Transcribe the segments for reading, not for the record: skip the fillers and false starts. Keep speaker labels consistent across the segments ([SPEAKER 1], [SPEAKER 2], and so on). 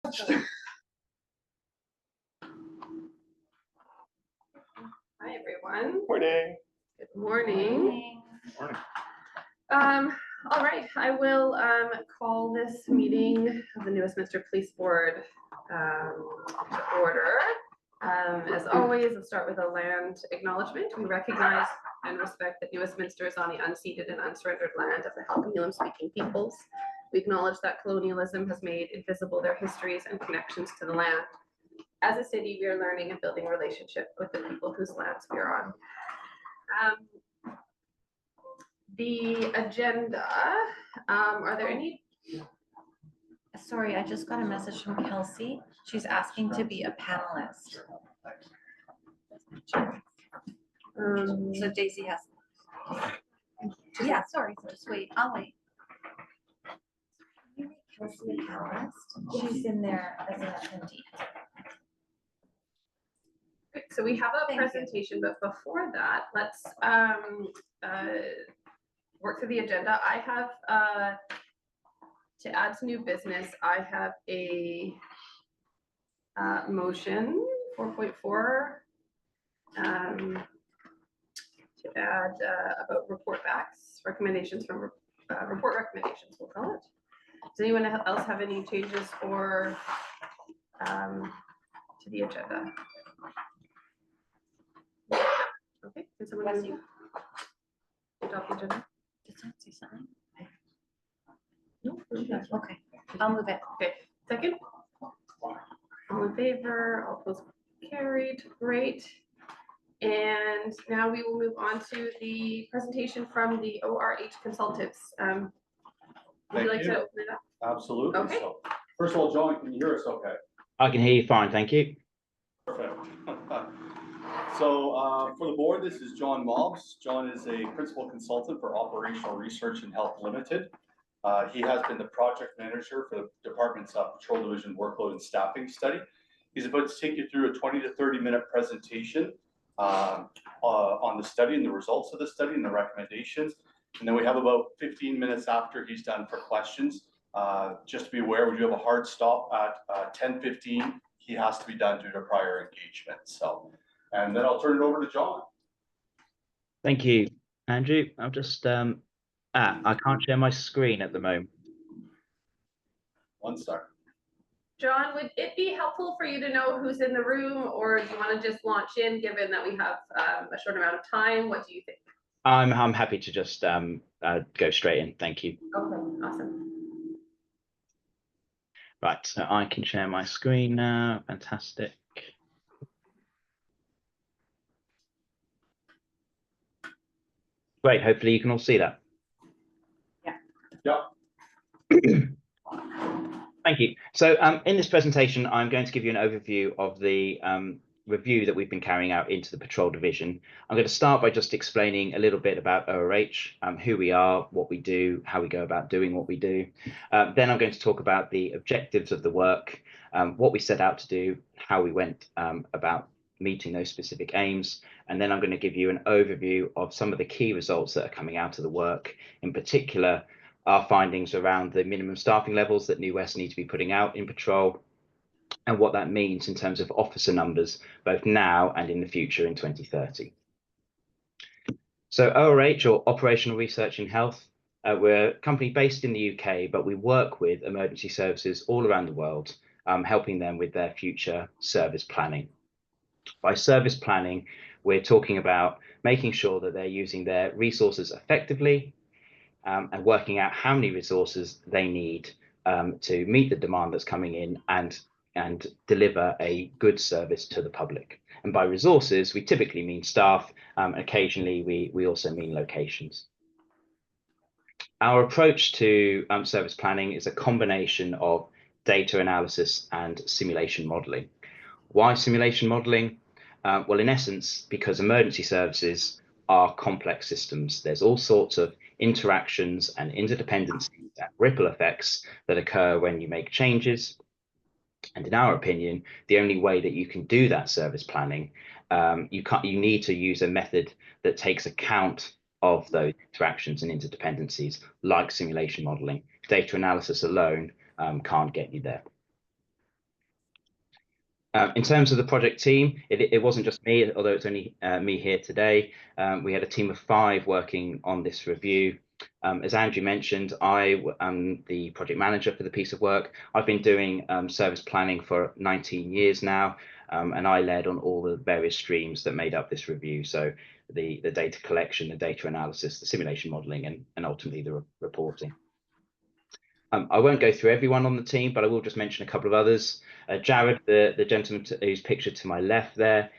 [SPEAKER 1] Hi, everyone.
[SPEAKER 2] Morning.
[SPEAKER 1] Good morning.
[SPEAKER 2] Morning.
[SPEAKER 1] All right, I will call this meeting of the New Westminster Police Board to order. As always, I'll start with a land acknowledgement. We recognize and respect that New Westminster is on the unceded and unsurrendered land of the Halkanilan speaking peoples. We acknowledge that colonialism has made invisible their histories and connections to the land. As a city, we are learning and building a relationship with the people whose lands we are on. The agenda, are there any?
[SPEAKER 3] Sorry, I just got a message from Kelsey. She's asking to be a panelist. So Daisy has. Yeah, sorry, so just wait, I'll wait. Can you make Kelsey a panelist? She's in there as an attendee.
[SPEAKER 1] So we have a presentation, but before that, let's work through the agenda. I have to add to new business, I have a motion 4.4 to add about report backs, recommendations from report recommendations, we'll call it. Does anyone else have any changes or to the agenda? Okay, can someone
[SPEAKER 3] Bless you.
[SPEAKER 1] adopt the agenda?
[SPEAKER 3] Did someone say something?
[SPEAKER 1] No.
[SPEAKER 3] Okay, I'll move it.
[SPEAKER 1] Okay, second. All in favor, all opposed, carried, great. And now we will move on to the presentation from the ORH Consultants. Would you like to open it up?
[SPEAKER 2] Absolutely.
[SPEAKER 1] Okay.
[SPEAKER 2] So, first of all, John, can you hear us okay?
[SPEAKER 4] I can hear you fine, thank you.
[SPEAKER 2] Perfect. So for the board, this is John Mobbs. John is a principal consultant for Operational Research and Health Limited. He has been the project manager for the department's patrol division workload and staffing study. He's about to take you through a 20 to 30 minute presentation on the study and the results of the study and the recommendations. And then we have about 15 minutes after he's done for questions. Just to be aware, we do have a hard stop at 10:15. He has to be done due to prior engagement. So, and then I'll turn it over to John.
[SPEAKER 4] Thank you, Andrew. I'll just, I can't share my screen at the moment.
[SPEAKER 2] One star.
[SPEAKER 1] John, would it be helpful for you to know who's in the room, or do you want to just launch in, given that we have a short amount of time? What do you think?
[SPEAKER 4] I'm happy to just go straight in. Thank you.
[SPEAKER 1] Okay, awesome.
[SPEAKER 4] Right, so I can share my screen now. Fantastic. Great. Hopefully you can all see that.
[SPEAKER 2] Yeah.
[SPEAKER 4] Thank you. So in this presentation, I'm going to give you an overview of the review that we've been carrying out into the patrol division. I'm going to start by just explaining a little bit about ORH, who we are, what we do, how we go about doing what we do. Then I'm going to talk about the objectives of the work, what we set out to do, how we went about meeting those specific aims. And then I'm going to give you an overview of some of the key results that are coming out of the work, in particular, our findings around the minimum staffing levels that New West need to be putting out in patrol, and what that means in terms of officer numbers, both now and in the future in 2030. So ORH, or Operational Research in Health, we're a company based in the UK, but we work with emergency services all around the world, helping them with their future service planning. By service planning, we're talking about making sure that they're using their resources effectively, and working out how many resources they need to meet the demand that's coming in and deliver a good service to the public. And by resources, we typically mean staff. Occasionally, we also mean locations. Our approach to service planning is a combination of data analysis and simulation modeling. Why simulation modeling? Well, in essence, because emergency services are complex systems. There's all sorts of interactions and interdependencies and ripple effects that occur when you make changes. And in our opinion, the only way that you can do that service planning, you need to use a method that takes account of those interactions and interdependencies, like simulation modeling. Data analysis alone can't get you there. In terms of the project team, it wasn't just me, although it's only me here today. We had a team of 5 working on this review. As Andrew mentioned, I am the project manager for the piece of work. I've been doing service planning for 19 years now, and I led on all the various streams that made up this review. So the data collection, the data analysis, the simulation modeling, and ultimately the reporting. I won't go through everyone on the team, but I will just mention a couple of others. Jared, the gentleman who's pictured to my left there,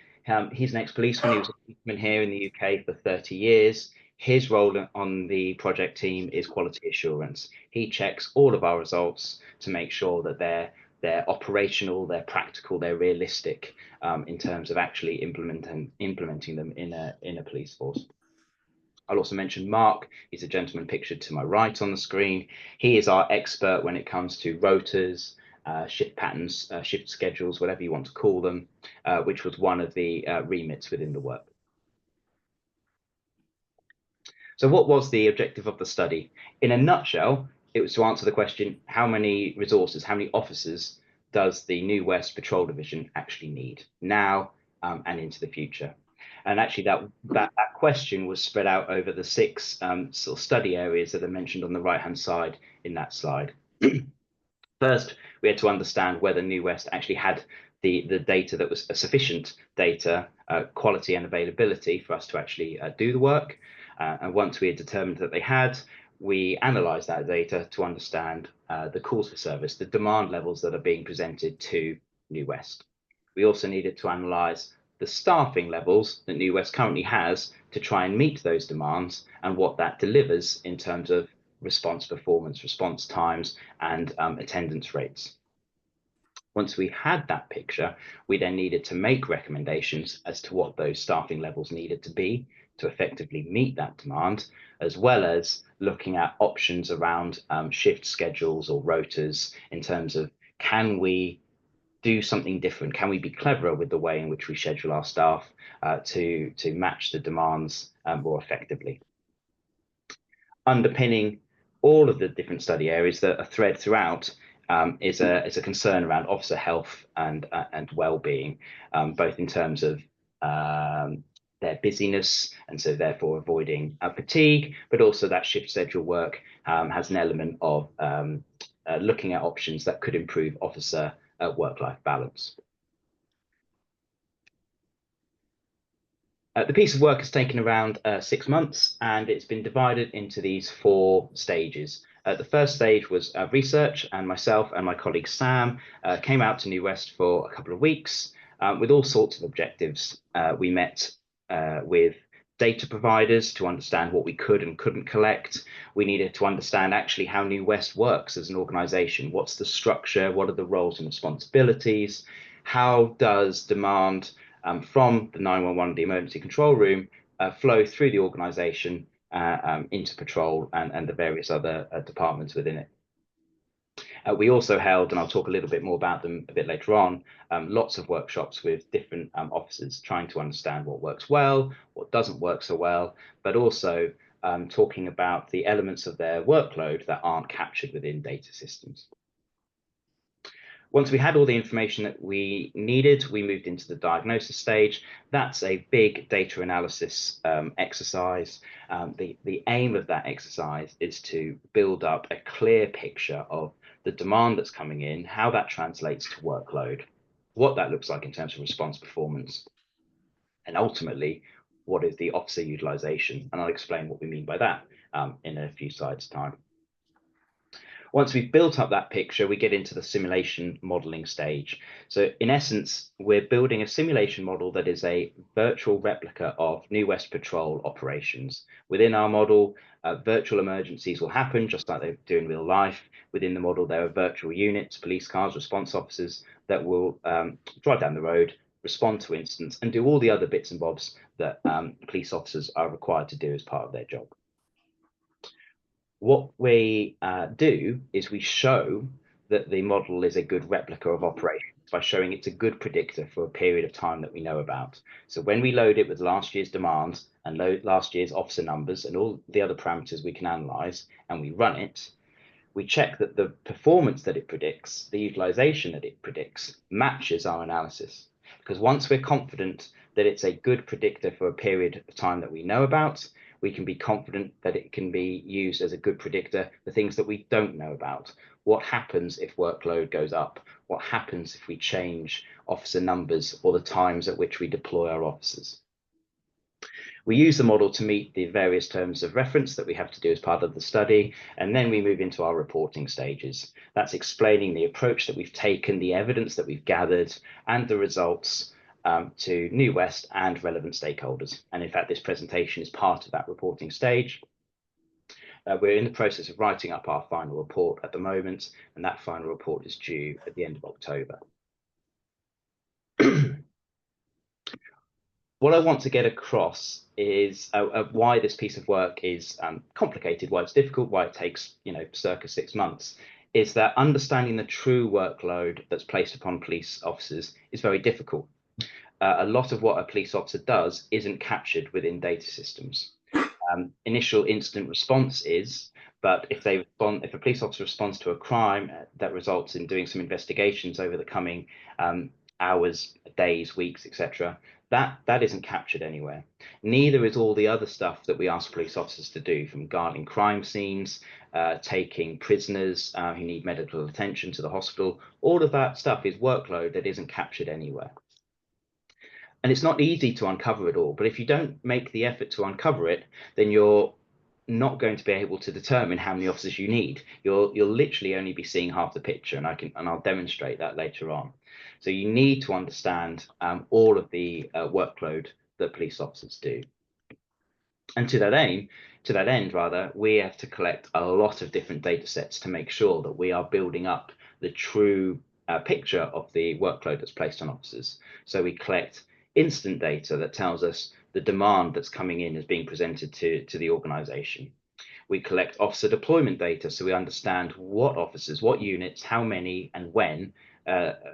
[SPEAKER 4] he's an ex-policeman. He was a policeman here in the UK for 30 years. His role on the project team is quality assurance. He checks all of our results to make sure that they're operational, they're practical, they're realistic in terms of actually implementing them in a police force. I'll also mention Mark. He's a gentleman pictured to my right on the screen. He is our expert when it comes to rotas, shift patterns, shift schedules, whatever you want to call them, which was one of the remits within the work. So what was the objective of the study? In a nutshell, it was to answer the question, how many resources, how many officers does the New West Patrol Division actually need now and into the future? And actually that question was spread out over the 6 sort of study areas that are mentioned on the right-hand side in that slide. First, we had to understand whether New West actually had the data that was sufficient data, quality and availability for us to actually do the work. And once we had determined that they had, we analysed that data to understand the calls for service, the demand levels that are being presented to New West. We also needed to analyse the staffing levels that New West currently has to try and meet those demands and what that delivers in terms of response performance, response times, and attendance rates. Once we had that picture, we then needed to make recommendations as to what those staffing levels needed to be to effectively meet that demand, as well as looking at options around shift schedules or rotas in terms of, can we do something different? Can we be cleverer with the way in which we schedule our staff to match the demands more effectively? Underpinning all of the different study areas, that a thread throughout is a concern around officer health and well-being, both in terms of their busyness, and so therefore avoiding fatigue, but also that shift schedule work has an element of looking at options that could improve officer work-life balance. The piece of work has taken around 6 months, and it's been divided into these 4 stages. The first stage was research, and myself and my colleague Sam came out to New West for a couple of weeks with all sorts of objectives. We met with data providers to understand what we could and couldn't collect. We needed to understand actually how New West works as an organisation. What's the structure? What are the roles and responsibilities? How does demand from the 911, the emergency control room, flow through the organisation into patrol and the various other departments within it? We also held, and I'll talk a little bit more about them a bit later on, lots of workshops with different officers, trying to understand what works well, what doesn't work so well, but also talking about the elements of their workload that aren't captured within data systems. Once we had all the information that we needed, we moved into the diagnosis stage. That's a big data analysis exercise. The aim of that exercise is to build up a clear picture of the demand that's coming in, how that translates to workload, what that looks like in terms of response performance, and ultimately, what is the officer utilization? And I'll explain what we mean by that in a few slides' time. Once we've built up that picture, we get into the simulation modeling stage. So in essence, we're building a simulation model that is a virtual replica of New West Patrol operations. Within our model, virtual emergencies will happen just like they do in real life. Within the model, there are virtual units, police cars, response officers that will drive down the road, respond to incidents, and do all the other bits and bobs that police officers are required to do as part of their job. What we do is we show that the model is a good replica of operations by showing it's a good predictor for a period of time that we know about. So when we load it with last year's demands and last year's officer numbers and all the other parameters we can analyze, and we run it, We check that the performance that it predicts, the utilization that it predicts, matches our analysis. Because once we're confident that it's a good predictor for a period of time that we know about, we can be confident that it can be used as a good predictor for things that we don't know about. What happens if workload goes up? What happens if we change officer numbers or the times at which we deploy our officers? We use the model to meet the various terms of reference that we have to do as part of the study, and then we move into our reporting stages. That's explaining the approach that we've taken, the evidence that we've gathered, and the results to New West and relevant stakeholders. And in fact, this presentation is part of that reporting stage. We're in the process of writing up our final report at the moment, and that final report is due at the end of October. What I want to get across is why this piece of work is complicated, why it's difficult, why it takes, circa 6 months, is that understanding the true workload that's placed upon police officers is very difficult. A lot of what a police officer does isn't captured within data systems. Initial incident response is, but if a police officer responds to a crime that results in doing some investigations over the coming hours, days, weeks, etc., that isn't captured anywhere. Neither is all the other stuff that we ask police officers to do, from guarding crime scenes, taking prisoners who need medical attention to the hospital. All of that stuff is workload that isn't captured anywhere. And it's not easy to uncover it all, but if you don't make the effort to uncover it, then you're not going to be able to determine how many officers you need. You'll literally only be seeing half the picture, and I'll demonstrate that later on. So you need to understand all of the workload that police officers do. And to that end, we have to collect a lot of different data sets to make sure that we are building up the true picture of the workload that's placed on officers. So we collect incident data that tells us the demand that's coming in is being presented to the organization. We collect officer deployment data, so we understand what officers, what units, how many, and when,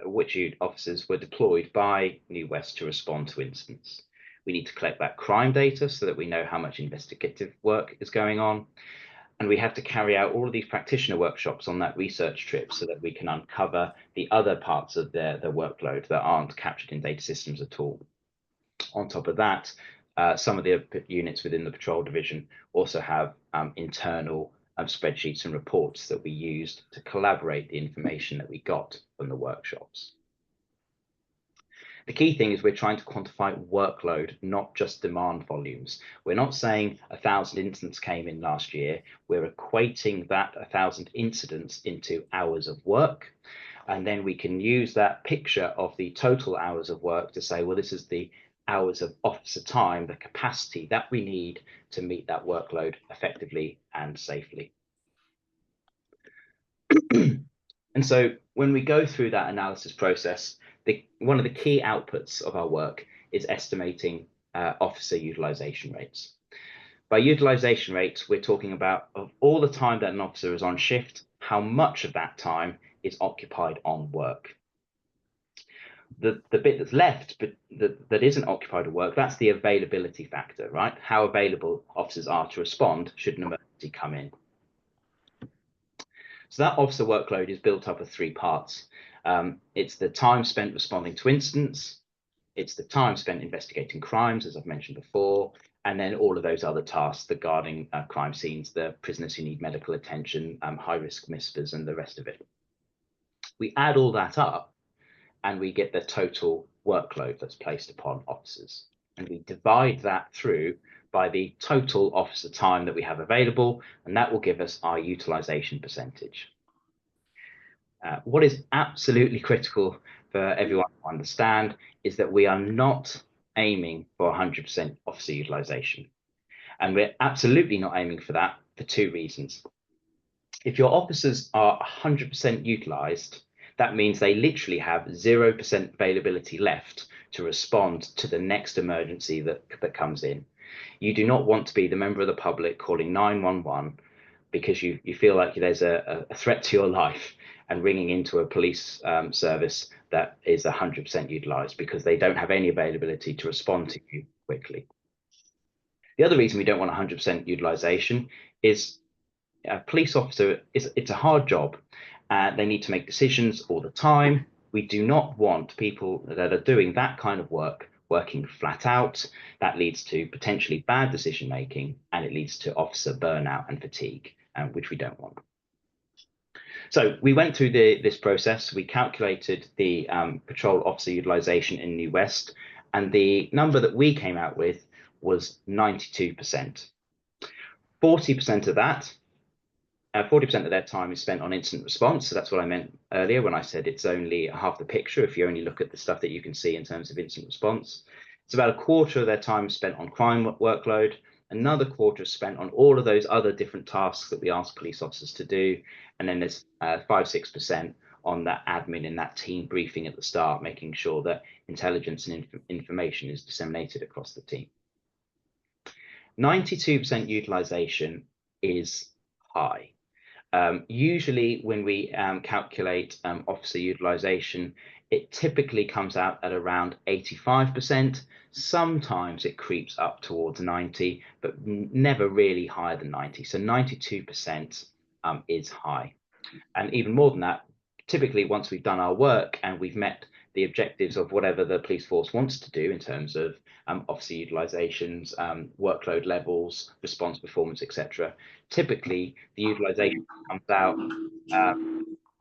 [SPEAKER 4] which officers were deployed by New West to respond to incidents. We need to collect that crime data so that we know how much investigative work is going on. And we have to carry out all of these practitioner workshops on that research trip so that we can uncover the other parts of their workload that aren't captured in data systems at all. On top of that, some of the units within the patrol division also have internal spreadsheets and reports that we used to collaborate the information that we got from the workshops. The key thing is we're trying to quantify workload, not just demand volumes. We're not saying 1,000 incidents came in last year. We're equating that 1,000 incidents into hours of work. And then we can use that picture of the total hours of work to say, well, this is the hours of officer time, the capacity that we need to meet that workload effectively and safely. And so when we go through that analysis process, one of the key outputs of our work is estimating officer utilization rates. By utilization rates, we're talking about of all the time that an officer is on shift, how much of that time is occupied on work. The bit that's left, but that isn't occupied at work, that's the availability factor, right? How available officers are to respond should an emergency come in. So that officer workload is built up of 3 parts. It's the time spent responding to incidents, it's the time spent investigating crimes, as I've mentioned before, and then all of those other tasks, the guarding crime scenes, the prisoners who need medical attention, high-risk misfires, and the rest of it. We add all that up, and we get the total workload that's placed upon officers. And we divide that through by the total officer time that we have available, and that will give us our utilization percentage. What is absolutely critical for everyone to understand is that we are not aiming for 100% officer utilization. And we're absolutely not aiming for that for 2 reasons. If your officers are 100% utilized, that means they literally have 0% availability left to respond to the next emergency that comes in. You do not want to be the member of the public calling 911 because you feel like there's a threat to your life and ringing into a police service that is 100% utilized because they don't have any availability to respond to you quickly. The other reason we don't want 100% utilization is a police officer it's a hard job. They need to make decisions all the time. We do not want people that are doing that kind of work working flat out. That leads to potentially bad decision making, and it leads to officer burnout and fatigue, which we don't want. So we went through this process. We calculated the patrol officer utilization in New West, and the number that we came out with was 92%. 40% of that, 40% of their time is spent on incident response. So that's what I meant earlier when I said it's only half the picture if you only look at the stuff that you can see in terms of incident response. It's about a quarter of their time spent on crime workload. Another quarter is spent on all of those other different tasks that we ask police officers to do. And then there's 5-6% on that admin and that team briefing at the start, making sure that intelligence and information is disseminated across the team. 92% utilization is high. Usually when we calculate officer utilization, it typically comes out at around 85%. Sometimes it creeps up towards 90, but never really higher than 90. So 92% is high. And even more than that, typically once we've done our work and we've met the objectives of whatever the police force wants to do in terms of officer utilizations, workload levels, response performance, etc. Typically, the utilization comes out,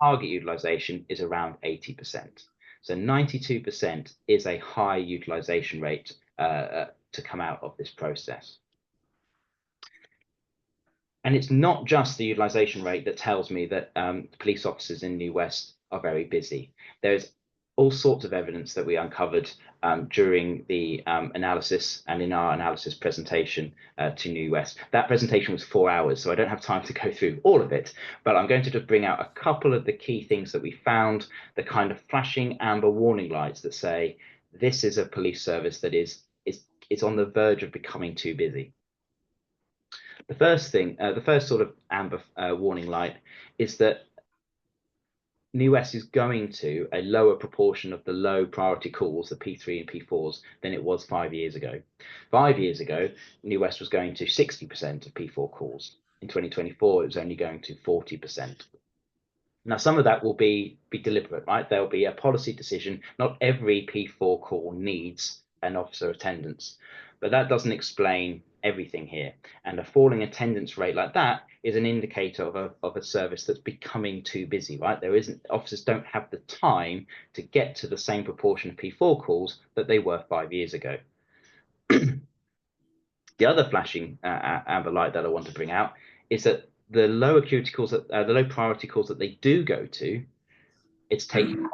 [SPEAKER 4] target utilization is around 80%. So 92% is a high utilization rate to come out of this process. And it's not just the utilization rate that tells me that police officers in New West are very busy. There's all sorts of evidence that we uncovered during the analysis and in our analysis presentation to New West. That presentation was 4 hours, so I don't have time to go through all of it, but I'm going to just bring out a couple of the key things that we found, the kind of flashing amber warning lights that say, this is a police service that is on the verge of becoming too busy. The first thing, the first sort of amber warning light is that New West is going to a lower proportion of the low priority calls, the P3 and P4s, than it was 5 years ago. 5 years ago, New West was going to 60% of P4 calls. In 2024, it was only going to 40%. Now, some of that will be deliberate, right? There'll be a policy decision. Not every P4 call needs an officer attendance, but that doesn't explain everything here. And a falling attendance rate like that is an indicator of a service that's becoming too busy, right? Officers don't have the time to get to the same proportion of P4 calls that they were 5 years ago. The other flashing amber light that I want to bring out is that the low acuity calls, the low priority calls that they do go to, it's taking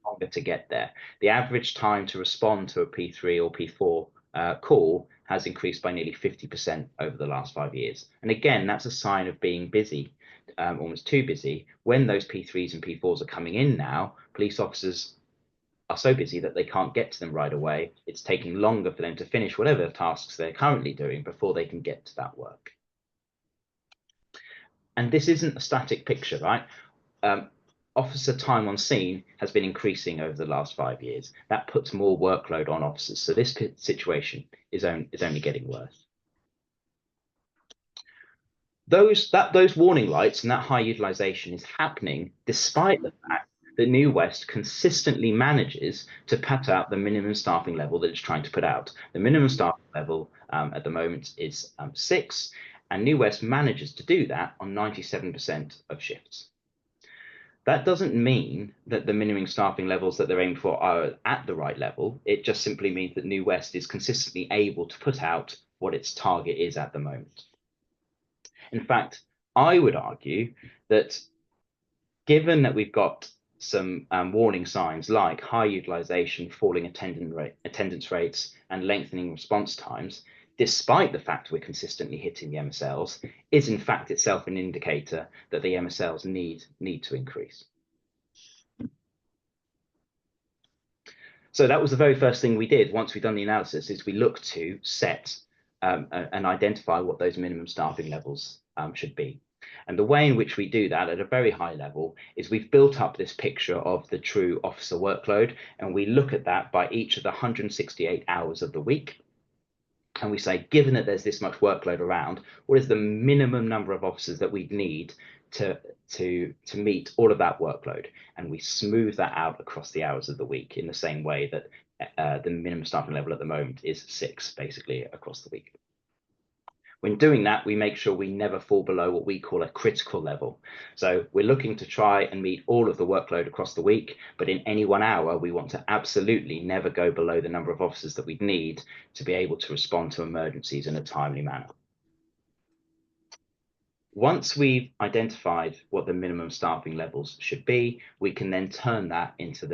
[SPEAKER 4] longer to get there. The average time to respond to a P3 or P4 call has increased by nearly 50% over the last 5 years. And again, that's a sign of being busy, almost too busy. When those P3s and P4s are coming in now, police officers are so busy that they can't get to them right away. It's taking longer for them to finish whatever tasks they're currently doing before they can get to that work. And this isn't a static picture, right? Officer time on scene has been increasing over the last 5 years. That puts more workload on officers. So this situation is only getting worse. Those warning lights and that high utilization is happening despite the fact that New West consistently manages to put out the minimum staffing level that it's trying to put out. The minimum staffing level at the moment is 6, and New West manages to do that on 97% of shifts. That doesn't mean that the minimum staffing levels that they're aiming for are at the right level. It just simply means that New West is consistently able to put out what its target is at the moment. In fact, I would argue that given that we've got some warning signs like high utilization, falling attendance rates, and lengthening response times, despite the fact we're consistently hitting the MSLs, is in fact itself an indicator that the MSLs need to increase. So that was the very first thing we did once we'd done the analysis, is we looked to set and identify what those minimum staffing levels should be. And the way in which we do that at a very high level is we've built up this picture of the true officer workload, and we look at that by each of the 168 hours of the week. And we say, given that there's this much workload around, what is the minimum number of officers that we need to meet all of that workload? And we smooth that out across the hours of the week in the same way that the minimum staffing level at the moment is 6, basically, across the week. When doing that, we make sure we never fall below what we call a critical level. So we're looking to try and meet all of the workload across the week, but in any 1 hour, we want to absolutely never go below the number of officers that we'd need to be able to respond to emergencies in a timely manner. Once we've identified what the minimum staffing levels should be, we can then turn that into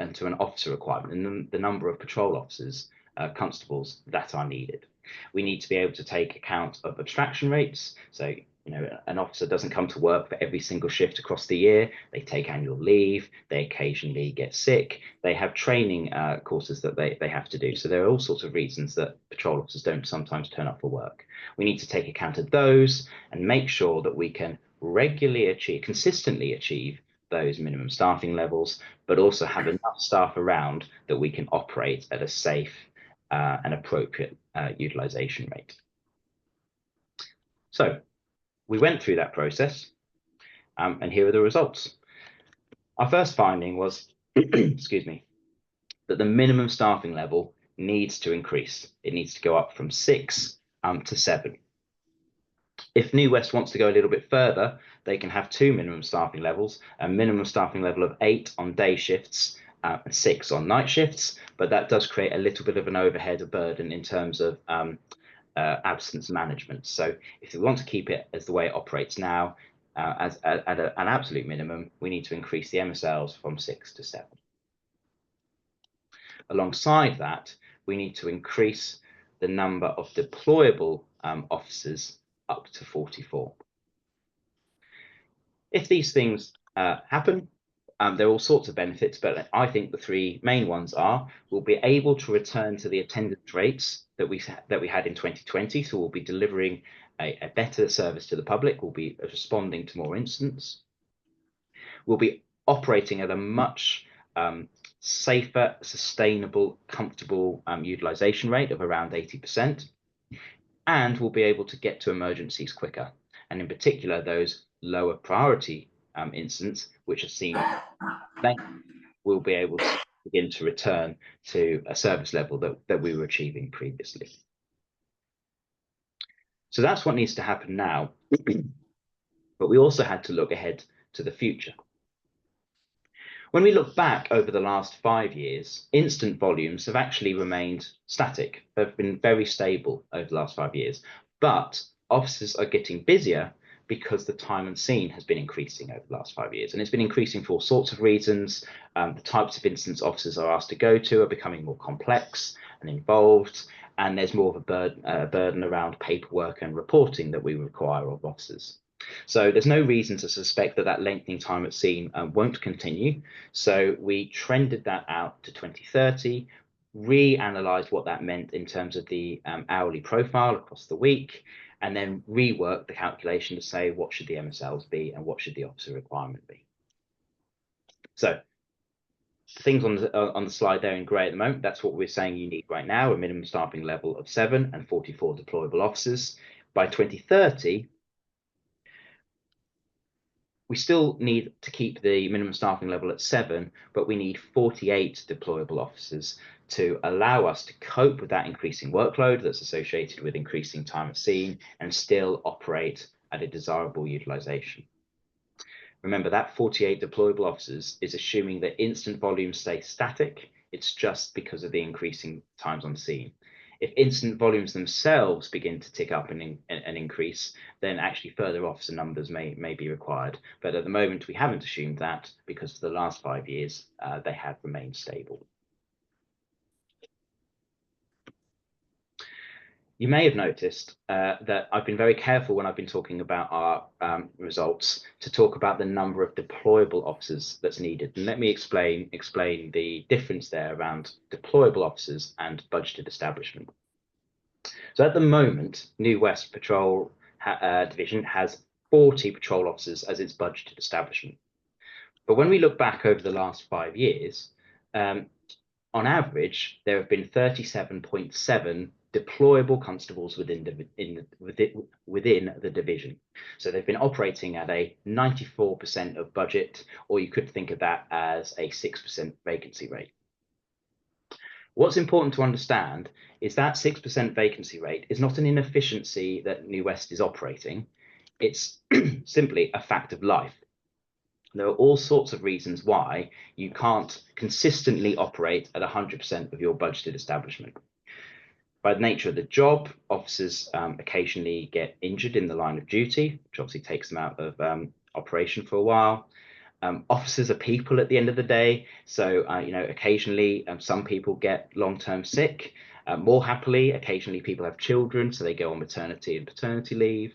[SPEAKER 4] into an officer requirement and the number of patrol officers, constables that are needed. We need to be able to take account of abstraction rates. So, an officer doesn't come to work for every single shift across the year. They take annual leave. They occasionally get sick. They have training courses that they have to do. So there are all sorts of reasons that patrol officers don't sometimes turn up for work. We need to take account of those and make sure that we can consistently achieve those minimum staffing levels, but also have enough staff around that we can operate at a safe and appropriate utilization rate. So we went through that process, and here are the results. Our first finding was, excuse me, that the minimum staffing level needs to increase. It needs to go up from 6 to 7. If New West wants to go a little bit further, they can have 2 minimum staffing levels, a minimum staffing level of 8 on day shifts and 6 on night shifts, but that does create a little bit of an overhead burden in terms of absence management. So if we want to keep it as the way it operates now, at an absolute minimum, we need to increase the MSLs from 6 to 7. Alongside that, we need to increase the number of deployable officers up to 44. If these things happen, there are all sorts of benefits, but I think the 3 main ones are we'll be able to return to the attendance rates that we had in 2020. So we'll be delivering a better service to the public. We'll be responding to more incidents. We'll be operating at a much safer, sustainable, comfortable utilization rate of around 80%. And we'll be able to get to emergencies quicker. And in particular, those lower priority incidents, which are seen, we'll be able to begin to return to a service level that we were achieving previously. So that's what needs to happen now. But we also had to look ahead to the future. When we look back over the last 5 years, incident volumes have actually remained static. They've been very stable over the last 5 years, but officers are getting busier because the time and scene has been increasing over the last 5 years. And it's been increasing for all sorts of reasons. The types of incidents officers are asked to go to are becoming more complex and involved, and there's more of a burden around paperwork and reporting that we require of officers. So there's no reason to suspect that lengthening time at scene won't continue. So we trended that out to 2030, reanalyzed what that meant in terms of the hourly profile across the week, and then rework the calculation to say what should the MSLs be and what should the officer requirement be. So things on the slide there in grey at the moment, that's what we're saying you need right now, a minimum staffing level of 7 and 44 deployable officers. By 2030, we still need to keep the minimum staffing level at 7, but we need 48 deployable officers to allow us to cope with that increasing workload that's associated with increasing time at scene and still operate at a desirable utilization. Remember, that 48 deployable officers is assuming that incident volumes stay static. It's just because of the increasing times on scene. If incident volumes themselves begin to tick up and increase, then actually further officer numbers may be required. But at the moment, we haven't assumed that because for the last 5 years, they have remained stable. You may have noticed that I've been very careful when I've been talking about our results to talk about the number of deployable officers that's needed. And let me explain the difference there around deployable officers and budgeted establishment. So at the moment, New West Patrol Division has 40 patrol officers as its budgeted establishment. But when we look back over the last 5 years, on average, there have been 37.7 deployable constables within the division. So they've been operating at a 94% of budget, or you could think of that as a 6% vacancy rate. What's important to understand is that 6% vacancy rate is not an inefficiency that New West is operating. It's simply a fact of life. There are all sorts of reasons why you can't consistently operate at 100% of your budgeted establishment. By the nature of the job, officers occasionally get injured in the line of duty, which obviously takes them out of operation for a while. Officers are people at the end of the day, so occasionally some people get long-term sick. More happily, occasionally people have children, so they go on maternity and paternity leave.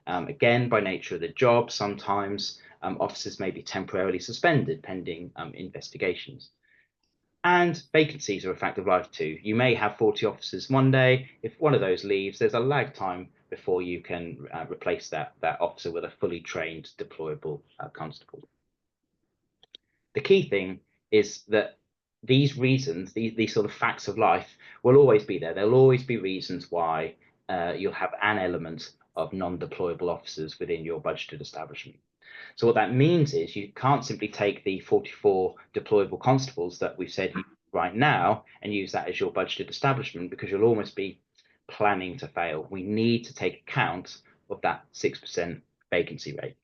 [SPEAKER 4] Again, by nature of the job, sometimes officers may be temporarily suspended pending investigations. And vacancies are a fact of life too. You may have 40 officers one day. If one of those leaves, there's a lag time before you can replace that officer with a fully trained deployable constable. The key thing is that these reasons, these sort of facts of life will always be there. There'll always be reasons why you'll have an element of non-deployable officers within your budgeted establishment. So what that means is you can't simply take the 44 deployable constables that we've said right now and use that as your budgeted establishment, because you'll almost be planning to fail. We need to take account of that 6% vacancy rate.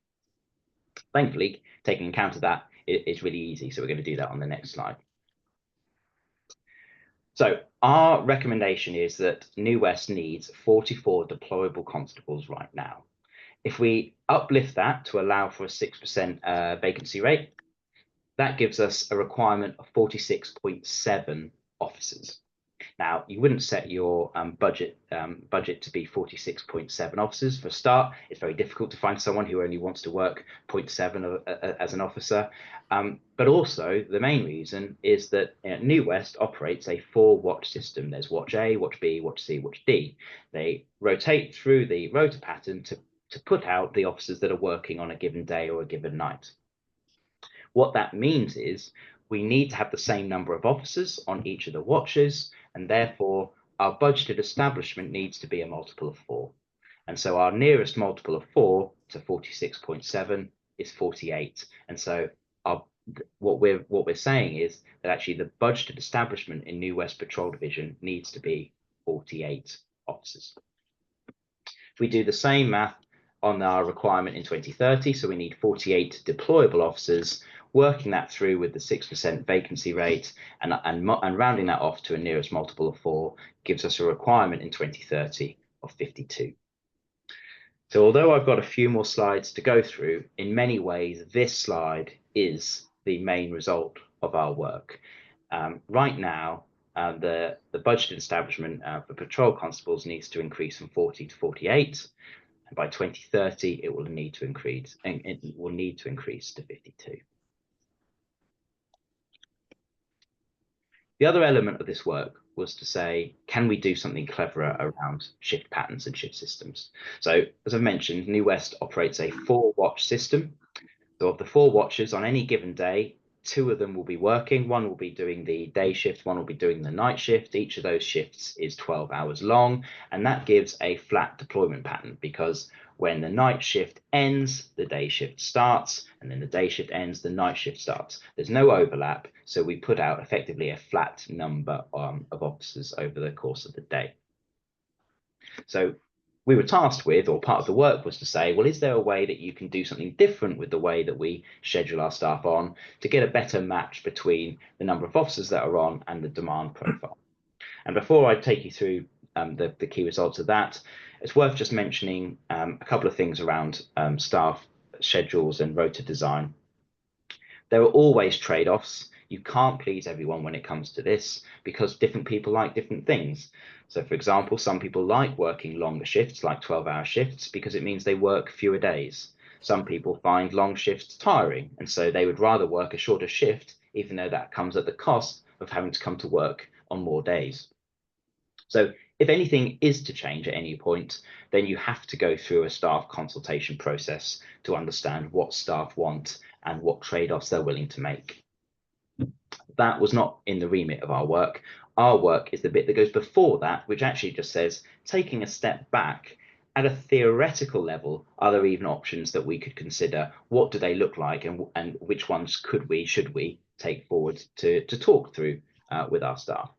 [SPEAKER 4] Thankfully, taking account of that is really easy. So we're going to do that on the next slide. So our recommendation is that New West needs 44 deployable constables right now. If we uplift that to allow for a 6% vacancy rate, that gives us a requirement of 46.7 officers. Now, you wouldn't set your budget to be 46.7 officers for a start. It's very difficult to find someone who only wants to work 0.7 as an officer. But also, the main reason is that New West operates a 4-watch system. There's watch A, watch B, watch C, watch D. They rotate through the rota pattern to put out the officers that are working on a given day or a given night. What that means is we need to have the same number of officers on each of the watches, and therefore our budgeted establishment needs to be a multiple of 4. And so our nearest multiple of 4 to 46.7 is 48. And so what we're saying is that actually the budgeted establishment in New West Patrol Division needs to be 48 officers. If we do the same math on our requirement in 2030, so we need 48 deployable officers, working that through with the 6% vacancy rate and rounding that off to a nearest multiple of 4 gives us a requirement in 2030 of 52. So although I've got a few more slides to go through, in many ways this slide is the main result of our work. Right now, the budgeted establishment for patrol constables needs to increase from 40 to 48. And by 2030, it will need to increase, and it will need to increase to 52. The other element of this work was to say, can we do something cleverer around shift patterns and shift systems? So, as I mentioned, New West operates a 4-watch system. So of the 4 watches on any given day, 2 of them will be working. One will be doing the day shift, one will be doing the night shift. Each of those shifts is 12 hours long, and that gives a flat deployment pattern, because when the night shift ends, the day shift starts, and then the day shift ends, the night shift starts. There's no overlap, so we put out effectively a flat number of officers over the course of the day. So we were tasked with, or part of the work was to say, well, is there a way that you can do something different with the way that we schedule our staff on to get a better match between the number of officers that are on and the demand profile? And before I take you through the key results of that, it's worth just mentioning a couple of things around staff schedules and rota design. There are always trade-offs. You can't please everyone when it comes to this, because different people like different things. So, for example, some people like working longer shifts, like 12-hour shifts, because it means they work fewer days. Some people find long shifts tiring, and so they would rather work a shorter shift, even though that comes at the cost of having to come to work on more days. So if anything is to change at any point, then you have to go through a staff consultation process to understand what staff want and what trade-offs they're willing to make. That was not in the remit of our work. Our work is the bit that goes before that, which actually just says, taking a step back, at a theoretical level, are there even options that we could consider? What do they look like, and which ones should we take forward to talk through with our staff?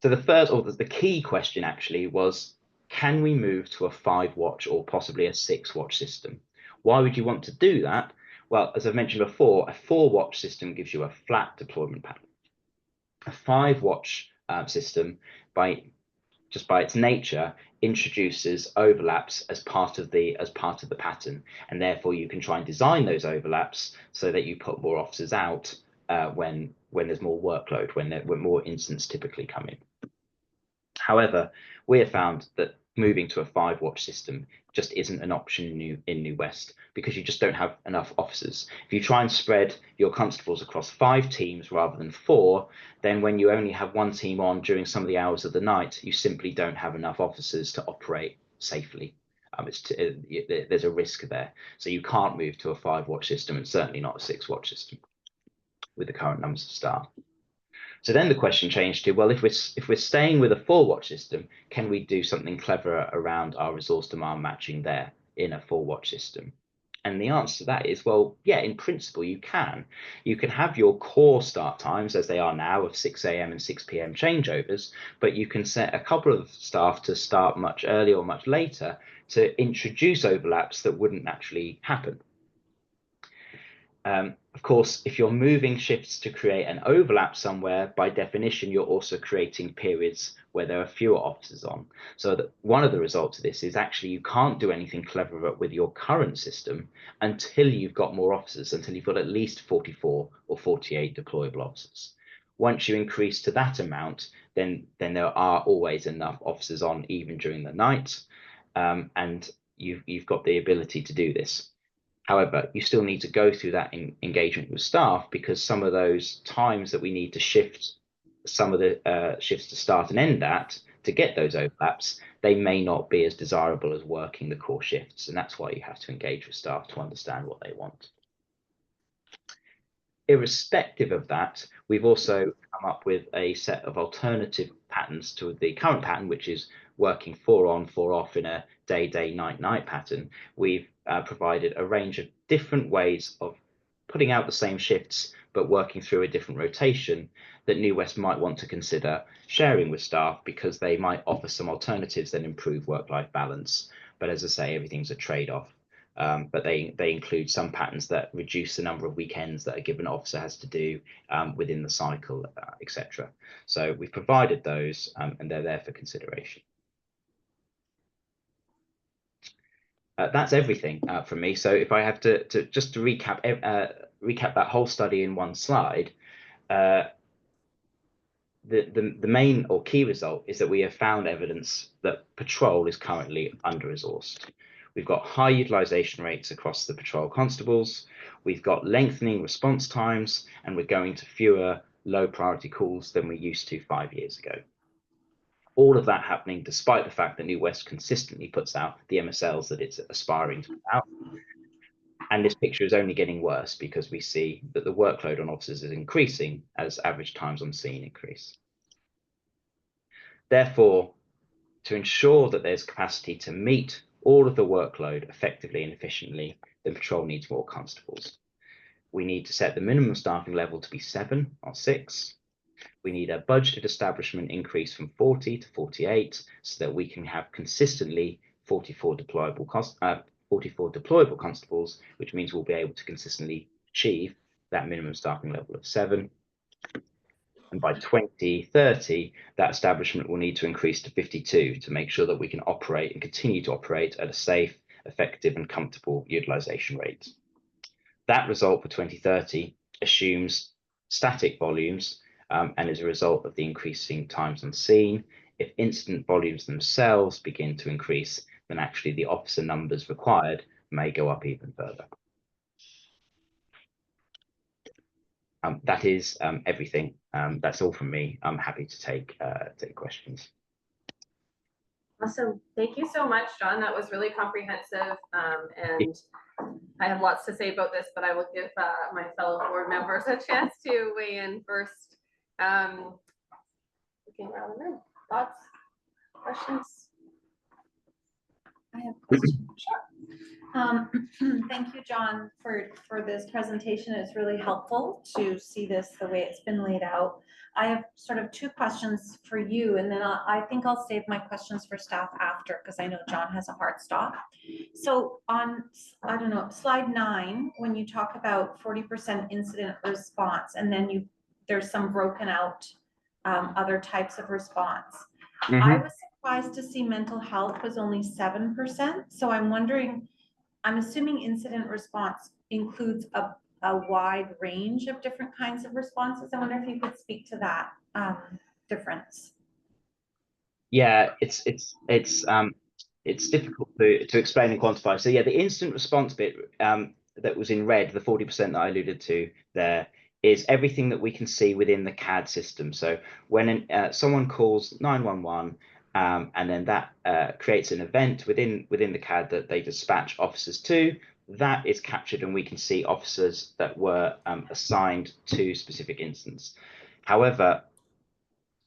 [SPEAKER 4] So the first, or the key question actually was, can we move to a 5-watch or possibly a 6-watch system? Why would you want to do that? Well, as I've mentioned before, a 4-watch system gives you a flat deployment pattern. A 5-watch system, by its nature, introduces overlaps as part of the pattern, and therefore you can try and design those overlaps so that you put more officers out when there's more workload, when more incidents typically come in. However, we have found that moving to a 5-watch system just isn't an option in New West, because you just don't have enough officers. If you try and spread your constables across 5 teams rather than 4, then when you only have 1 team on during some of the hours of the night, you simply don't have enough officers to operate safely. There's a risk there. So you can't move to a 5-watch system, and certainly not a 6-watch system with the current numbers of staff. So then the question changed to, well, if we're staying with a 4-watch system, can we do something clever around our resource demand matching there in a 4-watch system? And the answer to that is, well, yeah, in principle, you can. You can have your core start times, as they are now, of 6 a.m. and 6 p.m. changeovers, but you can set a couple of staff to start much earlier or much later to introduce overlaps that wouldn't naturally happen. Of course, if you're moving shifts to create an overlap somewhere, by definition, you're also creating periods where there are fewer officers on. So that one of the results of this is actually you can't do anything clever with your current system until you've got more officers, until you've got at least 44 or 48 deployable officers. Once you increase to that amount, then there are always enough officers on, even during the night, and you've got the ability to do this. However, you still need to go through that engagement with staff, because some of those times that we need to shift some of the shifts to start and end at to get those overlaps, they may not be as desirable as working the core shifts. And that's why you have to engage with staff to understand what they want. Irrespective of that, we've also come up with a set of alternative patterns to the current pattern, which is working 4 on, 4 off in a day, night, night pattern. We've provided a range of different ways of putting out the same shifts, but working through a different rotation that New West might want to consider sharing with staff, because they might offer some alternatives that improve work-life balance. But as I say, everything's a trade-off. But they include some patterns that reduce the number of weekends that a given officer has to do within the cycle, etc. So we've provided those, and they're there for consideration. That's everything from me. So if I have to just to recap that whole study in one slide, the main or key result is that we have found evidence that patrol is currently under-resourced. We've got high utilization rates across the patrol constables. We've got lengthening response times, and we're going to fewer low priority calls than we used to 5 years ago. All of that happening despite the fact that New West consistently puts out the MSLs that it's aspiring to put out. And this picture is only getting worse, because we see that the workload on officers is increasing as average times on scene increase. Therefore, to ensure that there's capacity to meet all of the workload effectively and efficiently, the patrol needs more constables. We need to set the minimum staffing level to be 7 or 6. We need a budgeted establishment increase from 40 to 48, so that we can have consistently 44 deployable constables, which means we'll be able to consistently achieve that minimum staffing level of 7. And by 2030, that establishment will need to increase to 52 to make sure that we can operate and continue to operate at a safe, effective, and comfortable utilization rate. That result for 2030 assumes static volumes, and is a result of the increasing times on scene. If incident volumes themselves begin to increase, then actually the officer numbers required may go up even further. That is everything. That's all from me. I'm happy to take questions.
[SPEAKER 1] Awesome. Thank you so much, John. That was really comprehensive. And I have lots to say about this, but I will give my fellow board members a chance to weigh in first. Looking around the room, thoughts, questions?
[SPEAKER 3] I have a question. Thank you, John, for this presentation. It's really helpful to see this the way it's been laid out. I have sort of two questions for you, and then I think I'll save my questions for staff after, because I know John has a hard stop. So on, I don't know, slide 9, when you talk about 40% incident response, and then there's some broken out other types of response. I was surprised to see mental health was only 7%. So I'm wondering, I'm assuming incident response includes a wide range of different kinds of responses. I wonder if you could speak to that difference.
[SPEAKER 4] Yeah, it's difficult to explain and quantify. So yeah, the instant response bit that was in red, the 40% that I alluded to there, is everything that we can see within the CAD system. So when someone calls 911, and then that creates an event within the CAD that they dispatch officers to, that is captured, and we can see officers that were assigned to specific incidents. However,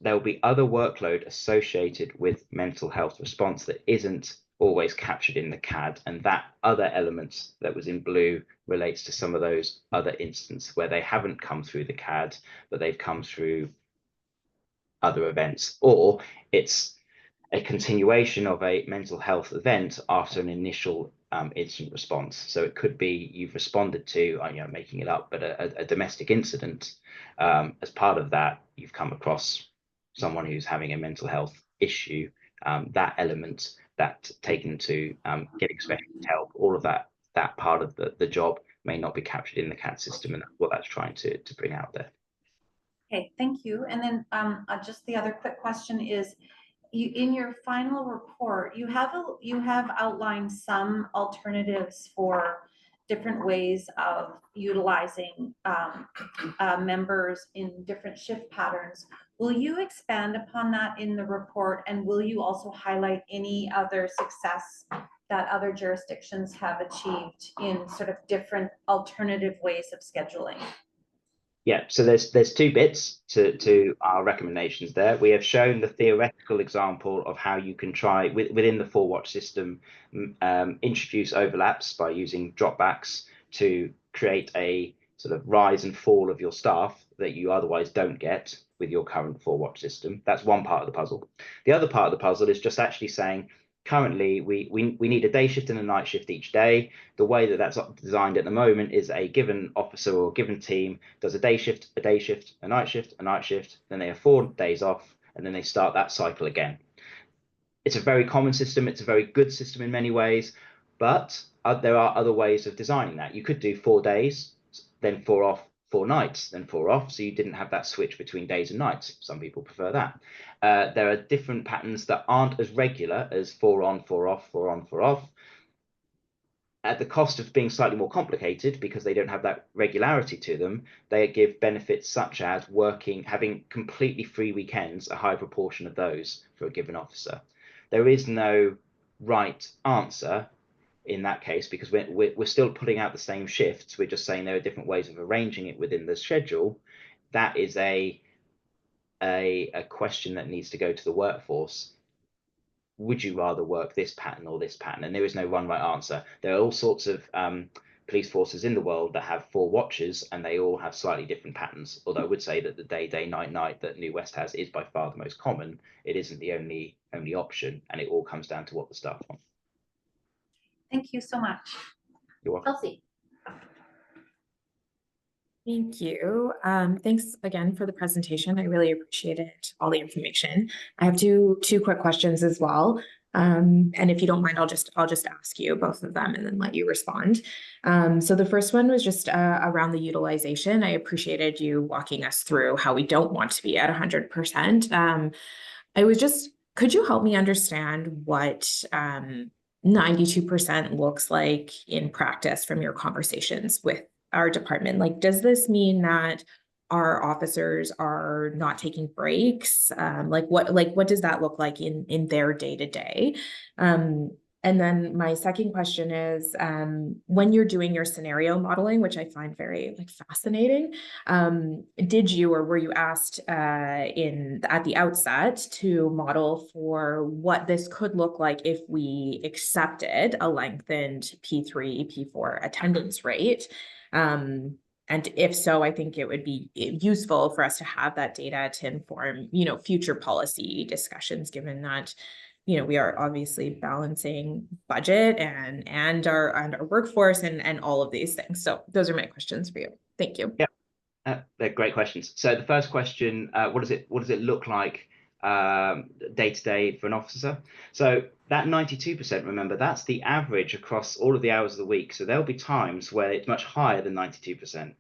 [SPEAKER 4] there will be other workload associated with mental health response that isn't always captured in the CAD, and that other element that was in blue relates to some of those other instances where they haven't come through the CAD, but they've come through other events, or it's a continuation of a mental health event after an initial incident response. So it could be you've responded to, making it up, but a domestic incident. As part of that, you've come across someone who's having a mental health issue. That element, that taken to getting specialist help, all of that part of the job may not be captured in the CAD system, and that's what that's trying to bring out there.
[SPEAKER 3] Okay, thank you. And then just the other quick question is, in your final report, you have outlined some alternatives for different ways of utilizing members in different shift patterns. Will you expand upon that in the report, and will you also highlight any other success that other jurisdictions have achieved in sort of different alternative ways of scheduling?
[SPEAKER 4] Yeah, so there's two bits to our recommendations there. We have shown the theoretical example of how you can try within the 4Watch system, introduce overlaps by using dropbacks to create a sort of rise and fall of your staff that you otherwise don't get with your current 4Watch system. That's one part of the puzzle. The other part of the puzzle is just actually saying, currently, we need a day shift and a night shift each day. The way that that's designed at the moment is a given officer or given team does a day shift, a night shift, then they have 4 days off, and then they start that cycle again. It's a very common system. It's a very good system in many ways, but there are other ways of designing that. You could do 4 days, then 4 off, 4 nights, then 4 off, so you didn't have that switch between days and nights. Some people prefer that. There are different patterns that aren't as regular as 4 on, 4 off, 4 on, 4 off, at the cost of being slightly more complicated because they don't have that regularity to them. They give benefits such as having completely free weekends, a high proportion of those for a given officer. There is no right answer in that case, because we're still putting out the same shifts. We're just saying there are different ways of arranging it within the schedule. That is a question that needs to go to the workforce. Would you rather work this pattern or this pattern? And there is no one right answer. There are all sorts of police forces in the world that have 4 watches, and they all have slightly different patterns. Although I would say that the day, night that New West has is by far the most common. It isn't the only option, and it all comes down to what the staff want.
[SPEAKER 3] Thank you so much.
[SPEAKER 4] You're welcome.
[SPEAKER 1] Kelsey.
[SPEAKER 5] Thank you. Thanks again for the presentation. I really appreciated all the information. I have two quick questions as well. And if you don't mind, I'll just ask you both of them and then let you respond. So the first one was just around the utilization. I appreciated you walking us through how we don't want to be at 100%. Could you help me understand what 92% looks like in practice from your conversations with our department? Like, does this mean that our officers are not taking breaks? What does that look like in their day to day? And And then my second question is, when you're doing your scenario modeling, which I find very fascinating, did you or were you asked at the outset to model for what this could look like if we accepted a lengthened P3, P4 attendance rate? And if so, I think it would be useful for us to have that data to inform, future policy discussions, given that we are obviously balancing budget and our workforce and all of these things. So those are my questions for you. Thank you.
[SPEAKER 4] Yeah, they're great questions. So the first question, what does it look like day to day for an officer? So that 92%, remember, that's the average across all of the hours of the week. So there'll be times where it's much higher than 92%.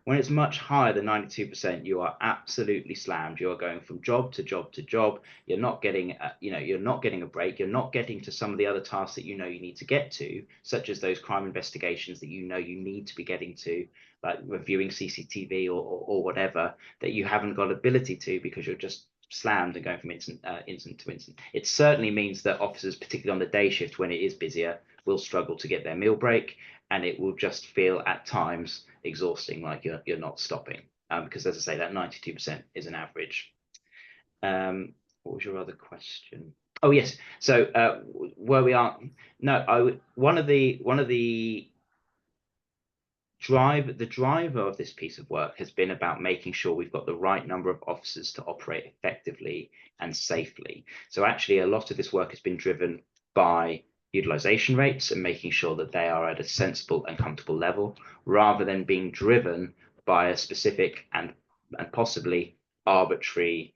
[SPEAKER 4] When it's much higher than 92%, you are absolutely slammed. You are going from job to job to job. You're not getting, you're not getting a break. You're not getting to some of the other tasks that you need to get to, such as those crime investigations that you need to be getting to, like reviewing CCTV or whatever, that you haven't got ability to because you're just slammed and going from incident to incident. It certainly means that officers, particularly on the day shift when it is busier, will struggle to get their meal break, and it will just feel at times exhausting, like you're not stopping, because as I say, that 92% is an average. What was your other question? Oh yes, so where we are, no, one of the driver of this piece of work has been about making sure we've got the right number of officers to operate effectively and safely. So actually a lot of this work has been driven by utilization rates and making sure that they are at a sensible and comfortable level, rather than being driven by a specific and possibly arbitrary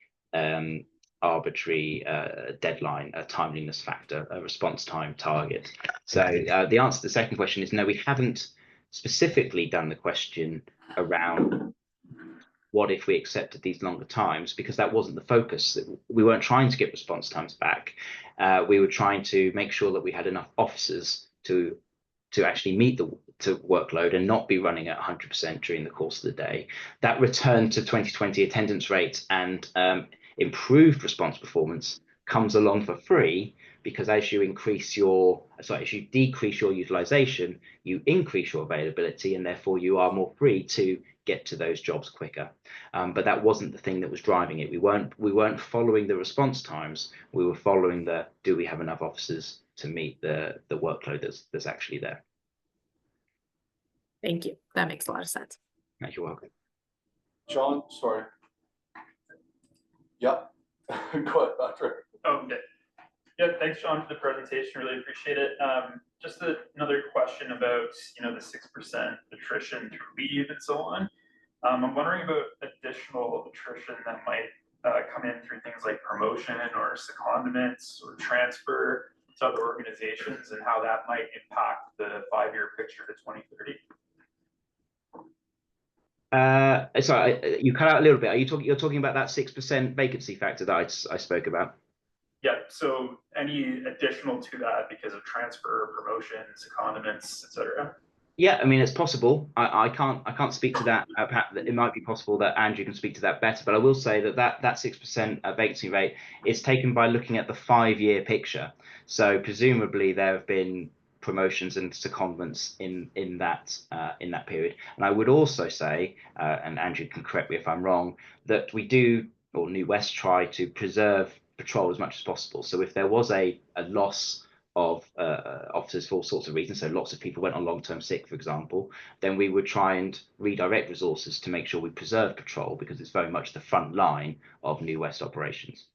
[SPEAKER 4] deadline, a timeliness factor, a response time target. So the answer to the second question is no, we haven't specifically done the question around what if we accepted these longer times, because that wasn't the focus. We weren't trying to get response times back. We were trying to make sure that we had enough officers to actually meet the workload and not be running at 100% during the course of the day. That return to 2020 attendance rate and improved response performance comes along for free, because as you decrease your utilization, you increase your availability, and therefore you are more free to get to those jobs quicker. But that wasn't the thing that was driving it. We weren't following the response times. We were following do we have enough officers to meet the workload that's actually there.
[SPEAKER 5] Thank you. That makes a lot of sense.
[SPEAKER 4] You're welcome.
[SPEAKER 2] John, sorry. Yep. Go ahead, Patrick.
[SPEAKER 6] Okay. Yeah, thanks, John, for the presentation. Really appreciate it. Just another question about, the 6% attrition through leave and so on. I'm wondering about additional attrition that might come in through things like promotion or secondments or transfer to other organizations, and how that might impact the 5-year picture to 2030.
[SPEAKER 4] Sorry, you cut out a little bit. You're talking about that 6% vacancy factor that I spoke about?
[SPEAKER 6] Yeah, so any additional to that because of transfer, promotion, secondments, etc.
[SPEAKER 4] Yeah, I mean, it's possible. I can't speak to that. It might be possible that Andrew can speak to that better, but I will say that 6% vacancy rate is taken by looking at the 5-year picture. So presumably there have been promotions and secondments in that period. And I would also say, and Andrew can correct me if I'm wrong, that we do, or New West, try to preserve patrol as much as possible. So if there was a loss of officers for all sorts of reasons, so lots of people went on long-term sick, for example, then we would try and redirect resources to make sure we preserve patrol, because it's very much the front line of New West operations.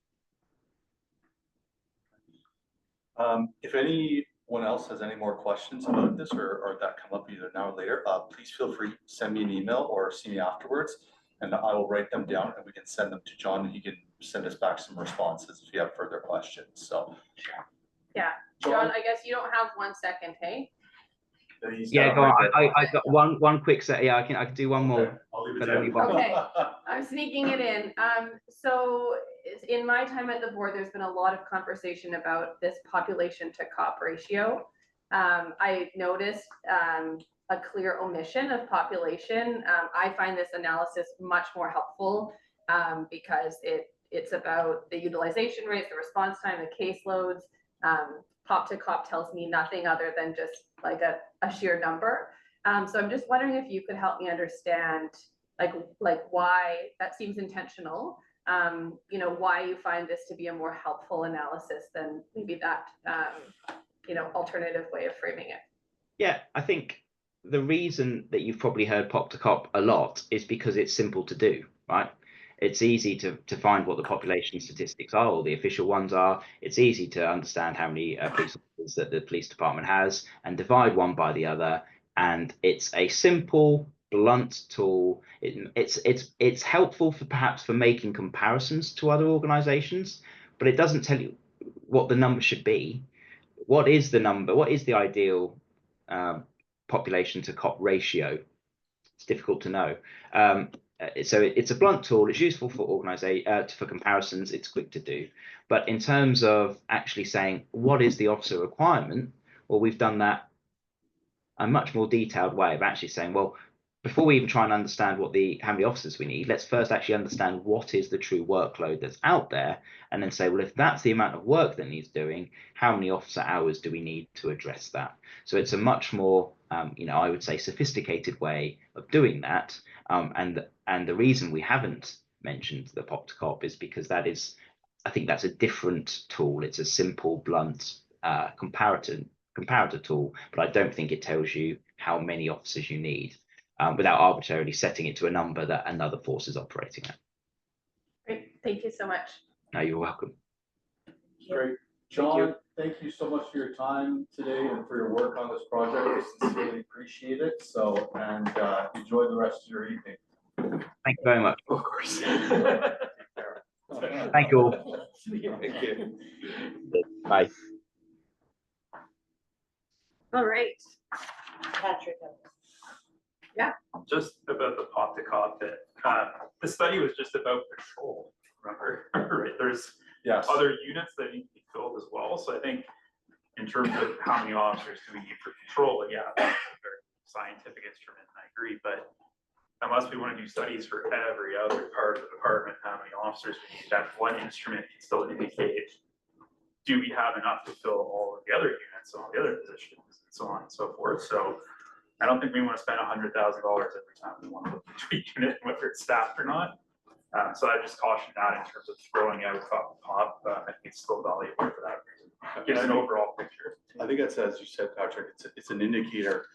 [SPEAKER 2] If anyone else has any more questions about this or that come up either now or later, please feel free to send me an email or see me afterwards, and I will write them down and we can send them to John, and he can send us back some responses if you have further questions. So
[SPEAKER 1] Yeah, John, I guess you don't have 1 second, hey?
[SPEAKER 4] Yeah, go on. I got one quick set. Yeah, I can do one more.
[SPEAKER 2] Okay, I'll leave it
[SPEAKER 4] But
[SPEAKER 2] to
[SPEAKER 4] only
[SPEAKER 2] you.
[SPEAKER 4] one.
[SPEAKER 1] Okay, I'm sneaking it in. So in my time at the board, there's been a lot of conversation about this population to cop ratio. I noticed a clear omission of population. I find this analysis much more helpful because it's about the utilization rates, the response time, the caseloads. pop to cop tells me nothing other than just like a sheer number. So I'm just wondering if you could help me understand like why that seems intentional. You know, why you find this to be a more helpful analysis than maybe that, you know, alternative way of framing it.
[SPEAKER 4] Yeah, I think the reason that you've probably heard pop to cop a lot is because it's simple to do, right? It's easy to find what the population statistics are, or the official ones are. It's easy to understand how many police officers that the police department has and divide one by the other. And it's a simple, blunt tool. It's helpful for perhaps for making comparisons to other organizations, but it doesn't tell you what the number should be. What is the number? What is the ideal population to cop ratio? It's difficult to know. So it's a blunt tool. It's useful for for comparisons. It's quick to do. But in terms of actually saying what is the officer requirement, well, we've done that a much more detailed way of actually saying, well, before we even try and understand how many officers we need, let's first actually understand what is the true workload that's out there, and then say, well, if that's the amount of work that needs doing, how many officer hours do we need to address that? So it's a much more, you know, I would say sophisticated way of doing that. And the reason we haven't mentioned the pop to cop is because I think that's a different tool. It's a simple, blunt comparator tool, but I don't think it tells you how many officers you need. Without arbitrarily setting it to a number that another force is operating at.
[SPEAKER 1] Great, thank you so much.
[SPEAKER 4] No, you're welcome.
[SPEAKER 2] Great. John, thank you so much for your time today and for your work on this project. I sincerely appreciate it. So, and enjoy the rest of your evening.
[SPEAKER 4] Thank you very much.
[SPEAKER 2] Of course.
[SPEAKER 4] Thank you all.
[SPEAKER 2] Thank you.
[SPEAKER 4] Bye.
[SPEAKER 1] All right.
[SPEAKER 3] Patrick.
[SPEAKER 6] Just about the pop to cop bit, the study was just about patrol, remember, right? There's
[SPEAKER 2] Yes.
[SPEAKER 6] other units that need to be filled as well, so I think in terms of how many officers do we need for patrol, yeah, that's a very scientific instrument, I agree, but unless we want to do studies for every other part of the department, how many officers we need, that one instrument can still indicate, do we have enough to fill all of the other units, all the other positions, and so on and so forth. So I don't think we want to spend $100,000 every time we want to look at a unit, whether it's staffed or not. So I just caution that in terms of throwing out pop. I think it's still valuable for that reason. Gives an overall picture.
[SPEAKER 2] I think that's, as you said, Patrick, it's an indicator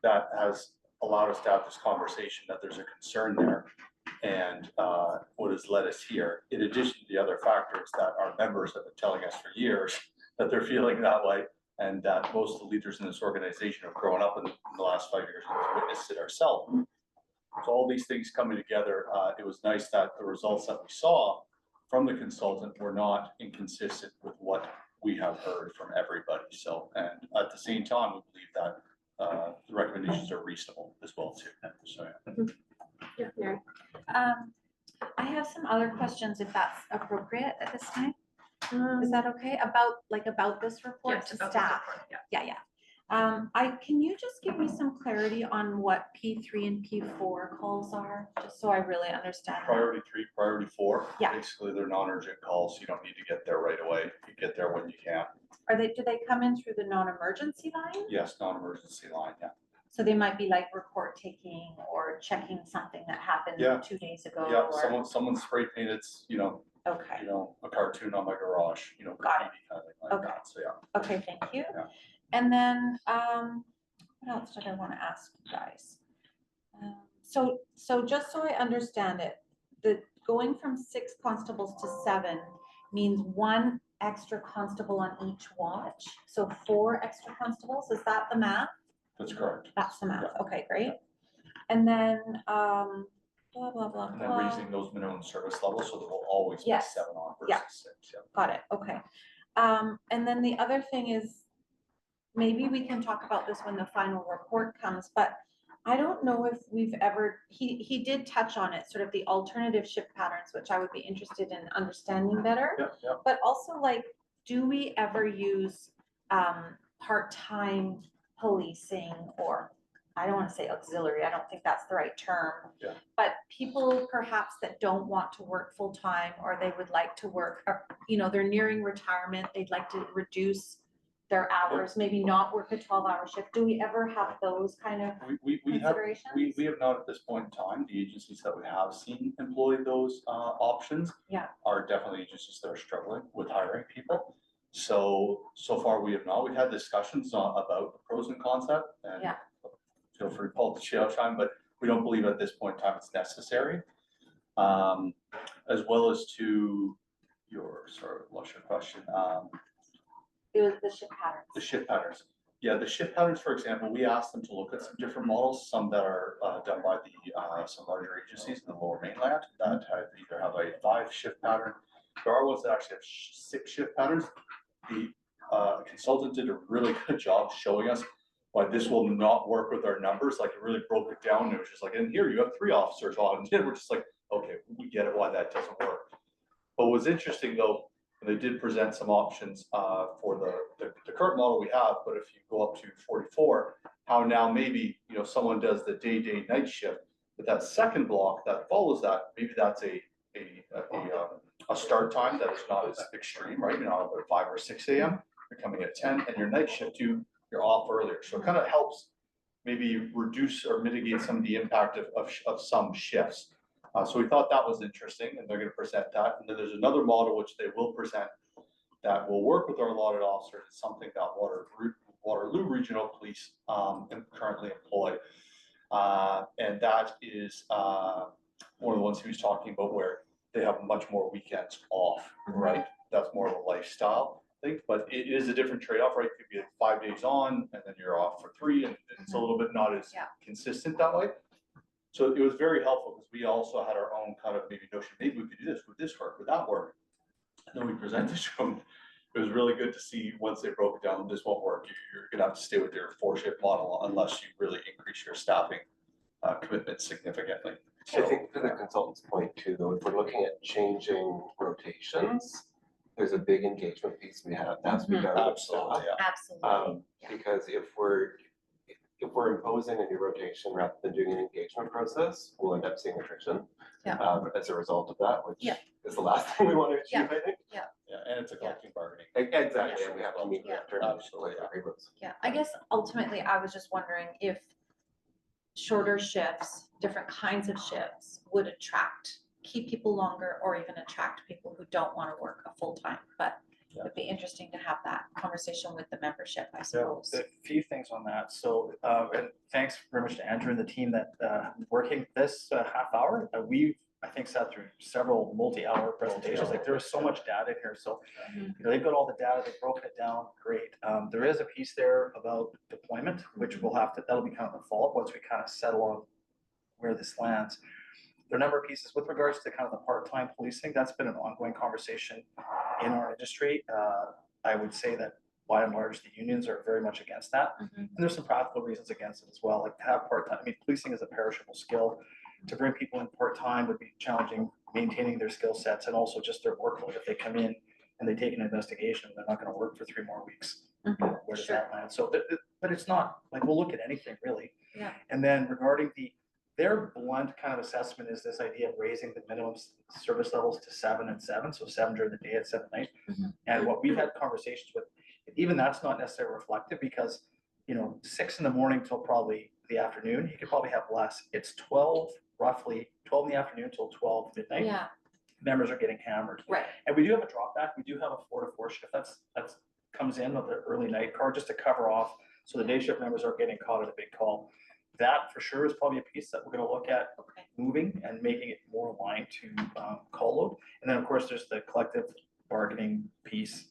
[SPEAKER 2] that has allowed us to have this conversation, that there's a concern there. And what has led us here, in addition to the other factors that our members have been telling us for years, that they're feeling that way, and that most of the leaders in this organization have grown up in the last 5 years and have witnessed it ourselves. So all these things coming together, it was nice that the results that we saw from the consultant were not inconsistent with what we have heard from everybody. So, and at the same time, we believe that the recommendations are reasonable as well too. So,
[SPEAKER 1] Yeah, Mary.
[SPEAKER 3] I have some other questions if that's appropriate at this time. Is that okay? About this report
[SPEAKER 1] Yes,
[SPEAKER 3] to
[SPEAKER 1] about this
[SPEAKER 3] staff?
[SPEAKER 1] report, yeah.
[SPEAKER 3] Yeah. Can you just give me some clarity on what P3 and P4 calls are, just so I really understand?
[SPEAKER 2] priority 3, priority 4,
[SPEAKER 3] Yeah.
[SPEAKER 2] basically they're non-urgent calls. You don't need to get there right away. You get there when you can.
[SPEAKER 3] Do they come in through the non-emergency line?
[SPEAKER 2] Yes, non-emergency line, yeah.
[SPEAKER 3] So they might be like report taking or checking something that happened
[SPEAKER 2] Yeah.
[SPEAKER 3] 2 days ago?
[SPEAKER 2] Yeah,
[SPEAKER 3] or-
[SPEAKER 2] someone spray painted,
[SPEAKER 3] Okay,
[SPEAKER 2] a cartoon on my garage,
[SPEAKER 3] Got it.
[SPEAKER 2] graffiti kind of thing like
[SPEAKER 3] Okay.
[SPEAKER 2] that, so yeah.
[SPEAKER 3] okay, thank you.
[SPEAKER 2] Yeah.
[SPEAKER 3] And then, what else did I want to ask you guys? So just so I understand it, the going from 6 constables to 7 means 1 extra constable on each watch? So 4 extra constables, is that the math?
[SPEAKER 2] That's correct.
[SPEAKER 3] That's the math, okay, great. And then, blah, blah, blah,
[SPEAKER 2] And then
[SPEAKER 3] blah.
[SPEAKER 2] raising those minimum service levels, so there will always be
[SPEAKER 3] Yes.
[SPEAKER 2] 7 on
[SPEAKER 3] Yeah.
[SPEAKER 2] versus 6, yeah.
[SPEAKER 3] Got it, okay. And then the other thing is, maybe we can talk about this when the final report comes, but I don't know if we've ever, he did touch on it, sort of the alternative shift patterns, which I would be interested in understanding better.
[SPEAKER 2] Yeah, yeah.
[SPEAKER 3] But also, like, do we ever use part-time policing, or I don't want to say auxiliary, I don't think that's the right term.
[SPEAKER 2] Yeah.
[SPEAKER 3] But people perhaps that don't want to work full-time, or they would like to work, or, they're nearing retirement, they'd like to reduce their hours, maybe not work a 12-hour shift? Do we ever have those kind of
[SPEAKER 2] We have,
[SPEAKER 3] considerations?
[SPEAKER 2] we have not at this point in time. The agencies that we have seen employ those options.
[SPEAKER 3] Yeah.
[SPEAKER 2] Are definitely agencies that are struggling with hiring people. So far we have not. We've had discussions about the pros and cons of that, and
[SPEAKER 3] Yeah.
[SPEAKER 2] feel free to pull the shine, but we don't believe at this point in time it's necessary. As well as to your, sorry, what's your question?
[SPEAKER 3] It was the shift patterns.
[SPEAKER 2] The shift patterns. Yeah, the shift patterns, for example, we asked them to look at some different models, some that are done by some larger agencies in the lower mainland that either have a 5 shift pattern. There are ones that actually have 6 shift patterns. The consultant did a really good job showing us why this will not work with our numbers. Like, it really broke it down. It was just like, and here you have 3 officers on, and we're just like, okay, we get it why that doesn't work. But what was interesting though, they did present some options for the current model we have, but if you go up to 44, how now maybe, you know, someone does the day, night shift, but that second block that follows that, maybe that's a start time that is not as extreme, right? You know, at 5 or 6 a.m., you're coming at 10, and your night shift you're off earlier. So it kind of helps maybe reduce or mitigate some of the impact of some shifts. So we thought that was interesting, and they're going to present that. And then there's another model which they will present that will work with our allotted officers. It's something that Waterloo Regional Police currently employ. And that is one of the ones he was talking about, where they have much more weekends off, right? That's more of a lifestyle thing, but it is a different trade-off, right? It could be like 5 days on, and then you're off for 3, and it's a little bit not as consistent that way. So it was very helpful because we also had our own kind of maybe notion, maybe we could do this, would this work, would that work? And then we presented to them. It was really good to see once they broke it down, this won't work. You're gonna have to stay with your 4-shift model unless you really increase your staffing commitment significantly.
[SPEAKER 7] I think for the consultant's point too, though, if we're looking at changing rotations, there's a big engagement piece we have as we go.
[SPEAKER 2] Absolutely, yeah.
[SPEAKER 3] Absolutely.
[SPEAKER 7] Because if we're imposing a new rotation rather than doing an engagement process, we'll end up seeing attrition. As a result of that, which is the last thing we want to achieve, I think.
[SPEAKER 2] Yeah, and it's a collective bargaining.
[SPEAKER 7] Exactly, and we have to meet
[SPEAKER 2] Yeah,
[SPEAKER 7] terms of
[SPEAKER 2] absolutely,
[SPEAKER 7] collective agreements.
[SPEAKER 3] Yeah, I guess ultimately I was just wondering if shorter shifts, different kinds of shifts would keep people longer, or even attract people who don't want to work a full time, but it'd be interesting to have that conversation with the membership, I suppose.
[SPEAKER 8] A few things on that. So, and thanks very much to Andrew and the team that working this half hour. We've, I think, sat through several multi-hour presentations. Like, there was so much data here. So, you know, they've got all the data, they've broken it down. Great. There is a piece there about deployment, which we'll have to, that'll be kind of the follow-up once we kind of settle on where this lands. There are a number of pieces with regards to kind of the part-time policing. That's been an ongoing conversation in our industry. I would say that by and large, the unions are very much against that. And there's some practical reasons against it as well. Like, to have part-time, I mean, policing is a perishable skill. To bring people in part-time would be challenging, maintaining their skill sets and also just their workload. If they come in and they take an investigation, they're not going to work for 3 more weeks. Where does that land? So, but it's not like, we'll look at anything really.
[SPEAKER 3] Yeah.
[SPEAKER 8] And then regarding their blunt kind of assessment is this idea of raising the minimum service levels to 7 and 7, so 7 during the day at 7 at night. And what we've had conversations with, even that's not necessarily reflective, because, you know, 6 in the morning till probably the afternoon, you could probably have less. It's roughly 12 in the afternoon till 12 midnight.
[SPEAKER 3] Yeah,
[SPEAKER 8] Members are getting hammered.
[SPEAKER 3] right.
[SPEAKER 8] And we do have a drop back. We do have a 4 to 4 shift. That's comes in with the early night card just to cover off. So the day shift members are getting caught at a big call. That for sure is probably a piece that we're going to look at moving and making it more aligned to call load. And then of course there's the collective bargaining piece.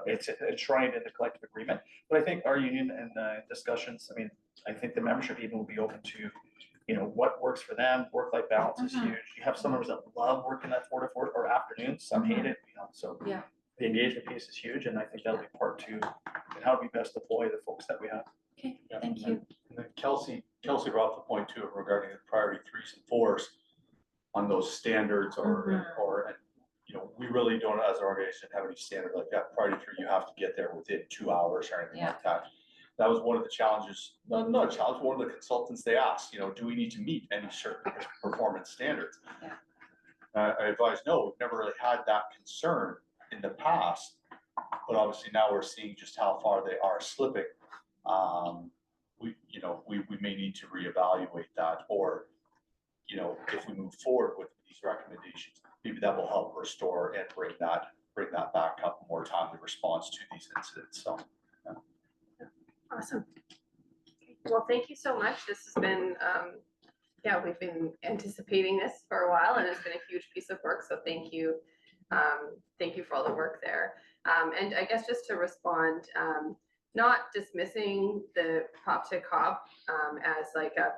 [SPEAKER 8] It's enshrined in the collective agreement. But I think our union and discussions, I mean, I think the membership even will be open to, you know, what works for them. Work-life balance is huge. You have some members that love working that 4 to 4 or afternoons. Some hate it, you know. So the engagement piece is huge, and I think that'll be part 2 and how do we best deploy the folks that we have.
[SPEAKER 3] Okay, thank you.
[SPEAKER 2] And then Kelsey brought the point too regarding the priority 3s and 4s on those standards or you know, we really don't as an organization have any standard like that. Priority 3, you have to get there within 2 hours or anything like that. That was one of the challenges, not a challenge, one of the consultants they asked, you know, do we need to meet any certain performance standards? I advise, no, we've never really had that concern in the past, but obviously now we're seeing just how far they are slipping. We may need to reevaluate that, or, if we move forward with these recommendations, maybe that will help restore and bring that back up, more timely response to these incidents, so.
[SPEAKER 1] Awesome. Well, thank you so much. This has been, we've been anticipating this for a while and it's been a huge piece of work. So thank you. Thank you for all the work there. And I guess just to respond, not dismissing the cop to cop as like a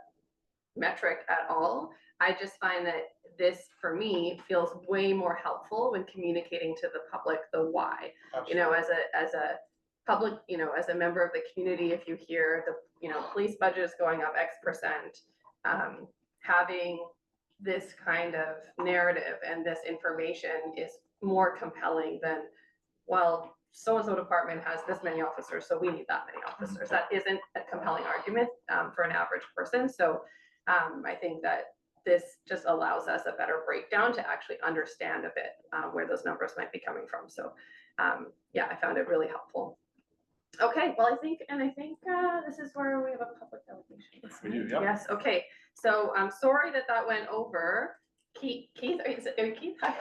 [SPEAKER 1] metric at all. I just find that this, for me, feels way more helpful when communicating to the public the why.
[SPEAKER 2] Absolutely.
[SPEAKER 1] As a public, as a member of the community, if you hear the, police budget is going up X%, having this kind of narrative and this information is more compelling than, well, so-and-so department has this many officers, so we need that many officers. That isn't a compelling argument for an average person. So I think that this just allows us a better breakdown to actually understand a bit where those numbers might be coming from. So I found it really helpful. Okay, well, I think this is where we have a public delegation.
[SPEAKER 2] We do, yeah.
[SPEAKER 1] Yes, okay. So I'm sorry that went over. Keith, Keith, Hi, Keith. I'm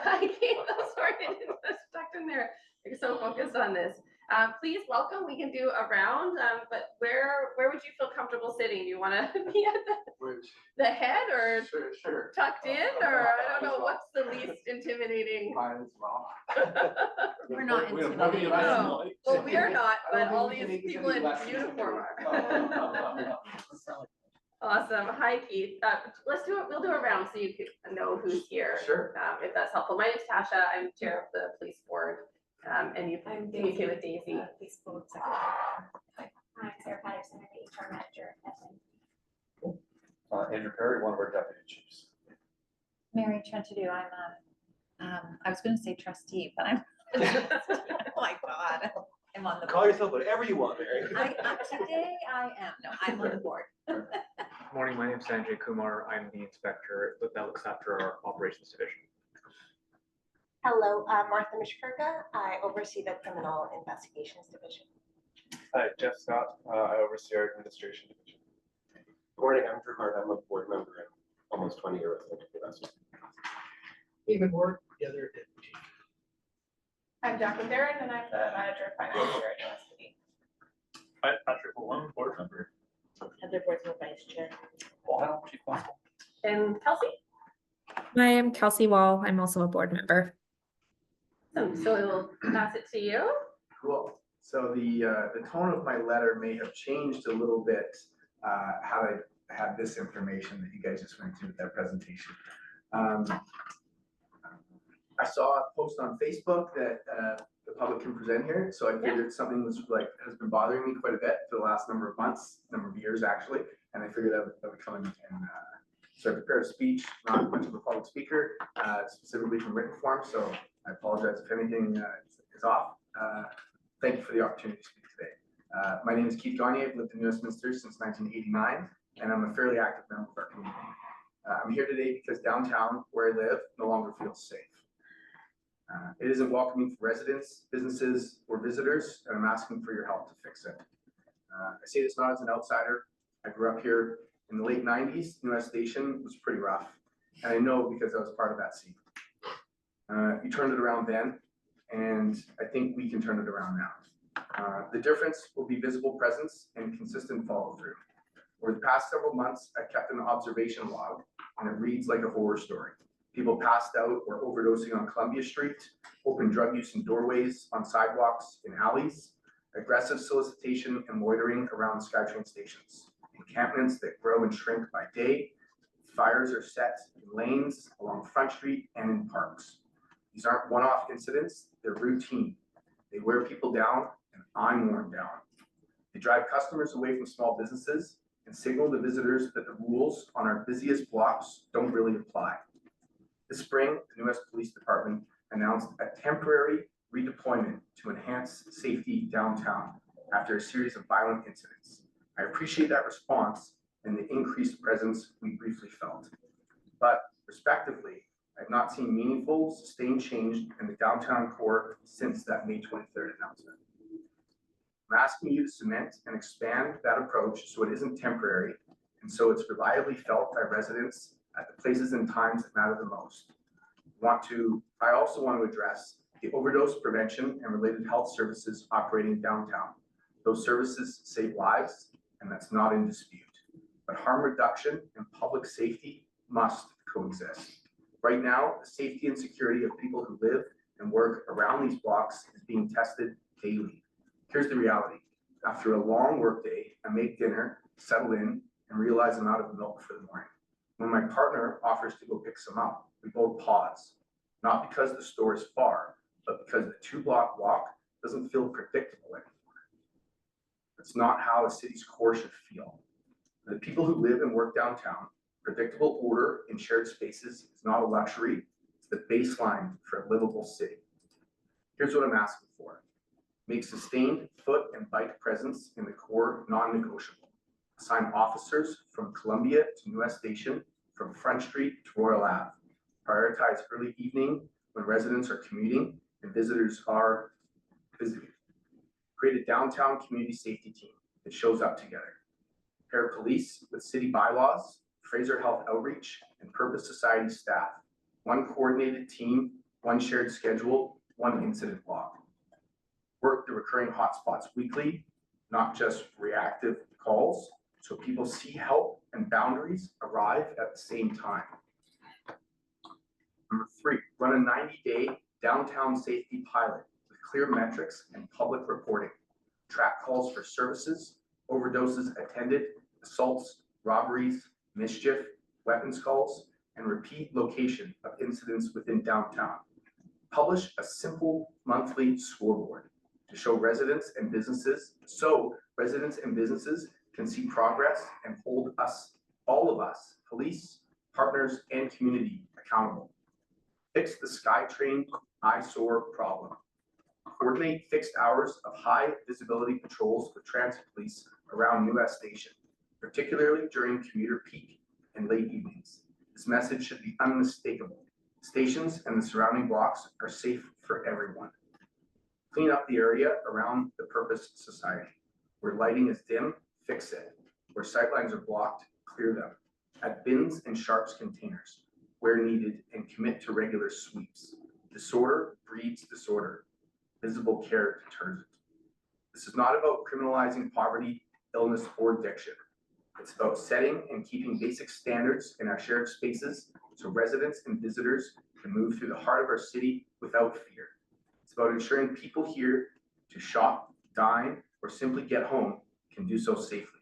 [SPEAKER 1] sorry, I didn't stuck in there. You're so focused on this. Please welcome. We can do a round, but where would you feel comfortable sitting? Do you want to be at the head or
[SPEAKER 9] Sure.
[SPEAKER 1] tucked in, or I don't know what's the least intimidating?
[SPEAKER 9] Mine as well.
[SPEAKER 3] We're not intimidated.
[SPEAKER 1] No, well, we are not,
[SPEAKER 9] I don't
[SPEAKER 1] but all
[SPEAKER 9] think
[SPEAKER 1] these
[SPEAKER 9] it's
[SPEAKER 1] people in
[SPEAKER 9] less
[SPEAKER 1] uniform
[SPEAKER 9] intimidating.
[SPEAKER 1] are. Awesome. Hi, Keith. Let's do it. We'll do a round so you can know who's here.
[SPEAKER 9] Sure.
[SPEAKER 1] If that's helpful. My name's Tasha. I'm chair of the police board. And you communicate with Daisy.
[SPEAKER 10] Police board secretary. I'm Sarah Patterson, I'm the HR manager at Edmonton.
[SPEAKER 2] Andrew Perry, one of our deputy chiefs.
[SPEAKER 3] Mary Trentadue, I was gonna say trustee, but I'm, oh my God, I'm on the
[SPEAKER 7] Call
[SPEAKER 3] board.
[SPEAKER 7] yourself whatever you want, Mary.
[SPEAKER 3] Today I am, no, I'm on the board.
[SPEAKER 11] Morning, my name is Sanjay Kumar. I'm the inspector that looks after our operations division.
[SPEAKER 10] Hello, Martha Mishkerka. I oversee the criminal investigations division.
[SPEAKER 9] Hi, Jeff Scott. I oversee our administration division.
[SPEAKER 7] Good morning, I'm Drew Hart. I'm a board member and almost 20 years old.
[SPEAKER 12] David Ward, the other deputy chief.
[SPEAKER 1] I'm Jacqueline Barron, and I'm the manager of finance here at USD.
[SPEAKER 6] Hi, Patrick Malone, board member.
[SPEAKER 10] Heather Boardman, vice chair.
[SPEAKER 2] Paul Howell, chief constable.
[SPEAKER 1] And Kelsey.
[SPEAKER 5] I am Kelsey Wall. I'm also a board member.
[SPEAKER 1] So we'll pass it to you.
[SPEAKER 9] Cool. So the tone of my letter may have changed a little bit how I had this information that you guys just went through with that presentation. I saw a post on Facebook that the public can present here, so I figured something was has been bothering me quite a bit for the last number of years actually, and I figured that would come in. So I prepared a speech, not much of a public speaker, specifically from written form, so I apologize if anything is off. Thank you for the opportunity to speak today. My name is Keith Gagne. I've lived in Westminster since 1989, and I'm a fairly active member of our community. I'm here today because downtown, where I live, no longer feels safe. It isn't welcoming for residents, businesses, or visitors, and I'm asking for your help to fix it. I say this not as an outsider. I grew up here in the late 90s. US Station was pretty rough, and I know because I was part of that scene. You turned it around then, and I think we can turn it around now. The difference will be visible presence and consistent follow through. Over the past several months, I've kept an observation log, and it reads like a horror story. People passed out or overdosing on Columbia Street, open drug use in doorways, on sidewalks, in alleys, aggressive solicitation and loitering around SkyTrain stations, encampments that grow and shrink by day. Fires are set in lanes along Front Street and in parks. These aren't one-off incidents, they're routine. They wear people down, and I'm worn down. They drive customers away from small businesses and signal to visitors that the rules on our busiest blocks don't really apply. This spring, the US Police Department announced a temporary redeployment to enhance safety downtown after a series of violent incidents. I appreciate that response and the increased presence we briefly felt. But respectively, I've not seen meaningful, sustained change in the downtown core since that May 23rd announcement. I'm asking you to cement and expand that approach so it isn't temporary and so it's reliably felt by residents at the places and times that matter the most. I also want to address the overdose prevention and related health services operating downtown. Those services save lives, and that's not in dispute. But harm reduction and public safety must coexist. Right now, the safety and security of people who live and work around these blocks is being tested daily. Here's the reality. After a long workday, I make dinner, settle in, and realize I'm out of milk for the morning. When my partner offers to go pick some up, we both pause. Not because the store is far, but because the 2-block walk doesn't feel predictable anymore. That's not how a city's core should feel. For the people who live and work downtown, predictable order in shared spaces is not a luxury, it's the baseline for a livable city. Here's what I'm asking for. Make sustained foot and bike presence in the core non-negotiable. Assign officers from Columbia to New West Station, from Front Street to Royal Ave. Prioritize early evening when residents are commuting and visitors are visiting. Create a downtown community safety team that shows up together. Pair police with city bylaws, Fraser Health Outreach, and Purpose Society staff. One coordinated team, one shared schedule, one incident log. Work the recurring hotspots weekly, not just reactive calls, so people see help and boundaries arrive at the same time. Number 3, run a 90-day downtown safety pilot with clear metrics and public reporting. Track calls for services, overdoses attended, assaults, robberies, mischief, weapons calls, and repeat location of incidents within downtown. Publish a simple monthly scoreboard to show residents and businesses, so residents and businesses can see progress and hold us, all of us, police, partners, and community accountable. Fix the SkyTrain eyesore problem. Coordinate fixed hours of high visibility patrols with transit police around New West Station, particularly during commuter peak and late evenings. This message should be unmistakable. Stations and the surrounding blocks are safe for everyone. Clean up the area around the Purpose Society. Where lighting is dim, fix it. Where sightlines are blocked, clear them. Add bins and sharps containers where needed and commit to regular sweeps. Disorder breeds disorder. Visible care deters it. This is not about criminalizing poverty, illness, or addiction. It's about setting and keeping basic standards in our shared spaces so residents and visitors can move through the heart of our city without fear. It's about ensuring people here to shop, dine, or simply get home can do so safely.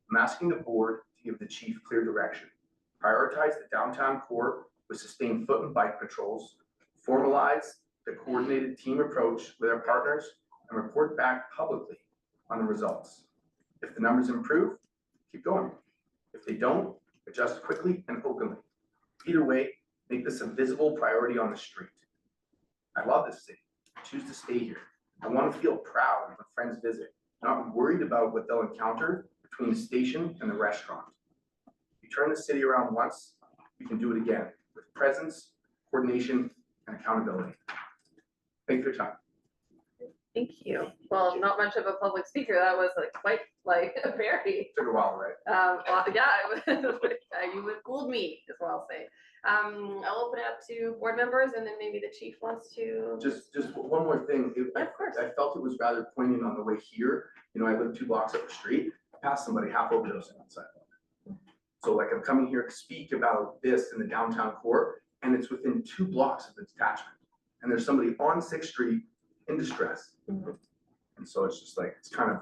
[SPEAKER 9] I'm asking the board to give the chief clear direction. Prioritize the downtown core with sustained foot and bike patrols, formalize the coordinated team approach with our partners, and report back publicly on the results. If the numbers improve, keep going. If they don't, adjust quickly and openly. Either way, make this a visible priority on the street. I love this city. I choose to stay here. I want to feel proud when friends visit, not worried about what they'll encounter between the station and the restaurant. We turn the city around once, we can do it again with presence, coordination, and accountability. Thank you for your time.
[SPEAKER 1] Thank you. Well, not much of a public speaker. That was quite a very,
[SPEAKER 9] Took a while, right?
[SPEAKER 1] well, yeah, you would fooled me, is what I'll say. I'll open it up to board members and then maybe the chief wants to.
[SPEAKER 9] Just one more thing.
[SPEAKER 1] Yeah, of course.
[SPEAKER 9] I felt it was rather poignant on the way here. You know, I live 2 blocks up the street. I passed somebody half overdosing on the sidewalk. So I'm coming here to speak about this in the downtown core, and it's within 2 blocks of the detachment. And there's somebody on 6th Street in distress.
[SPEAKER 1] Mm-hmm.
[SPEAKER 9] And so it's just it's kind of,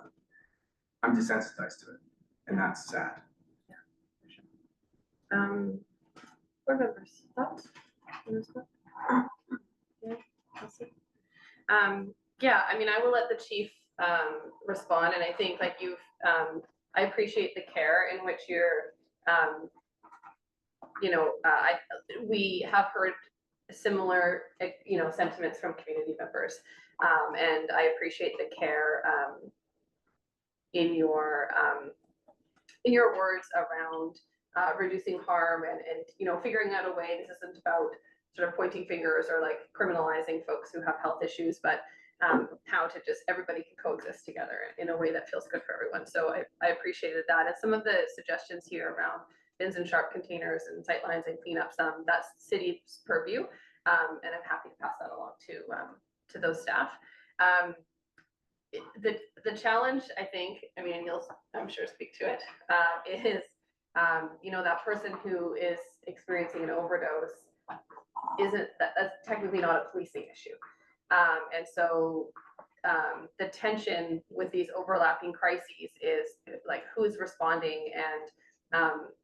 [SPEAKER 9] I'm desensitized to it, and that's sad.
[SPEAKER 1] Yeah. Board members, thoughts? Yeah, I'll see. Yeah, I mean, I will let the chief respond, and I think you've, I appreciate the care in which you're, we have heard similar, sentiments from community members, and I appreciate the care in your words around reducing harm and, you know, figuring out a way. This isn't about sort of pointing fingers or like criminalizing folks who have health issues, but how to just, everybody can coexist together in a way that feels good for everyone. So I appreciated that. And some of the suggestions here around bins and sharp containers and sightlines and cleanups, that's city's purview. And I'm happy to pass that along to those staff. The challenge, I think, I mean, and you'll, I'm sure, speak to it, is, you know, that person who is experiencing an overdose that's technically not a policing issue. And so the tension with these overlapping crises is like, who's responding and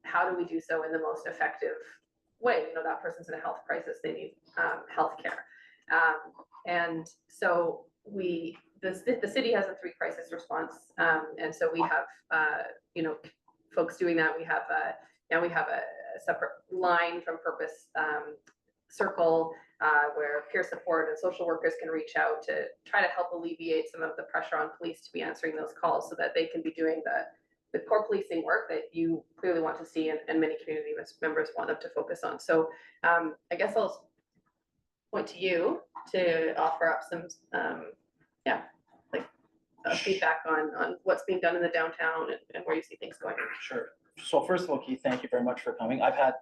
[SPEAKER 1] how do we do so in the most effective way? You know, that person's in a health crisis, they need healthcare. And so the city has a 3 crisis response. And so we have, you know, folks doing that. We have a separate line from Purpose Circle where peer support and social workers can reach out to try to help alleviate some of the pressure on police to be answering those calls so that they can be doing the core policing work that you clearly want to see and many community members want them to focus on. So I guess I'll point to you to offer up some, feedback on what's being done in the downtown and where you see things going.
[SPEAKER 8] Sure. So first of all, Keith, thank you very much for coming. I've had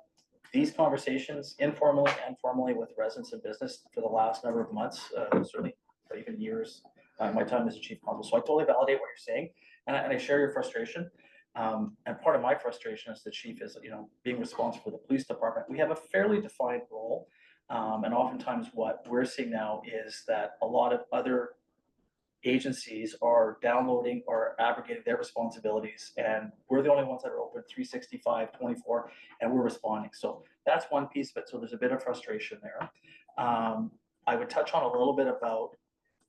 [SPEAKER 8] these conversations informally and formally with residents and business for the last number of months, certainly for even years, my time as a chief counsel. So I totally validate what you're saying, and I share your frustration. And part of my frustration as the chief is, you know, being responsible for the police department. We have a fairly defined role, and oftentimes what we're seeing now is that a lot of other agencies are downloading or abrogating their responsibilities, and we're the only ones that are open 365/24, and we're responding. So that's one piece of it. So there's a bit of frustration there. I would touch on a little bit about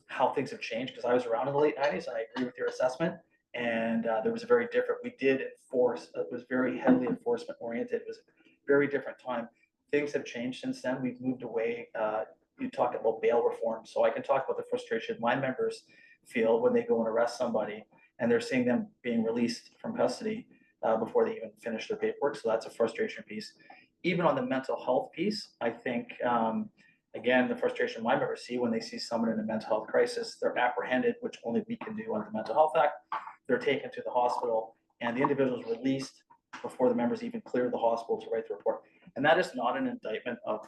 [SPEAKER 8] how things have changed, because I was around in the late 90s and I agree with your assessment. And there was a very different, we did enforce, it was very heavily enforcement oriented. It was a very different time. Things have changed since then. We've moved away. You talked about bail reform. So I can talk about the frustration my members feel when they go and arrest somebody and they're seeing them being released from custody before they even finish their paperwork. So that's a frustration piece. Even on the mental health piece, I think, again, the frustration my members see when they see someone in a mental health crisis, they're apprehended, which only we can do under the Mental Health Act. They're taken to the hospital and the individual is released before the members even clear the hospital to write the report. And that is not an indictment of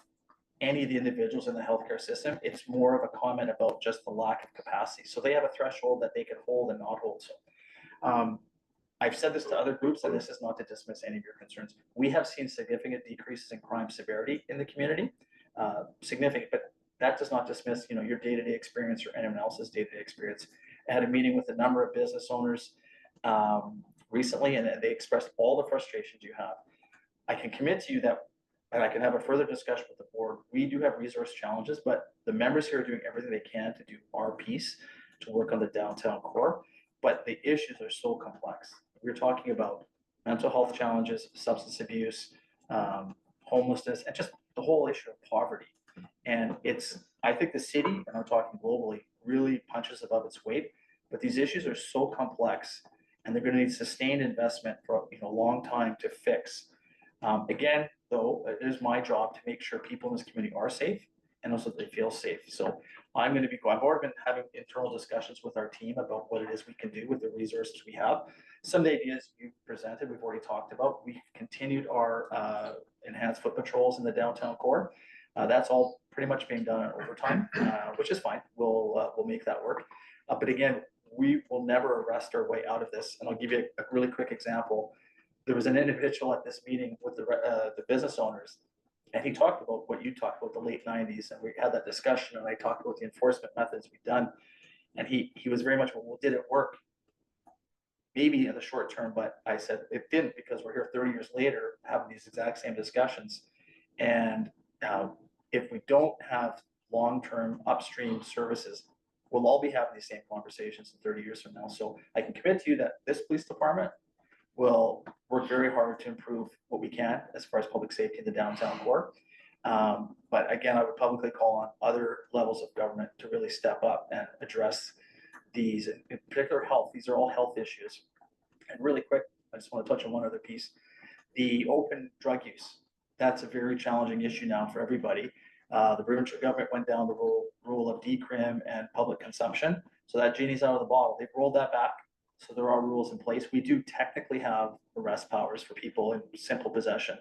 [SPEAKER 8] any of the individuals in the healthcare system. It's more of a comment about just the lack of capacity. So they have a threshold that they can hold and not hold. So I've said this to other groups, and this is not to dismiss any of your concerns. We have seen significant decreases in crime severity in the community, significant, but that does not dismiss, you know, your day-to-day experience or anyone else's day-to-day experience. I had a meeting with a number of business owners recently, and they expressed all the frustrations you have. I can commit to you that, and I can have a further discussion with the board, we do have resource challenges, but the members here are doing everything they can to do our piece to work on the downtown core. But the issues are so complex. We're talking about mental health challenges, substance abuse, homelessness, and just the whole issue of poverty. And it's, I think the city, and I'm talking globally, really punches above its weight, but these issues are so complex and they're going to need sustained investment for, you know, a long time to fix. Again, though, it is my job to make sure people in this community are safe and also that they feel safe. So I'm going to be going, I've already been having internal discussions with our team about what it is we can do with the resources we have. Some of the ideas you presented, we've already talked about. We've continued our enhanced foot patrols in the downtown core. That's all pretty much being done in overtime, which is fine. We'll make that work. But again, we will never arrest our way out of this. And I'll give you a really quick example. There was an individual at this meeting with the business owners, and he talked about what you talked about, the late 90s, and we had that discussion, and I talked about the enforcement methods we've done. And he was very much, well, did it work? Maybe in the short term, but I said it didn't, because we're here 30 years later having these exact same discussions. And if we don't have long-term upstream services, we'll all be having these same conversations in 30 years from now. So I can commit to you that this police department will work very hard to improve what we can as far as public safety in the downtown core. But again, I would publicly call on other levels of government to really step up and address these, in particular health. These are all health issues. And really quick, I just want to touch on one other piece. The open drug use, that's a very challenging issue now for everybody. The provincial government went down the rule of decrim and public consumption. So that genie's out of the bottle. They've rolled that back. So there are rules in place. We do technically have arrest powers for people in simple possession.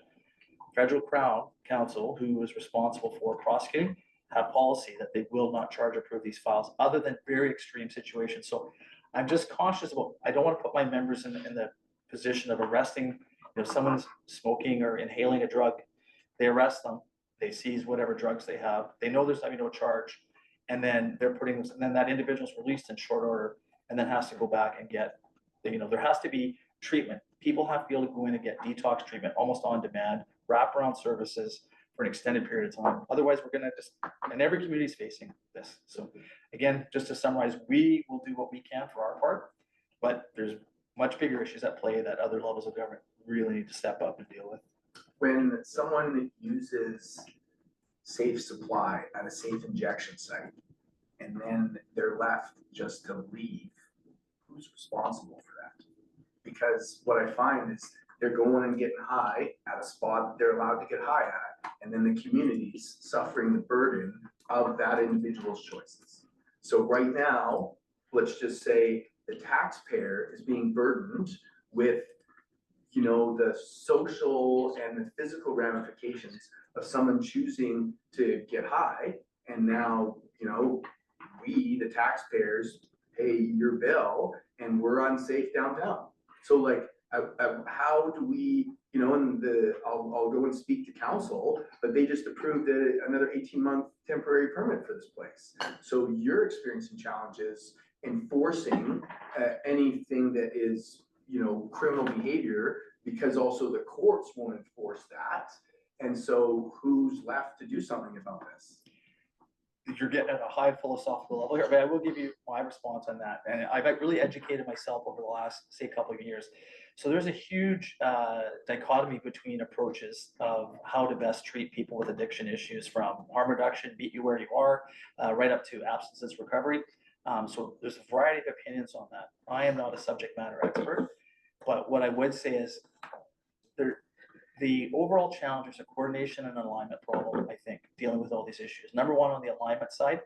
[SPEAKER 8] Federal Crown Counsel, who is responsible for prosecuting, have policy that they will not charge or prove these files other than very extreme situations. So I'm just cautious about, I don't want to put my members in the position of arresting, someone's smoking or inhaling a drug. They arrest them, they seize whatever drugs they have. They know there's no charge. And then and then that individual's released in short order and then has to go back and get, there has to be treatment. People have to be able to go in and get detox treatment almost on demand, wraparound services for an extended period of time. Otherwise, we're going to and every community is facing this. So again, just to summarize, we will do what we can for our part, but there's much bigger issues at play that other levels of government really need to step up and deal with.
[SPEAKER 9] When someone uses safe supply at a safe injection site, and then they're left just to leave, who's responsible for that? Because what I find is they're going and getting high at a spot that they're allowed to get high at, and then the community's suffering the burden of that individual's choices. So right now, let's just say the taxpayer is being burdened with, the social and the physical ramifications of someone choosing to get high, and now, we, the taxpayers, pay your bill, and we're unsafe downtown. So like, how do we, I'll go and speak to council, but they just approved another 18-month temporary permit for this place. So you're experiencing challenges enforcing anything that is, criminal behavior, because also the courts won't enforce that. And so who's left to do something about this?
[SPEAKER 8] You're getting at a high philosophical level here, but I will give you my response on that. And I've really educated myself over the last, say, couple of years. So there's a huge dichotomy between approaches of how to best treat people with addiction issues, from harm reduction, meet you where you are, right up to abstinence recovery. So there's a variety of opinions on that. I am not a subject matter expert, but what I would say is the overall challenge is a coordination and alignment problem, I think, dealing with all these issues. Number one, on the alignment side,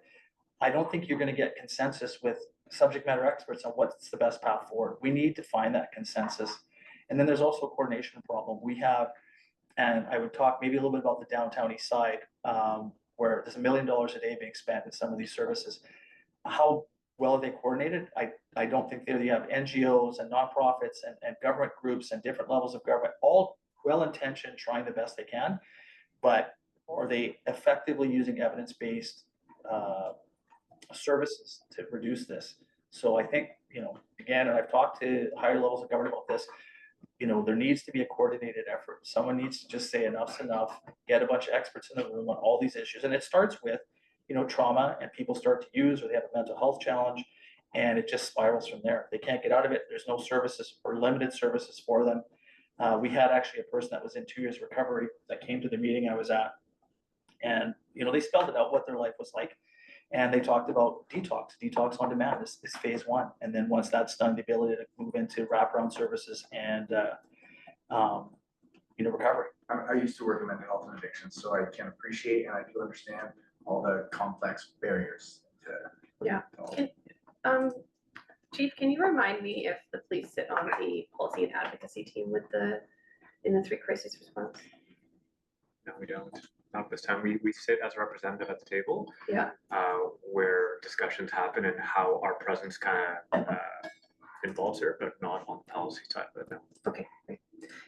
[SPEAKER 8] I don't think you're going to get consensus with subject matter experts on what's the best path forward. We need to find that consensus. And then there's also a coordination problem. We have, and I would talk maybe a little bit about the downtown east side, where there's $1 million a day being spent in some of these services. How well are they coordinated? I don't think they have NGOs and nonprofits and government groups and different levels of government, all well-intentioned, trying the best they can, but are they effectively using evidence-based services to reduce this? So I think, again, and I've talked to higher levels of government about this, there needs to be a coordinated effort. Someone needs to just say enough's enough, get a bunch of experts in the room on all these issues. And it starts with, trauma, and people start to use, or they have a mental health challenge, and it just spirals from there. They can't get out of it. There's no services or limited services for them. We had actually a person that was in 2 years recovery that came to the meeting I was at, and they spelled it out what their life was like, and they talked about detox on demand is phase one, and then once that's done, the ability to move into wraparound services and recovery.
[SPEAKER 9] I used to work in mental health and addiction, so I can appreciate and I do understand all the complex barriers to
[SPEAKER 1] Chief, can you remind me if the police sit on the policy and advocacy team in the 3 crisis response?
[SPEAKER 11] No, we don't. Not this time. We sit as a representative at the table.
[SPEAKER 1] Yeah.
[SPEAKER 11] Where discussions happen and how our presence kind of involves her, but not on the policy side. But no.
[SPEAKER 1] Okay, great.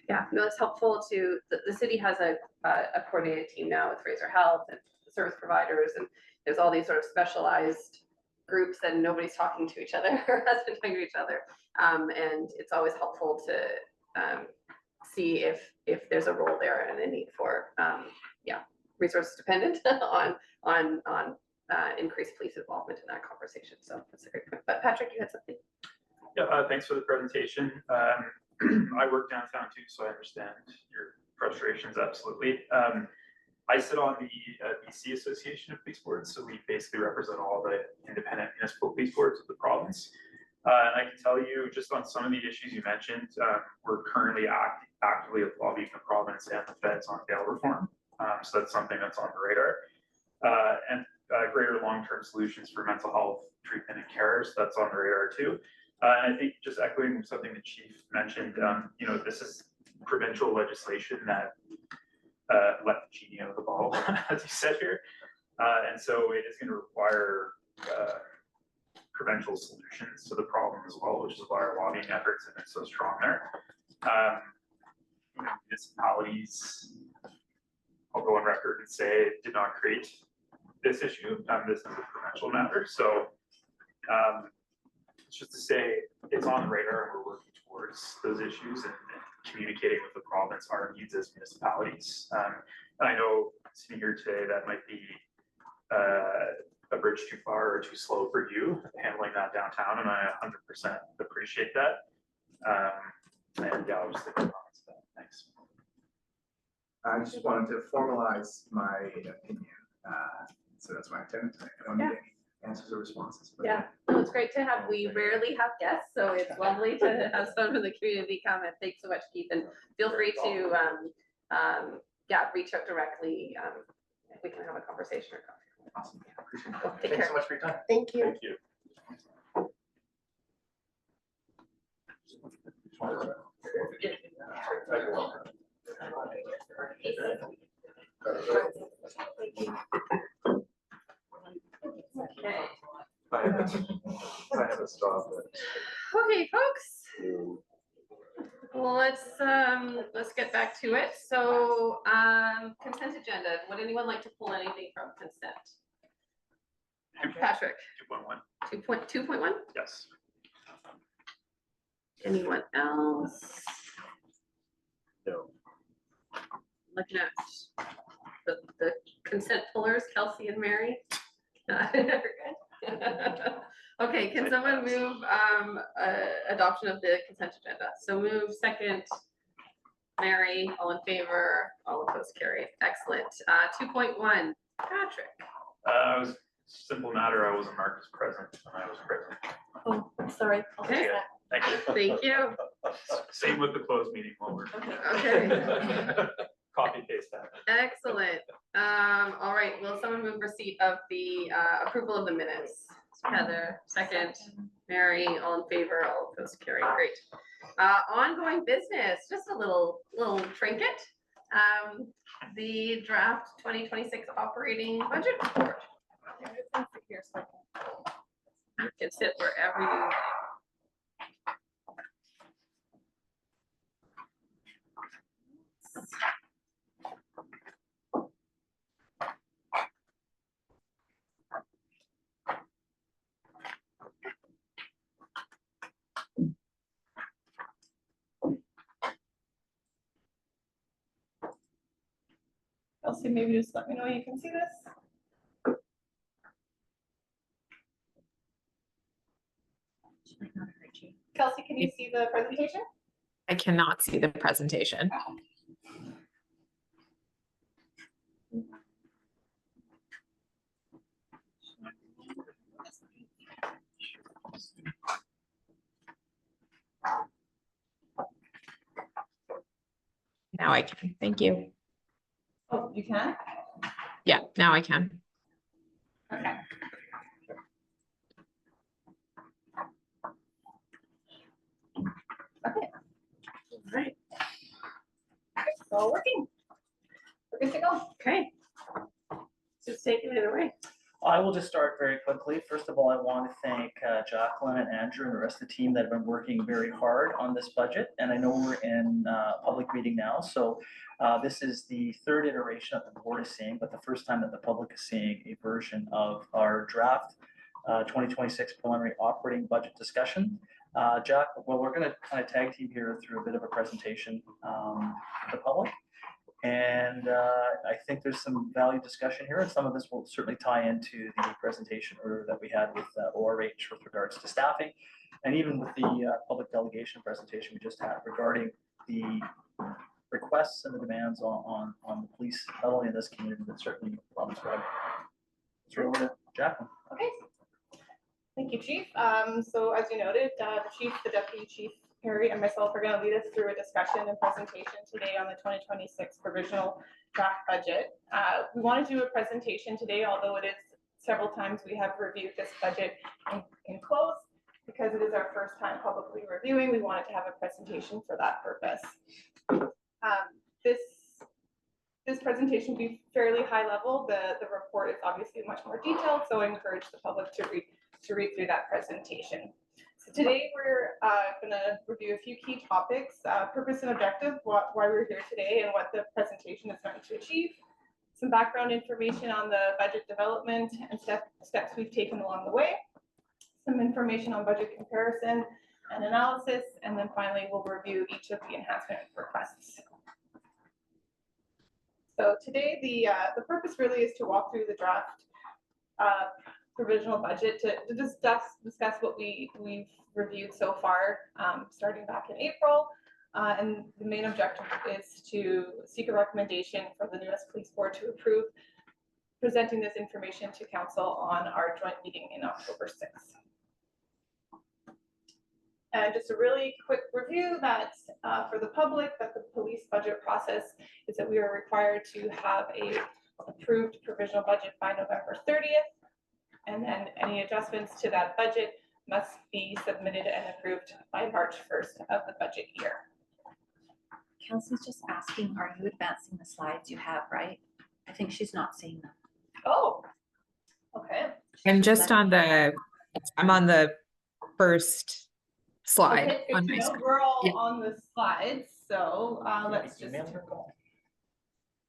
[SPEAKER 1] Yeah, no, it's helpful to, the city has a coordinated team now with Fraser Health and service providers, and there's all these sort of specialized groups and nobody's talking to each other or has been talking to each other. And it's always helpful to see if there's a role there and a need for, resources dependent on increased police involvement in that conversation. So that's a great point. But Patrick, you had something?
[SPEAKER 6] Yeah, thanks for the presentation. I work downtown too, so I understand your frustrations, absolutely. I sit on the BC Association of Police Boards, so we basically represent all the independent municipal police boards of the province. And I can tell you, just on some of the issues you mentioned, we're currently actively lobbying the province and the feds on bail reform. So that's something that's on the radar. And greater long-term solutions for mental health treatment and care, so that's on the radar too. And I think just echoing something the chief mentioned, you know, this is provincial legislation that let the genie out of the bottle, as you said here. And so it is going to require provincial solutions to the problem as well, which is why our lobbying efforts have been so strong there. You know, municipalities, I'll go on record and say, did not create this issue. This is a provincial matter. So it's just to say it's on the radar and we're working towards those issues and communicating with the province our needs as municipalities. And I know sitting here today, that might be a bridge too far or too slow for you handling that downtown, and I 100% appreciate that. And yeah, I'll just leave the comments to that. Thanks.
[SPEAKER 9] I just wanted to formalize my opinion, so that's why I attended tonight. I don't need any answers or responses. But
[SPEAKER 1] Yeah, no, it's great to have, we rarely have guests, so it's lovely to have someone from the community come, and thanks so much, Keith, and feel free to, yeah, reach out directly, we can have a conversation or coffee.
[SPEAKER 9] Awesome. Appreciate it.
[SPEAKER 1] Well, take
[SPEAKER 9] Thanks
[SPEAKER 1] care.
[SPEAKER 9] so much for your time.
[SPEAKER 1] Thank you.
[SPEAKER 2] Thank you.
[SPEAKER 1] Okay.
[SPEAKER 7] I have a straw, but
[SPEAKER 1] Okay, folks. Well, let's get back to it. So, consent agenda. Would anyone like to pull anything from consent? Patrick,
[SPEAKER 6] 2.1.
[SPEAKER 1] 2.1?
[SPEAKER 6] Yes.
[SPEAKER 1] Anyone else?
[SPEAKER 7] no.
[SPEAKER 1] Looking at the consent pullers, Kelsey and Mary. Okay, can someone move adoption of the consent agenda? So move second, Mary, all in favor, all opposed, carried. Excellent. 2.1, Patrick.
[SPEAKER 6] It was a simple matter. I wasn't marked as present and I was present.
[SPEAKER 3] Oh, I'm sorry. I'll fix
[SPEAKER 1] Okay.
[SPEAKER 3] that.
[SPEAKER 6] Thank you.
[SPEAKER 1] Thank you.
[SPEAKER 6] Same with the closed meeting while we're.
[SPEAKER 1] Okay.
[SPEAKER 6] Copy paste that.
[SPEAKER 1] Excellent. All right, will someone move receipt of the approval of the minutes? Heather, second. Mary, all in favor, all opposed, carried. Great. Ongoing business, just a little trinket. The draft 2026 operating budget report. You can sit wherever you like. Elsie, maybe just let me know you can see this. Kelsey, can you see the presentation?
[SPEAKER 5] I cannot see the presentation. Now I can. Thank you.
[SPEAKER 1] Oh, you can?
[SPEAKER 5] Yeah, now I can.
[SPEAKER 1] Okay. Okay. All right. It's all working. We're good to go. Okay. Just taking it away.
[SPEAKER 8] I will just start very quickly. First of all, I want to thank Jacqueline and Andrew and the rest of the team that have been working very hard on this budget. And I know we're in public meeting now, so this is the third iteration that the board is seeing, but the first time that the public is seeing a version of our draft 2026 preliminary operating budget discussion. Jack, well, we're going to kind of tag team here through a bit of a presentation to the public. And I think there's some value discussion here, and some of this will certainly tie into the presentation earlier that we had with ORH with regards to staffing, and even with the public delegation presentation we just had regarding the requests and the demands on the police, not only in this community, but certainly province-wide. So over to Jacqueline.
[SPEAKER 1] Okay. Thank you, Chief. So as you noted, the chief, the deputy chief
[SPEAKER 13] Perry and myself are going to lead us through a discussion and presentation today on the 2026 provisional draft budget. We want to do a presentation today, although it is several times we have reviewed this budget in close. Because it is our first time publicly reviewing, we wanted to have a presentation for that purpose. This presentation will be fairly high level. The report is obviously much more detailed, so I encourage the public to read through that presentation. So today we're going to review a few key topics, purpose and objective, why we're here today and what the presentation is meant to achieve, some background information on the budget development and steps we've taken along the way, some information on budget comparison and analysis, and then finally we'll review each of the enhancement requests. So today the purpose really is to walk through the draft provisional budget to discuss what we've reviewed so far, starting back in April. And the main objective is to seek a recommendation from the US Police Board to approve presenting this information to Council on our joint meeting in October 6th. And just a really quick review that for the public, that the police budget process is that we are required to have a approved provisional budget by November 30th. And then any adjustments to that budget must be submitted and approved by March 1st of the budget year.
[SPEAKER 3] Kelsey's just asking, are you advancing the slides you have, right? I think she's not seeing them.
[SPEAKER 13] Oh, okay.
[SPEAKER 5] I'm just on the, I'm on the first slide
[SPEAKER 13] Okay, good
[SPEAKER 5] on
[SPEAKER 13] to
[SPEAKER 5] my
[SPEAKER 13] know.
[SPEAKER 5] screen.
[SPEAKER 13] We're all
[SPEAKER 5] Yeah.
[SPEAKER 13] on the slides, so let's just,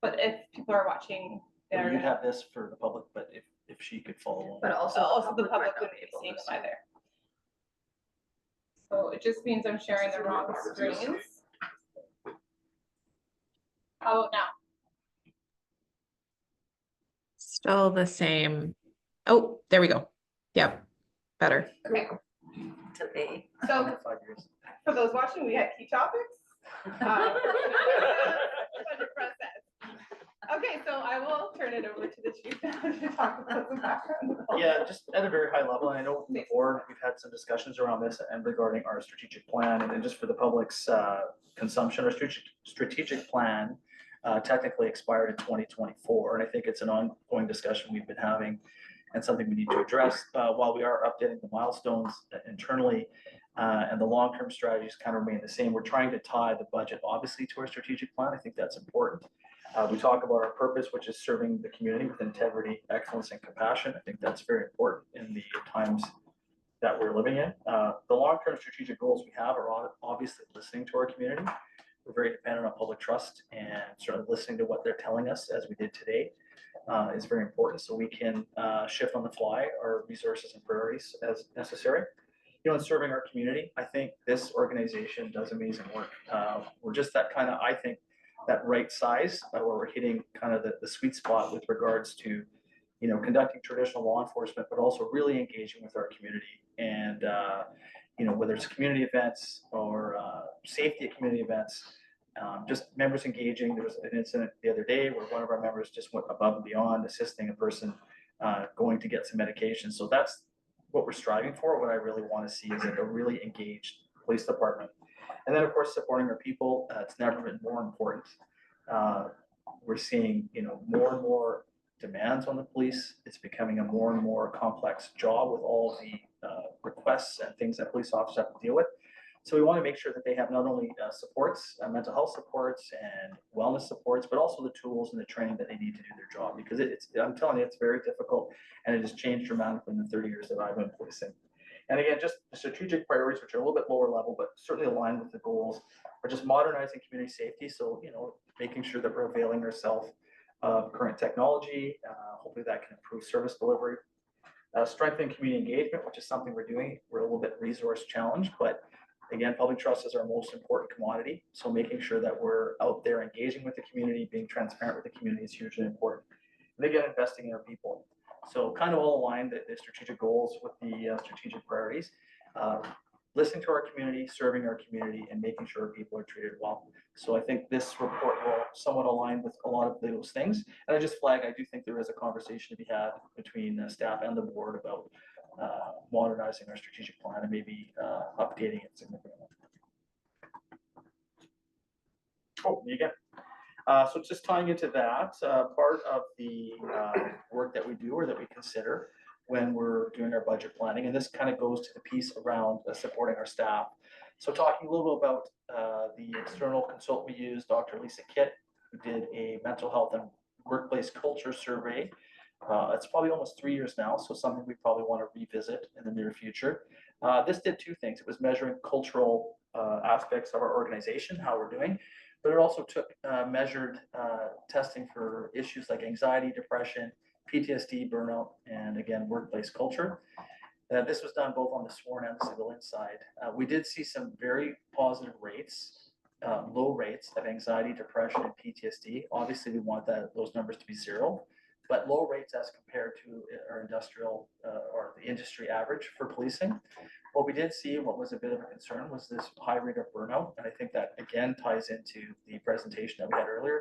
[SPEAKER 13] but if people are watching,
[SPEAKER 8] Well,
[SPEAKER 13] they're
[SPEAKER 8] you'd have this for the public, but if she could follow along.
[SPEAKER 1] But also
[SPEAKER 13] the public
[SPEAKER 1] might
[SPEAKER 13] wouldn't
[SPEAKER 1] not
[SPEAKER 13] be
[SPEAKER 1] able
[SPEAKER 13] seeing
[SPEAKER 1] to
[SPEAKER 13] them either. So it just means I'm sharing the wrong screens. How about now?
[SPEAKER 5] Still the same. Oh, there we go. Yep, better.
[SPEAKER 13] Okay,
[SPEAKER 3] Today.
[SPEAKER 13] so
[SPEAKER 8] 5 years.
[SPEAKER 13] for those watching, we had key topics. Budget process. Okay, so I will turn it over to the chief now to talk about the background.
[SPEAKER 8] Yeah, just at a very high level, and I know from the board, we've had some discussions around this and regarding our strategic plan, and just for the public's consumption, our strategic plan technically expired in 2024, and I think it's an ongoing discussion we've been having and something we need to address. While we are updating the milestones internally, and the long-term strategies kind of remain the same, we're trying to tie the budget obviously to our strategic plan. I think that's important. We talk about our purpose, which is serving the community with integrity, excellence, and compassion. I think that's very important in the times that we're living in. The long-term strategic goals we have are obviously listening to our community. We're very dependent on public trust, and sort of listening to what they're telling us, as we did today, is very important. So we can shift on the fly our resources and priorities as necessary. You know, in serving our community, I think this organization does amazing work. We're just that kind of, I think, that right size where we're hitting kind of the sweet spot with regards to, you know, conducting traditional law enforcement, but also really engaging with our community. And, you know, whether it's community events or safety at community events, just members engaging. There was an incident the other day where one of our members just went above and beyond assisting a person going to get some medication. So that's what we're striving for. What I really want to see is like a really engaged police department. And then, of course, supporting our people. It's never been more important. We're seeing, you know, more and more demands on the police. It's becoming a more and more complex job with all the requests and things that police officers have to deal with. So we want to make sure that they have not only supports, mental health supports and wellness supports, but also the tools and the training that they need to do their job. Because I'm telling you, it's very difficult, and it has changed dramatically in the 30 years that I've been policing. And again, just the strategic priorities, which are a little bit lower level, but certainly aligned with the goals, are just modernizing community safety. So, you know, making sure that we're availing ourselves of current technology. Hopefully that can improve service delivery. Strengthening community engagement, which is something we're doing. We're a little bit resource challenged, but again, public trust is our most important commodity. So making sure that we're out there engaging with the community, being transparent with the community is hugely important. And again, investing in our people. So kind of all aligned, the strategic goals with the strategic priorities. Listening to our community, serving our community, and making sure people are treated well. So I think this report will somewhat align with a lot of those things. And I just flag, I do think there is a conversation to be had between staff and the board about modernizing our strategic plan and maybe updating it significantly. Oh, me again. So just tying into that, part of the work that we do or that we consider when we're doing our budget planning, and this kind of goes to the piece around supporting our staff. So talking a little bit about the external consultant we use, Dr. Lisa Kitt, who did a mental health and workplace culture survey. It's probably almost 3 years now, so something we probably want to revisit in the near future. This did two things. It was measuring cultural aspects of our organization, how we're doing, but it also took measured testing for issues like anxiety, depression, PTSD, burnout, and again, workplace culture. This was done both on the sworn and the civilian side. We did see some very positive rates, low rates of anxiety, depression, and PTSD. Obviously, we want those numbers to be zero, but low rates as compared to our industrial or the industry average for policing. What we did see, what was a bit of a concern, was this high rate of burnout. And I think that again ties into the presentation that we had earlier.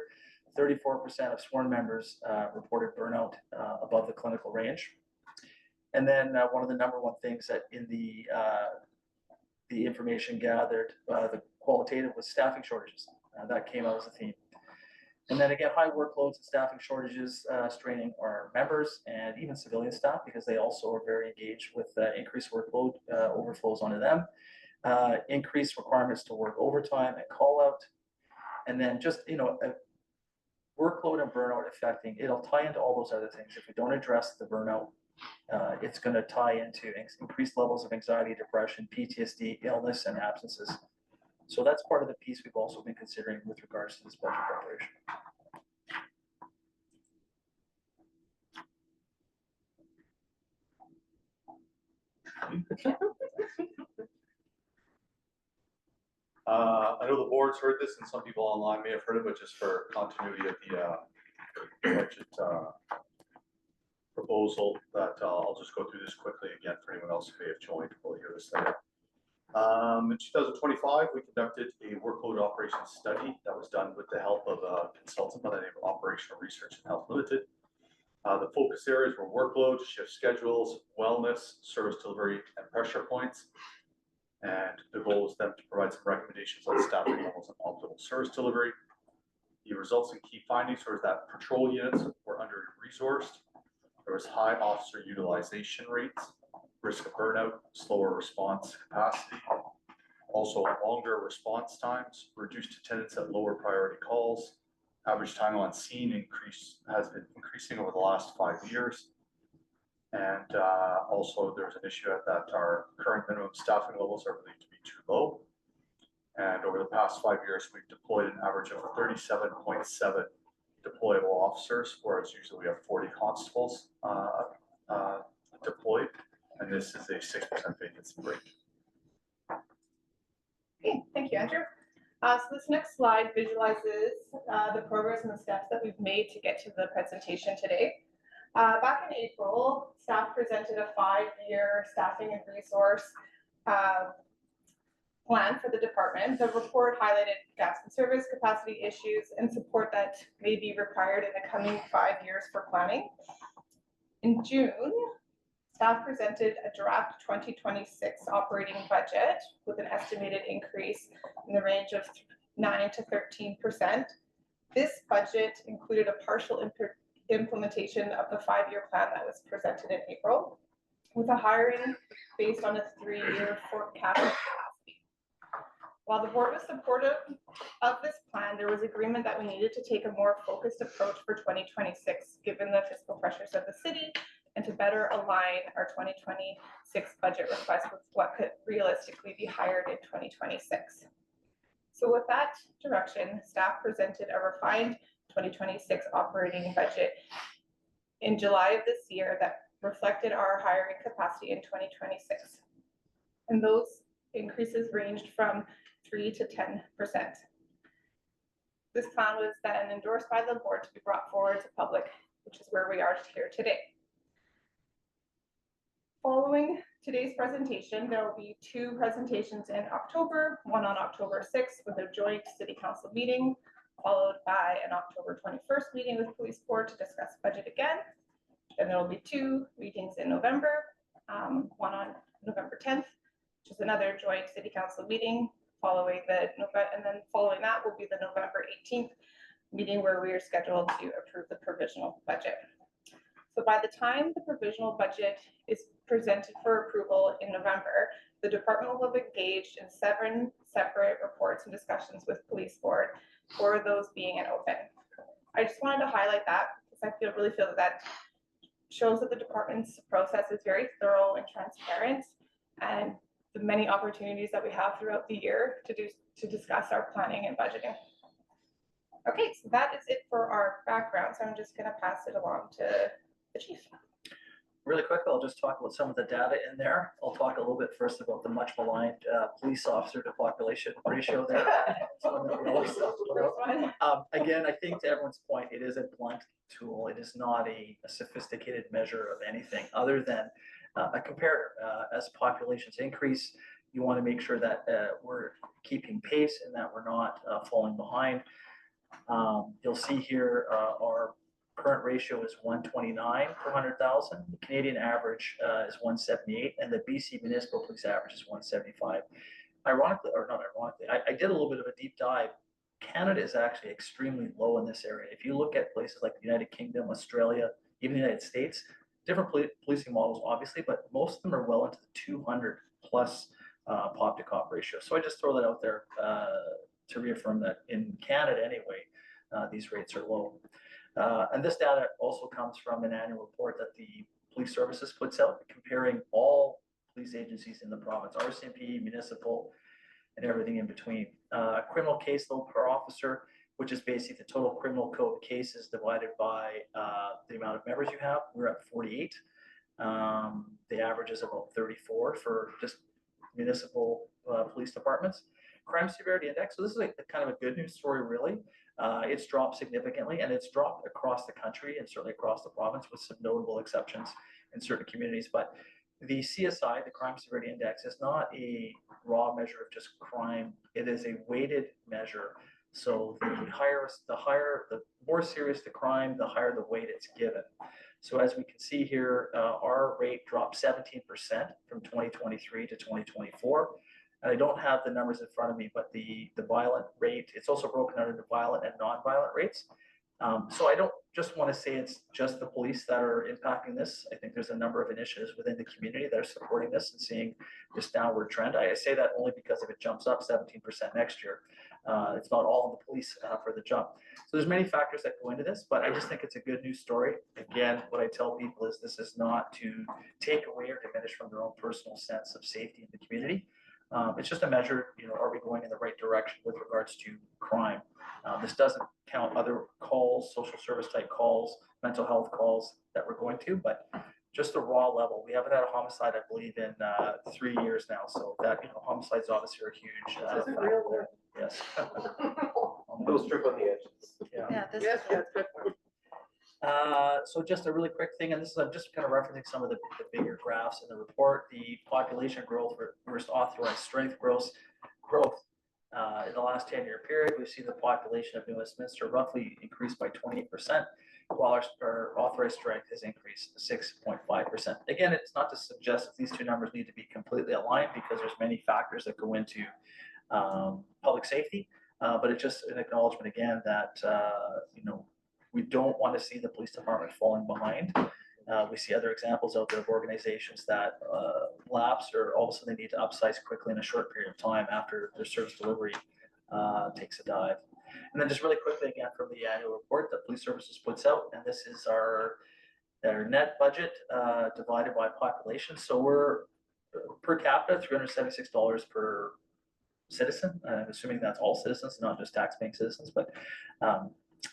[SPEAKER 8] 34% of sworn members reported burnout above the clinical range. And then one of the number one things that in the information gathered, the qualitative was staffing shortages. That came out as a theme. And then again, high workloads and staffing shortages straining our members and even civilian staff, because they also are very engaged with increased workload overflows onto them, increased requirements to work overtime and call out. And then just, workload and burnout affecting, it'll tie into all those other things. If we don't address the burnout, it's going to tie into increased levels of anxiety, depression, PTSD, illness, and absences. So that's part of the piece we've also been considering with regards to this budget preparation.
[SPEAKER 2] I know the board's heard this and some people online may have heard it, but just for continuity of the budget proposal, that I'll just go through this quickly again for anyone else who may have joined will hear this later. In 2025, we conducted a workload operations study that was done with the help of a consultant by the name of Operational Research and Health Limited. The focus areas were workload, shift schedules, wellness, service delivery, and pressure points. And the goal was then to provide some recommendations on staffing levels and optimal service delivery. The results and key findings were that patrol units were under-resourced. There was high officer utilization rates, risk of burnout, slower response capacity, also longer response times, reduced attendance at lower priority calls. Average time on scene has been increasing over the last 5 years. And also there's an issue that our current minimum staffing levels are believed to be too low. And over the past 5 years, we've deployed an average of 37.7 deployable officers, whereas usually we have 40 constables deployed. And this is a 6% vacancy rate.
[SPEAKER 13] Okay, thank you, Andrew. So this next slide visualizes the progress and the steps that we've made to get to the presentation today. Back in April, staff presented a 5-year staffing and resource plan for the department. The report highlighted gaps in service, capacity issues, and support that may be required in the coming 5 years for planning. In June, staff presented a draft 2026 operating budget with an estimated increase in the range of 9 to 13%. This budget included a partial implementation of the 5-year plan that was presented in April, with a hiring based on a 3-year forecast capacity. While the board was supportive of this plan, there was agreement that we needed to take a more focused approach for 2026, given the fiscal pressures of the city, and to better align our 2026 budget request with what could realistically be hired in 2026. So with that direction, staff presented a refined 2026 operating budget in July of this year that reflected our hiring capacity in 2026. And those increases ranged from 3 to 10%. This plan was then endorsed by the board to be brought forward to public, which is where we are here today. Following today's presentation, there will be 2 presentations in October, one on October 6th with a joint city council meeting, followed by an October 21st meeting with police board to discuss budget again. Then there will be 2 meetings in November, one on November 10th, which is another joint city council meeting, following and then following that will be the November 18th meeting where we are scheduled to approve the provisional budget. So by the time the provisional budget is presented for approval in November, the department will have engaged in 7 separate reports and discussions with police board, for those being an open. I just wanted to highlight that because I really feel that shows that the department's process is very thorough and transparent, and the many opportunities that we have throughout the year to discuss our planning and budgeting. Okay, so that is it for our background. So I'm just going to pass it along to the chief.
[SPEAKER 8] Really quick, I'll just talk about some of the data in there. I'll talk a little bit first about the much maligned police officer to population ratio there. Again, I think to everyone's point, it is a blunt tool. It is not a sophisticated measure of anything other than a comparator. As populations increase, you want to make sure that we're keeping pace and that we're not falling behind. You'll see here our current ratio is 129 per 100,000. The Canadian average is 178, and the BC municipal police average is 175. Ironically, or not ironically, I did a little bit of a deep dive. Canada is actually extremely low in this area. If you look at places like the United Kingdom, Australia, even the United States, different policing models, obviously, but most of them are well into the 200 plus pop to cop ratio. So I just throw that out there to reaffirm that in Canada anyway, these rates are low. And this data also comes from an annual report that the police services puts out, comparing all police agencies in the province, RCMP, municipal, and everything in between. Criminal caseload per officer, which is basically the total criminal code cases divided by the amount of members you have. We're at 48. The average is about 34 for just municipal police departments. Crime severity index. So this is kind of a good news story, really. It's dropped significantly, and it's dropped across the country and certainly across the province, with some notable exceptions in certain communities. But the CSI, the Crime Severity Index, is not a raw measure of just crime. It is a weighted measure. So the more serious the crime, the higher the weight it's given. So as we can see here, our rate dropped 17% from 2023 to 2024. And I don't have the numbers in front of me, but the violent rate, it's also broken out into violent and non-violent rates. So I don't just want to say it's just the police that are impacting this. I think there's a number of initiatives within the community that are supporting this and seeing this downward trend. I say that only because if it jumps up 17% next year, it's not all on the police for the jump. So there's many factors that go into this, but I just think it's a good news story. Again, what I tell people is this is not to take away or diminish from their own personal sense of safety in the community. It's just a measure, are we going in the right direction with regards to crime? This doesn't count other calls, social service type calls, mental health calls that we're going to, but just the raw level. We haven't had a homicide, I believe, in 3 years now. So that, homicides obviously are huge.
[SPEAKER 9] Is it real?
[SPEAKER 8] Yes.
[SPEAKER 7] Little strip on the edges.
[SPEAKER 8] Yeah.
[SPEAKER 9] Yes, that's good.
[SPEAKER 8] So just a really quick thing, and this is I'm just kind of referencing some of the bigger graphs in the report. The population growth versus authorized strength growth in the last 10-year period, we've seen the population of New Westminster roughly increase by 28%, while our authorized strength has increased 6.5%. Again, it's not to suggest that these two numbers need to be completely aligned, because there's many factors that go into public safety, but it's just an acknowledgement again that we don't want to see the police department falling behind. We see other examples out there of organizations that lapse, or all of a sudden they need to upsize quickly in a short period of time after their service delivery takes a dive. And then just really quickly again from the annual report that Police Services puts out, and this is our net budget divided by population. So we're per capita $376 per citizen. I'm assuming that's all citizens, not just tax-paying citizens, but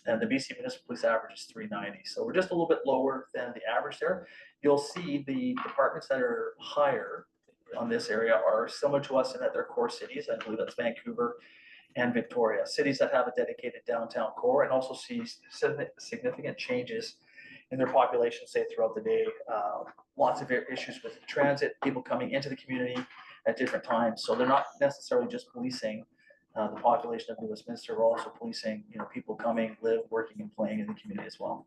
[SPEAKER 8] and the BC Municipal Police average is $390. So we're just a little bit lower than the average there. You'll see the departments that are higher on this area are similar to us in that they're core cities. I believe that's Vancouver and Victoria, cities that have a dedicated downtown core, and also see significant changes in their population, say throughout the day. Lots of issues with transit, people coming into the community at different times. So they're not necessarily just policing the population of New Westminster, we're also policing, people coming, live, working, and playing in the community as well.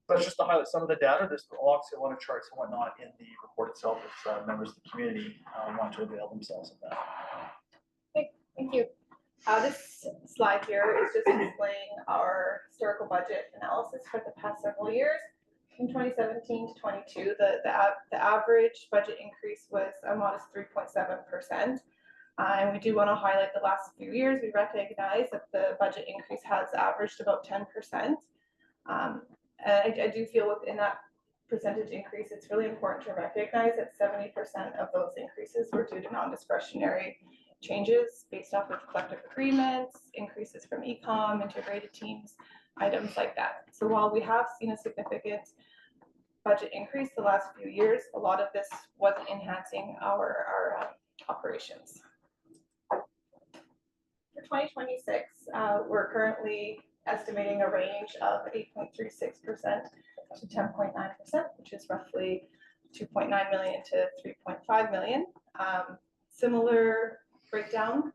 [SPEAKER 8] That's just to highlight some of the data. There's obviously a lot of charts and whatnot in the report itself if members of the community want to avail themselves of that.
[SPEAKER 13] Thank you. This slide here is just displaying our historical budget analysis for the past several years. From 2017 to 22, the average budget increase was a modest 3.7%. And we do want to highlight the last few years. We recognize that the budget increase has averaged about 10%. And I do feel within that percentage increase, it's really important to recognize that 70% of those increases were due to non-discretionary changes based off of collective agreements, increases from e-com, integrated teams, items like that. So while we have seen a significant budget increase the last few years, a lot of this wasn't enhancing our operations. For 2026, we're currently estimating a range of 8.36% to 10.9%, which is roughly 2.9 million to 3.5 million. Similar breakdown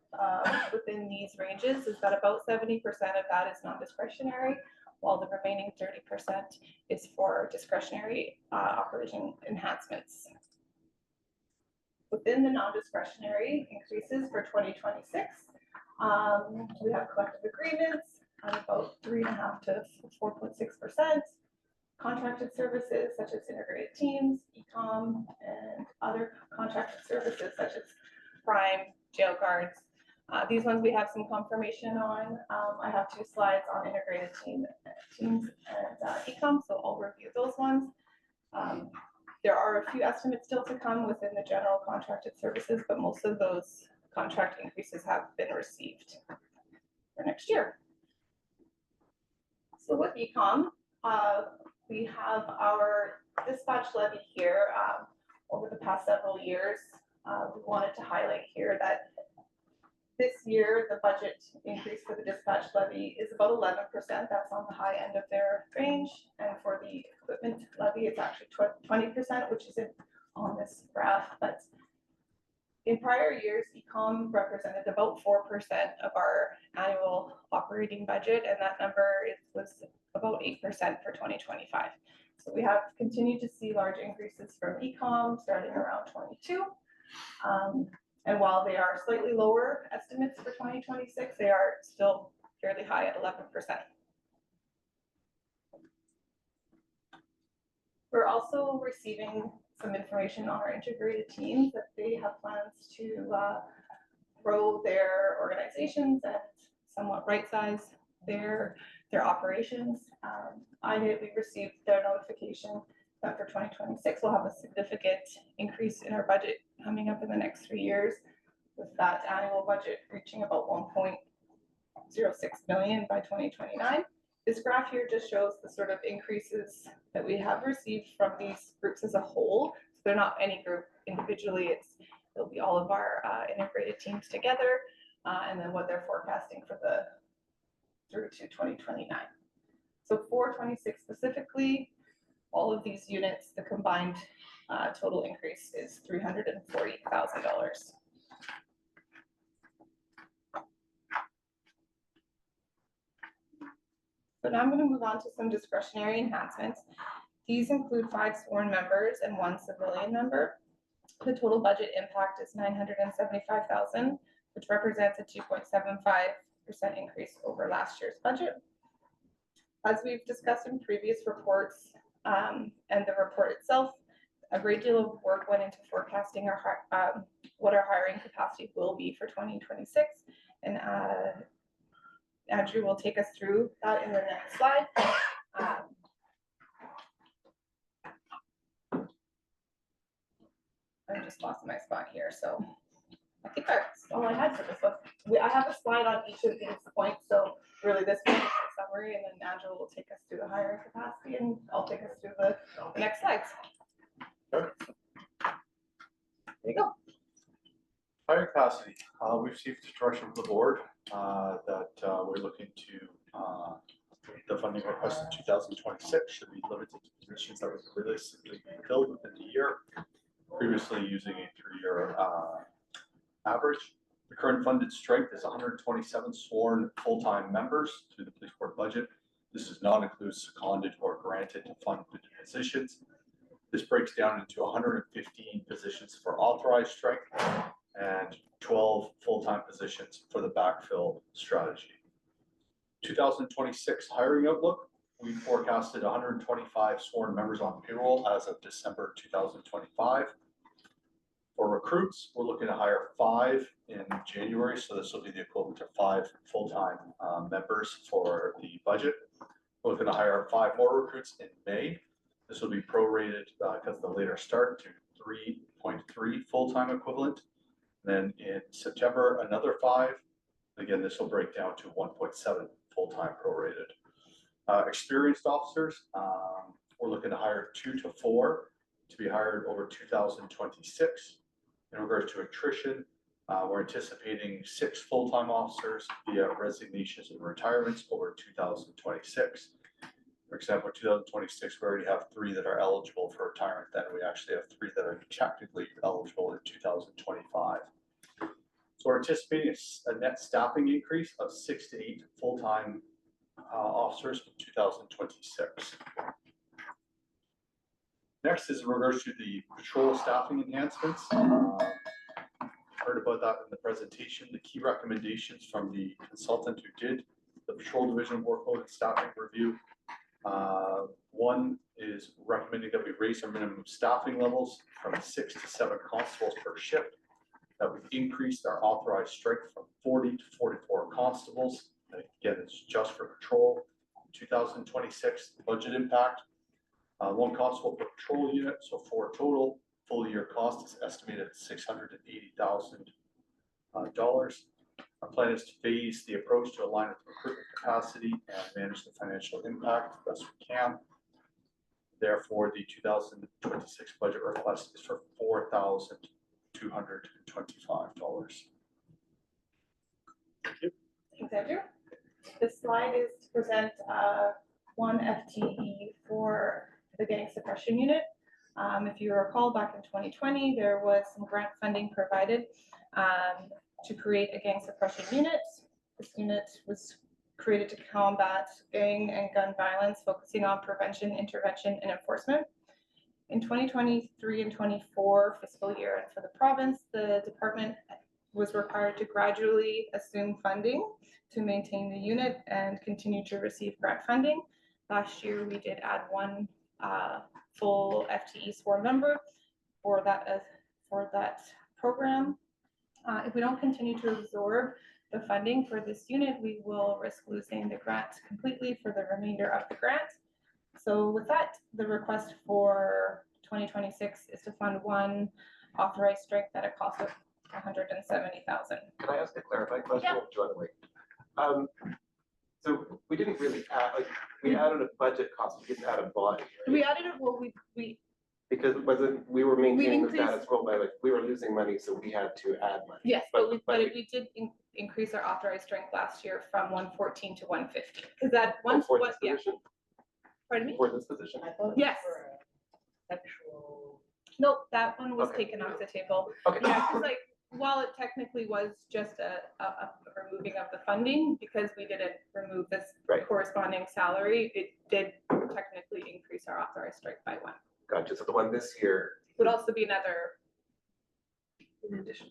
[SPEAKER 13] within these ranges is that about 70% of that is non-discretionary, while the remaining 30% is for discretionary operation enhancements. Within the non-discretionary increases for 2026, we have collective agreements at about 3.5 to 4.6%. Contracted services such as integrated teams, e-com, and other contracted services such as Prime, jail guards. These ones we have some confirmation on. I have 2 slides on integrated teams and e-com, so I'll review those ones. There are a few estimates still to come within the general contracted services, but most of those contract increases have been received for next year. So with e-com, we have our dispatch levy here. Over the past several years, we wanted to highlight here that this year, the budget increase for the dispatch levy is about 11%. That's on the high end of their range. And for the equipment levy, it's actually 20%, which isn't on this graph. But in prior years, e-com represented about 4% of our annual operating budget, and that number was about 8% for 2025. So we have continued to see large increases from e-com starting around 22. And while they are slightly lower estimates for 2026, they are still fairly high at 11%. We're also receiving some information on our integrated teams that they have plans to grow their organizations and somewhat right-size their operations. We received their notification that for 2026 we'll have a significant increase in our budget coming up in the next 3 years, with that annual budget reaching about 1.06 million by 2029. This graph here just shows the sort of increases that we have received from these groups as a whole. So they're not any group individually, it'll be all of our integrated teams together, and then what they're forecasting for through to 2029. So for 26 specifically, all of these units, the combined total increase is $340,000. So now I'm going to move on to some discretionary enhancements. These include 5 sworn members and 1 civilian member. The total budget impact is $975,000, which represents a 2.75% increase over last year's budget. As we've discussed in previous reports and the report itself, a great deal of work went into forecasting what our hiring capacity will be for 2026. And Andrew will take us through that in the next slide. I just lost my spot here, so I think that's all I had for this one. I have a slide on each of these points, so really this one is the summary, and then Angela will take us through the hiring capacity, and I'll take us through the next slides. There you go.
[SPEAKER 2] Higher capacity, we received direction from the board that we're looking to the funding request in 2026 should be limited to positions that were realistically filled within the year, previously using a 3-year average. The current funded strength is 127 sworn full-time members through the police board budget. This does not include seconded or granted funded positions. This breaks down into 115 positions for authorized strength, and 12 full-time positions for the backfill strategy. 2026 hiring outlook, we forecasted 125 sworn members on payroll as of December 2025. For recruits, we're looking to hire 5 in January, so this will be the equivalent of 5 full-time members for the budget. We're looking to hire 5 more recruits in May. This will be prorated because of the later start to 3.3 full-time equivalent. Then in September, another 5. Again, this will break down to 1.7 full-time prorated. Experienced officers, we're looking to hire 2 to 4 to be hired over 2026. In regards to attrition, we're anticipating 6 full-time officers via resignations and retirements over 2026. For example, 2026, we already have 3 that are eligible for retirement. Then we actually have 3 that are technically eligible in 2025. So we're anticipating a net staffing increase of 6 to 8 full-time officers in 2026. Next is in regards to the patrol staffing enhancements. Heard about that in the presentation. The key recommendations from the consultant who did the patrol division workload and staffing review. One is recommending that we raise our minimum staffing levels from 6 to 7 constables per shift. That we increased our authorized strength from 40 to 44 constables. Again, it's just for patrol. 2026 budget impact. 1 constable per patrol unit, so 4 total. Full year cost is estimated at $680,000. Our plan is to phase the approach to align with recruitment capacity and manage the financial impact the best we can. Therefore, the 2026 budget request is for $4,225.
[SPEAKER 13] Thanks, Andrew. This slide is to present 1 FTE for the gang suppression unit. If you recall, back in 2020, there was some grant funding provided to create a gang suppression unit. This unit was created to combat gang and gun violence, focusing on prevention, intervention, and enforcement. In 2023 and 24 fiscal year, and for the province, the department was required to gradually assume funding to maintain the unit and continue to receive grant funding. Last year, we did add 1 full FTE sworn member for that program. If we don't continue to absorb the funding for this unit, we will risk losing the grant completely for the remainder of the grant. So with that, the request for 2026 is to fund 1 authorized strength at a cost of $170,000.
[SPEAKER 7] Can I ask a clarifying question?
[SPEAKER 13] Yeah.
[SPEAKER 7] Join away. So we didn't really add, like, we added a budget cost, we didn't add a body. Right?
[SPEAKER 13] We added it, well, we
[SPEAKER 7] Because we were maintaining the
[SPEAKER 13] increased-
[SPEAKER 7] status quo by, like, we were losing money, so we had to add money.
[SPEAKER 13] yes, but we did increase our authorized strength last year from 114 to 150. Because that once
[SPEAKER 7] For
[SPEAKER 13] was,
[SPEAKER 7] this
[SPEAKER 13] yeah,
[SPEAKER 7] position?
[SPEAKER 13] pardon me?
[SPEAKER 7] For this position?
[SPEAKER 13] Yes.
[SPEAKER 12] Sexual.
[SPEAKER 13] Nope, that one was
[SPEAKER 7] Okay.
[SPEAKER 13] taken off the table.
[SPEAKER 7] Okay.
[SPEAKER 13] Yeah, because like, while it technically was just a removing of the funding, because we didn't remove this
[SPEAKER 7] Right.
[SPEAKER 13] corresponding salary, it did technically increase our authorized strike by 1.
[SPEAKER 7] Gotcha, so the one this year,
[SPEAKER 13] Would also be another,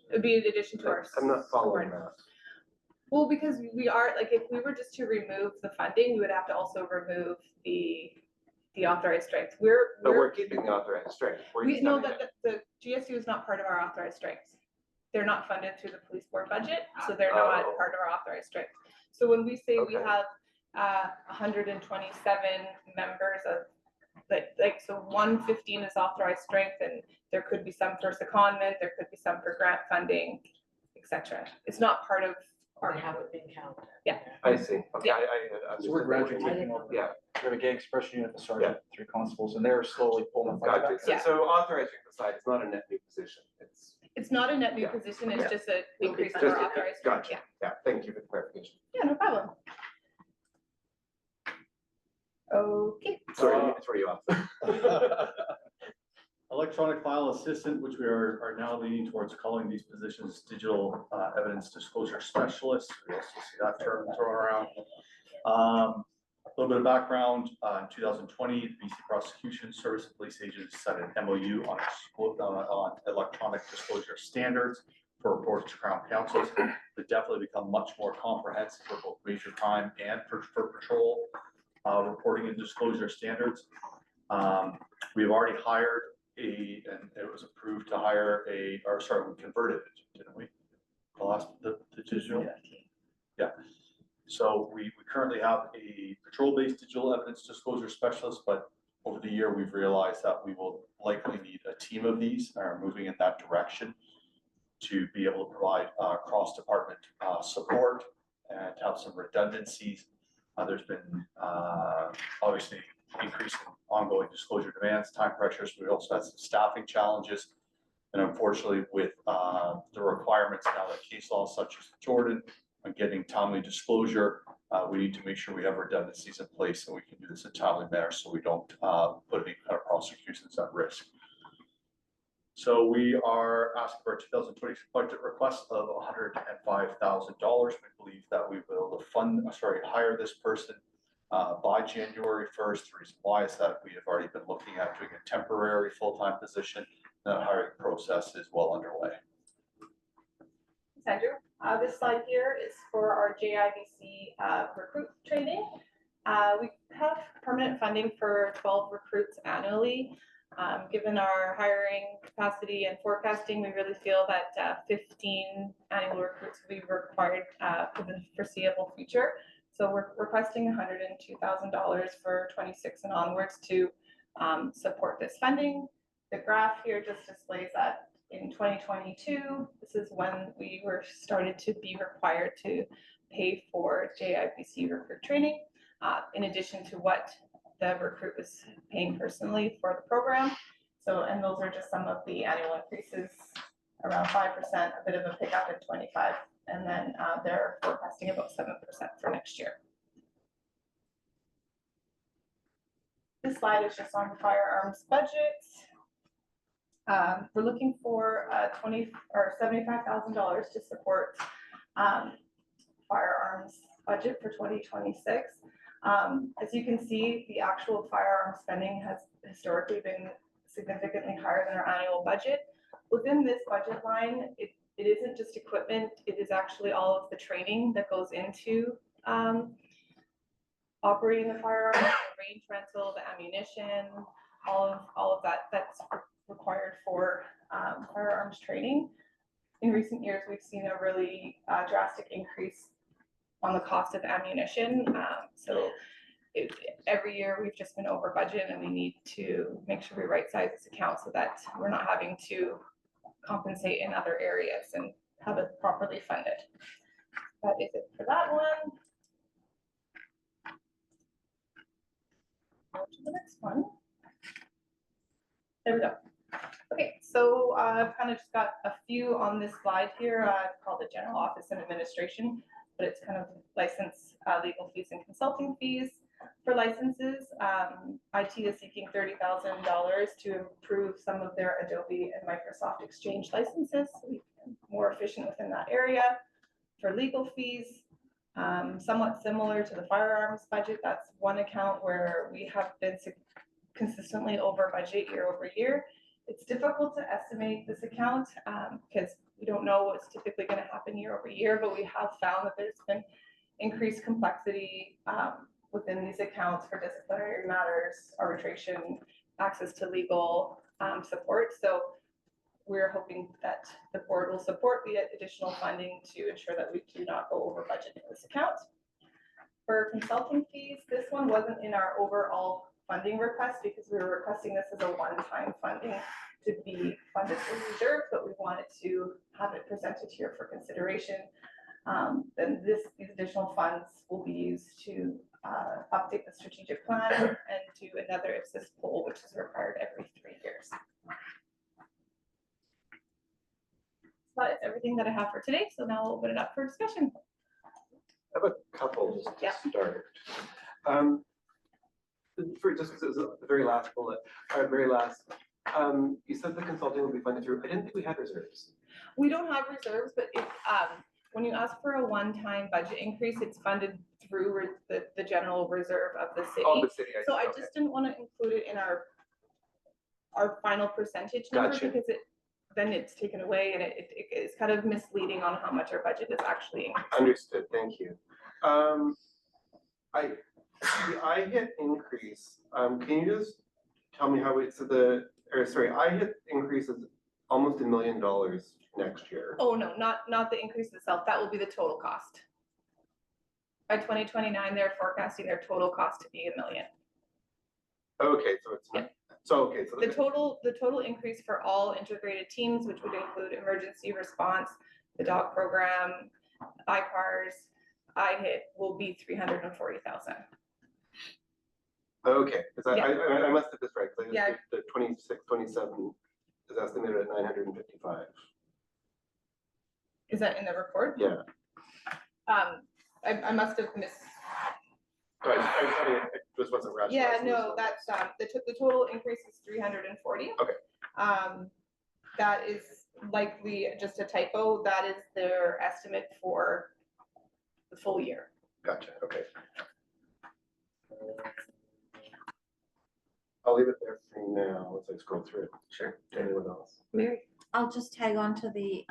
[SPEAKER 13] it'd be in addition to our.
[SPEAKER 7] I'm not following
[SPEAKER 13] sworn.
[SPEAKER 7] that.
[SPEAKER 13] Well, because we are, like, if we were just to remove the funding, we would have to also remove the authorized strengths.
[SPEAKER 7] But we're keeping the authorized strength. We're
[SPEAKER 13] We
[SPEAKER 7] just
[SPEAKER 13] know
[SPEAKER 7] adding
[SPEAKER 13] that the GSU is not part of our authorized strengths. They're not funded through the police board budget, so they're not
[SPEAKER 7] Oh.
[SPEAKER 13] part of our authorized strengths. So when we say we
[SPEAKER 7] Okay.
[SPEAKER 13] have 127 members of, like, so 115 is authorized strength, and there could be some for secondment, there could be some for grant funding, et cetera. It's not part of our.
[SPEAKER 12] They haven't been counted.
[SPEAKER 13] Yeah.
[SPEAKER 7] I see, okay,
[SPEAKER 13] Yeah.
[SPEAKER 7] I
[SPEAKER 8] So we're
[SPEAKER 7] understood.
[SPEAKER 8] gradually taking over.
[SPEAKER 7] Yeah,
[SPEAKER 8] We have a gang suppression unit, the sergeant, 3 constables, and they're slowly pulling the fight
[SPEAKER 7] gotcha,
[SPEAKER 8] back.
[SPEAKER 7] so,
[SPEAKER 13] Yeah.
[SPEAKER 7] so authorizing the side, it's not a net new position,
[SPEAKER 13] It's not a net new
[SPEAKER 7] Yeah.
[SPEAKER 13] position, it's
[SPEAKER 7] Yeah.
[SPEAKER 13] just an increase in
[SPEAKER 7] Just-
[SPEAKER 13] our authorized strength.
[SPEAKER 7] gotcha, yeah, thank you for the clarification.
[SPEAKER 13] Yeah, no problem. Okay.
[SPEAKER 7] Sorry, it's for you off.
[SPEAKER 2] Electronic file assistant, which we are now leaning towards calling these positions digital evidence disclosure specialists. We also see that term thrown around. A little bit of background, in 2020, the BC Prosecution Service and police agents signed an MOU on electronic disclosure standards for reports to Crown Councils, to definitely become much more comprehensive for both major crime and for patrol reporting and disclosure standards. We've already hired and it was approved to hire we converted it, didn't we? The digital? Yeah. So we currently have a patrol-based digital evidence disclosure specialist, but over the year, we've realized that we will likely need a team of these and are moving in that direction to be able to provide cross-department support and have some redundancies. There's been obviously increasing ongoing disclosure demands, time pressures. We also had some staffing challenges. And unfortunately, with the requirements now that case law such as Jordan on getting timely disclosure, we need to make sure we have redundancies in place and we can do this in a timely manner so we don't put any kind of prosecutions at risk. So we are asking for a 2020 budget request of $105,000. We believe that we will hire this person by January 1st. The reason why is that we have already been looking at doing a temporary full-time position. The hiring process is well underway.
[SPEAKER 13] Thanks, Andrew. This slide here is for our JIBC recruit training. We have permanent funding for 12 recruits annually. Given our hiring capacity and forecasting, we really feel that 15 annual recruits will be required for the foreseeable future. So we're requesting $102,000 for 26 and onwards to support this funding. The graph here just displays that in 2022, this is when we were started to be required to pay for JIBC recruit training, in addition to what the recruit was paying personally for the program. So, and those are just some of the annual increases, around 5%, a bit of a pickup in 25, and then they're forecasting about 7% for next year. This slide is just on the firearms budget. We're looking for $75,000 to support firearms budget for 2026. As you can see, the actual firearm spending has historically been significantly higher than our annual budget. Within this budget line, it isn't just equipment, it is actually all of the training that goes into operating the firearm, the range rental, the ammunition, all of that's required for firearms training. In recent years, we've seen a really drastic increase on the cost of ammunition. Every year we've just been over budget and we need to make sure we right size this account so that we're not having to compensate in other areas and have it properly funded. That is it for that one. Go to the next one. There we go. Okay, so I've kind of just got a few on this slide here. It's called the General Office and Administration, but it's kind of license, legal fees and consulting fees. For licenses, IT is seeking $30,000 to improve some of their Adobe and Microsoft Exchange licenses, so we can be more efficient within that area. For legal fees, somewhat similar to the firearms budget, that's one account where we have been consistently over budget year over year. It's difficult to estimate this account because we don't know what's typically going to happen year over year, but we have found that there's been increased complexity within these accounts for disciplinary matters, arbitration, access to legal support. So we're hoping that the board will support the additional funding to ensure that we do not go over budget in this account. For consulting fees, this one wasn't in our overall funding request because we were requesting this as a one-time funding to be funded for reserve, but we wanted to have it presented here for consideration. Then these additional funds will be used to update the strategic plan and do another IPSIS poll, which is required every 3 years. That is everything that I have for today. So now we'll open it up for discussion.
[SPEAKER 7] I have a couple just to start. For just because it was the very last bullet, or very last, you said the consulting will be funded through. I didn't think we had reserves.
[SPEAKER 13] We don't have reserves, but if when you ask for a one-time budget increase, it's funded through the general reserve of the city.
[SPEAKER 7] Oh, the city.
[SPEAKER 13] So I just didn't want to include it in our final percentage number because then it's taken away and it's kind of misleading on how much our budget is actually increasing.
[SPEAKER 7] Understood, thank you. The IHIT increase, can you just tell me how IHIT increase is almost $1 million next year.
[SPEAKER 13] Oh, no, not the increase itself. That will be the total cost. By 2029, they're forecasting their total cost to be $1 million.
[SPEAKER 7] Okay, so it's not, so
[SPEAKER 13] The total increase for all integrated teams, which would include emergency response, the dog program, ICARS, IHIT, will be 340,000.
[SPEAKER 7] okay, because
[SPEAKER 13] Yeah.
[SPEAKER 7] I must have this right, because
[SPEAKER 13] Yeah.
[SPEAKER 7] the 26, 27 is estimated at 955.
[SPEAKER 13] Is that in the report?
[SPEAKER 7] Yeah.
[SPEAKER 13] I must have missed.
[SPEAKER 7] So I was telling you, it just wasn't rational.
[SPEAKER 13] Yeah, no, that's, the total increase is 340.
[SPEAKER 7] Okay.
[SPEAKER 13] That is likely just a typo. That is their estimate for the full year.
[SPEAKER 7] Gotcha, okay. I'll leave it there for now, as I scroll through it.
[SPEAKER 1] Sure.
[SPEAKER 7] Anyone else?
[SPEAKER 1] Mary?
[SPEAKER 3] I'll just tag on to the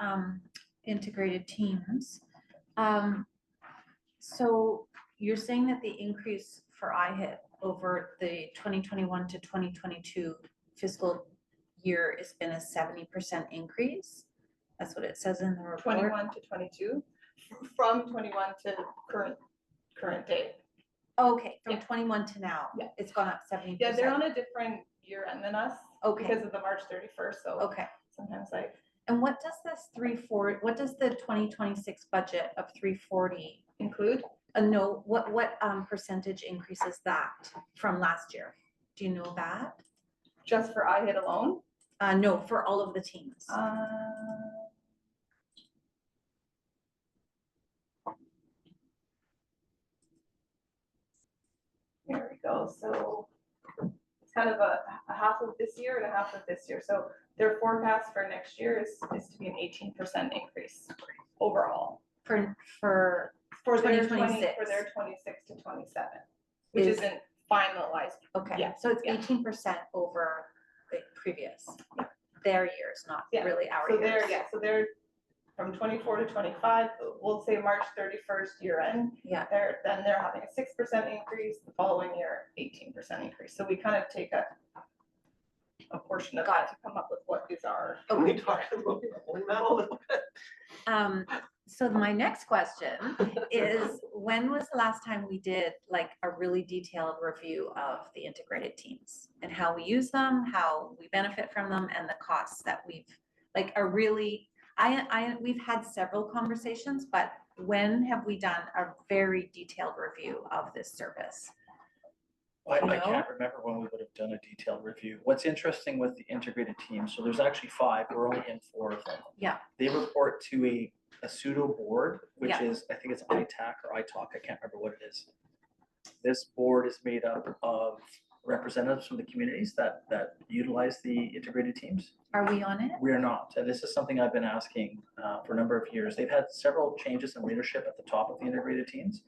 [SPEAKER 3] integrated teams. So you're saying that the increase for IHIT over the 2021 to 2022 fiscal year has been a 70% increase? That's what it says in the report.
[SPEAKER 13] 21 to 22, from 21 to current day.
[SPEAKER 3] Okay, from
[SPEAKER 13] Yeah.
[SPEAKER 3] 21 to now,
[SPEAKER 13] Yeah.
[SPEAKER 3] it's gone up 70%.
[SPEAKER 13] Yeah, they're on a different year end than us.
[SPEAKER 3] Okay.
[SPEAKER 13] Because of the March 31st, so
[SPEAKER 3] Okay,
[SPEAKER 13] sometimes like
[SPEAKER 3] and what does this 340, what does the 2026 budget of 340
[SPEAKER 13] include.
[SPEAKER 3] no, what percentage increase is that from last year? Do you know that?
[SPEAKER 13] Just for IHIT alone?
[SPEAKER 3] No, for all of the teams.
[SPEAKER 13] There we go. So it's kind of a half of this year and a half of this year. So their forecast for next year is to be an 18% increase overall.
[SPEAKER 3] For
[SPEAKER 13] For their
[SPEAKER 3] 2026.
[SPEAKER 13] For their 26 to 27, which
[SPEAKER 3] Is-
[SPEAKER 13] isn't finalized.
[SPEAKER 3] Okay,
[SPEAKER 13] Yeah,
[SPEAKER 3] so it's
[SPEAKER 13] yeah.
[SPEAKER 3] 18% over the previous, their years, not
[SPEAKER 13] Yeah,
[SPEAKER 3] really our
[SPEAKER 13] So
[SPEAKER 3] years.
[SPEAKER 13] so they're from 24 to 25, we'll say March 31st year end.
[SPEAKER 3] Yeah.
[SPEAKER 13] They're having a 6% increase, the following year, 18% increase. So we kind of take a portion of that to come up with what is our.
[SPEAKER 7] Can we talk about that a little bit?
[SPEAKER 3] So my next question is, when was the last time we did like a really detailed review of the integrated teams and how we use them, how we benefit from them, and the costs that we've like a really, we've had several conversations, but when have we done a very detailed review of this service?
[SPEAKER 8] I
[SPEAKER 3] You know?
[SPEAKER 8] can't remember when we would have done a detailed review. What's interesting with the integrated team, so there's actually 5, we're only in 4 of them.
[SPEAKER 3] Yeah.
[SPEAKER 8] They report to a pseudo board, which
[SPEAKER 3] Yeah.
[SPEAKER 8] is, I think it's ITAC or ITALK, I can't remember what it is. This board is made up of representatives from the communities that utilize the integrated teams.
[SPEAKER 3] Are we on it?
[SPEAKER 8] We are not, and this is something I've been asking for a number of years. They've had several changes in leadership at the top of the integrated teams.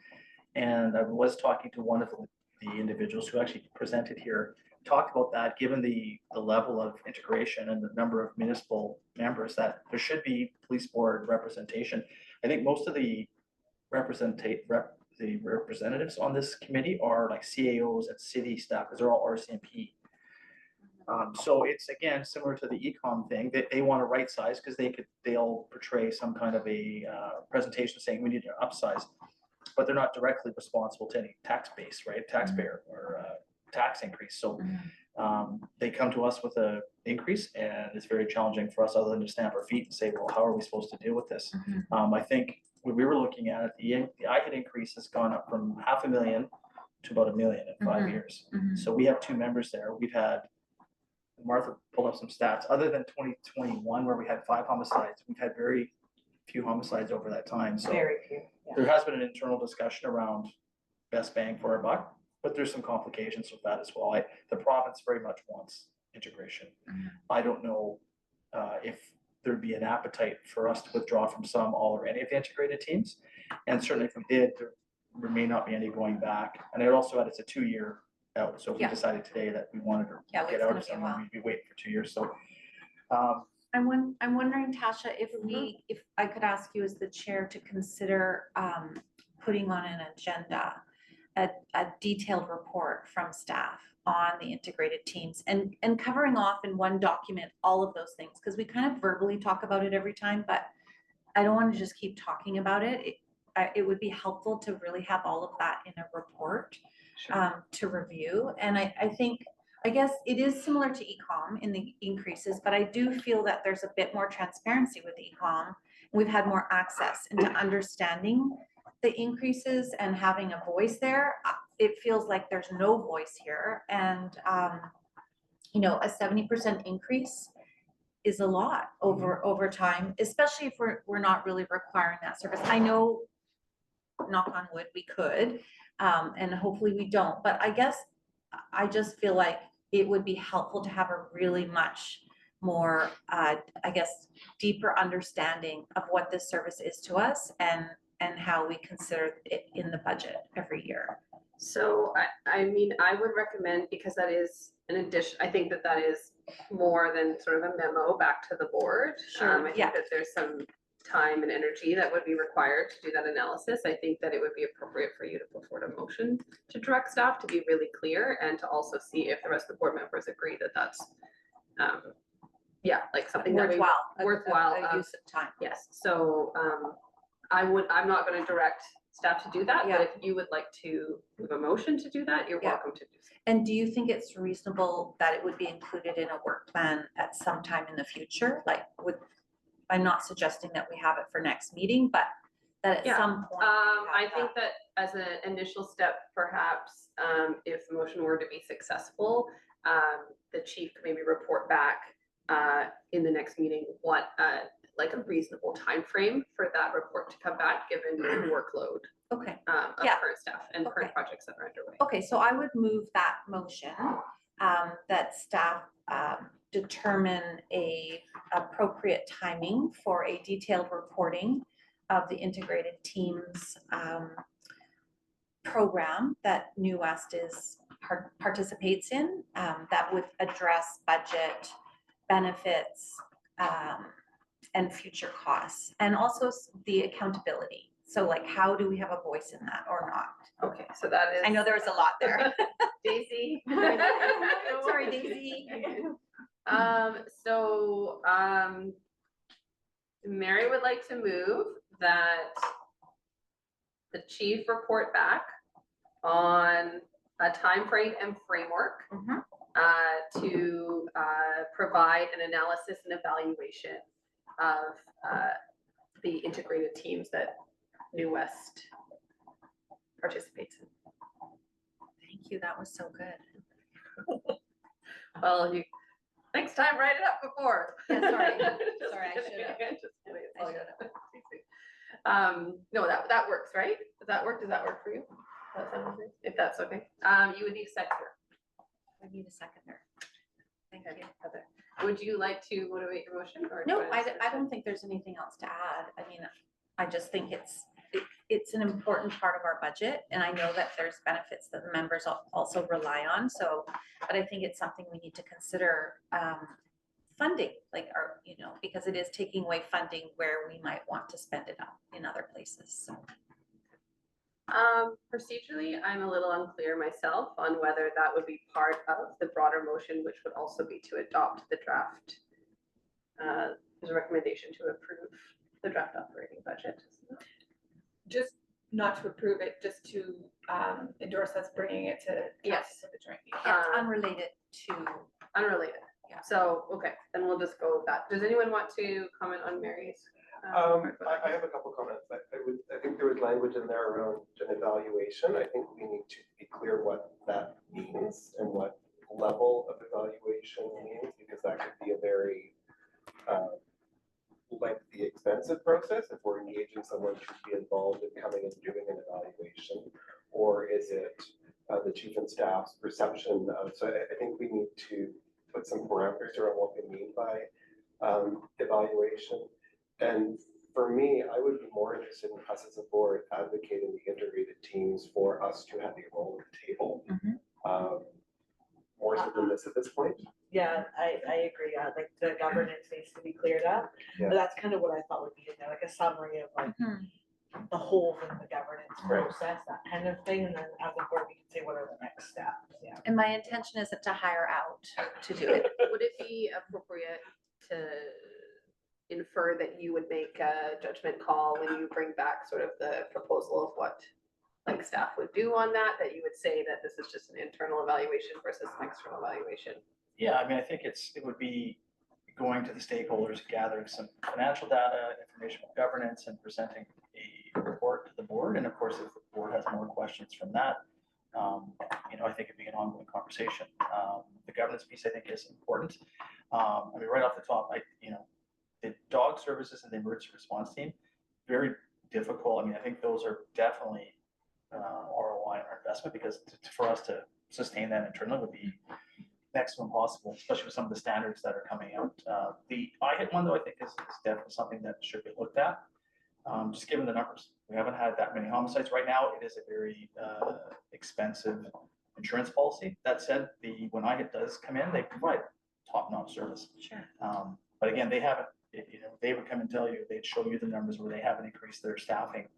[SPEAKER 8] And I was talking to one of the individuals who actually presented here, talked about that, given the level of integration and the number of municipal members, that there should be police board representation. I think most of the representatives on this committee are like CAOs and city staff, because they're all RCMP. So it's again similar to the econ thing, that they want to right size because they'll portray some kind of a presentation saying we need to upsize, but they're not directly responsible to any tax base, right? Taxpayer or tax increase. So they come to us with a increase, and it's very challenging for us other than to stamp our feet and say, well, how are we supposed to deal with this? I think when we were looking at it, the IHIT increase has gone up from $500,000 to about $1 million in 5 years. So we have 2 members there. We've had, Martha pulled up some stats, other than 2021 where we had 5 homicides, we've had very few homicides over that time. So
[SPEAKER 12] Very few.
[SPEAKER 8] there has been an internal discussion around best bang for our buck, but there's some complications with that as well. The province very much wants integration. I don't know if there'd be an appetite for us to withdraw from some, all, or any of the integrated teams. And certainly if we did, there may not be any going back. And it also had, it's a 2-year out. So if we decided today that we wanted to get out of someone, we'd be waiting for 2 years. So
[SPEAKER 3] I'm wondering, Tasha, if I could ask you as the chair to consider putting on an agenda, a detailed report from staff on the integrated teams and covering off in one document all of those things, because we kind of verbally talk about it every time, but I don't want to just keep talking about it. It would be helpful to really have all of that in a report to review. And I guess it is similar to e-com in the increases, but I do feel that there's a bit more transparency with e-com. We've had more access into understanding the increases and having a voice there. It feels like there's no voice here. And, you know, a 70% increase is a lot over time, especially if we're not really requiring that service. I know, knock on wood, we could, and hopefully we don't, but I guess I just feel like it would be helpful to have a really much more, I guess, deeper understanding of what this service is to us and how we consider it in the budget every year.
[SPEAKER 1] So I mean, I would recommend, because that is an addition, I think that is more than sort of a memo back to the board.
[SPEAKER 3] Sure,
[SPEAKER 1] I think
[SPEAKER 3] yeah.
[SPEAKER 1] that there's some time and energy that would be required to do that analysis. I think that it would be appropriate for you to put forward a motion to direct staff to be really clear and to also see if the rest of the board members agree that that's, yeah, like something that worthwhile
[SPEAKER 3] a use of time.
[SPEAKER 1] Yes, so I'm not going to direct staff to do that,
[SPEAKER 3] Yeah.
[SPEAKER 1] but if you would like to move a motion to do that, you're
[SPEAKER 3] Yeah.
[SPEAKER 1] welcome to do so.
[SPEAKER 3] And do you think it's reasonable that it would be included in a work plan at some time in the future? Like, I'm not suggesting that we have it for next meeting, but that at
[SPEAKER 1] Yeah.
[SPEAKER 3] some point.
[SPEAKER 1] I think that as an initial step, perhaps, if the motion were to be successful, the chief could maybe report back in the next meeting what like a reasonable time frame for that report to come back, given the workload
[SPEAKER 3] Okay,
[SPEAKER 1] of
[SPEAKER 3] Yeah.
[SPEAKER 1] current staff and current
[SPEAKER 3] Okay.
[SPEAKER 1] projects that are underway.
[SPEAKER 3] okay, so I would move that motion, that staff determine a appropriate timing for a detailed reporting of the integrated teams program that New West participates in, that would address budget, benefits, and future costs, and also the accountability. So like, how do we have a voice in that or not?
[SPEAKER 1] Okay, so that is.
[SPEAKER 3] I know there was a lot there.
[SPEAKER 1] Daisy.
[SPEAKER 3] Sorry, Daisy.
[SPEAKER 1] So, Mary would like to move that the chief report back on a timeframe and framework
[SPEAKER 3] Mhm.
[SPEAKER 1] to provide an analysis and evaluation of the integrated teams that New West participates in.
[SPEAKER 3] Thank you, that was so good.
[SPEAKER 1] Well, next time, write it up before.
[SPEAKER 3] Yeah, sorry.
[SPEAKER 1] Just
[SPEAKER 3] Sorry, I
[SPEAKER 1] kidding.
[SPEAKER 3] should've.
[SPEAKER 1] Just kidding. It's
[SPEAKER 3] I
[SPEAKER 1] all good. No, that works, right? Does that work? Does that work for you? That sound okay? If that's okay. You would need a seconder.
[SPEAKER 3] I need a seconder. Thank
[SPEAKER 1] Okay,
[SPEAKER 3] you.
[SPEAKER 1] Heather. Would you like to motivate your motion or?
[SPEAKER 3] No,
[SPEAKER 1] do
[SPEAKER 3] I
[SPEAKER 1] just-
[SPEAKER 3] don't think there's anything else to add. I mean, I just think it's an important part of our budget, and I know that there's benefits that the members also rely on, so, but I think it's something we need to consider, funding, like because it is taking away funding where we might want to spend it up in other places, so.
[SPEAKER 1] Procedurally, I'm a little unclear myself on whether that would be part of the broader motion, which would also be to adopt the draft. There's a recommendation to approve the draft operating budget.
[SPEAKER 13] Just not to approve it, just to endorse us bringing it to.
[SPEAKER 1] Yes.
[SPEAKER 13] To the joint meeting.
[SPEAKER 3] Yeah, it's unrelated to,
[SPEAKER 1] Unrelated.
[SPEAKER 3] Yeah.
[SPEAKER 1] So, okay, then we'll just go with that. Does anyone want to comment on Mary's?
[SPEAKER 7] I have a couple comments. I think there was language in there around an evaluation. I think we need to be clear what that means and what level of evaluation means, because that could be a very lengthy, expensive process if we're engaging someone to be involved in coming and doing an evaluation, or is it the chief and staff's perception of, so I think we need to put some parameters around what we mean by evaluation. And for me, I would be more interested in us as a board advocating the integrated teams for us to have a role at the table. More so than this at this point.
[SPEAKER 12] Yeah, I agree. Like the governance needs to be cleared up.
[SPEAKER 7] Yeah.
[SPEAKER 12] But that's kind of what I thought would be in there, like a summary of like the whole of the governance process, that kind of thing. And then as a board, we can say what are the next steps. Yeah.
[SPEAKER 3] And my intention is to hire out to do it.
[SPEAKER 1] Would it be appropriate to infer that you would make a judgment call when you bring back sort of the proposal of what like staff would do on that, that you would say that this is just an internal evaluation versus an external evaluation?
[SPEAKER 8] Yeah, I mean, I think it would be going to the stakeholders, gathering some financial data, information about governance, and presenting a report to the board. And of course, if the board has more questions from that, I think it'd be an ongoing conversation. The governance piece, I think, is important. I mean, right off the top, the dog services and the emergency response team, very difficult. I mean, I think those are definitely ROI on our investment, because for us to sustain that internally would be next to impossible, especially with some of the standards that are coming out. The IHIT one, though, I think is definitely something that should be looked at, just given the numbers. We haven't had that many homicides. Right now, it is a very expensive insurance policy. That said, when IHIT does come in, they provide top-notch service.
[SPEAKER 3] Sure.
[SPEAKER 8] But again, they haven't, they would come and tell you, they'd show you the numbers where they haven't increased their staffing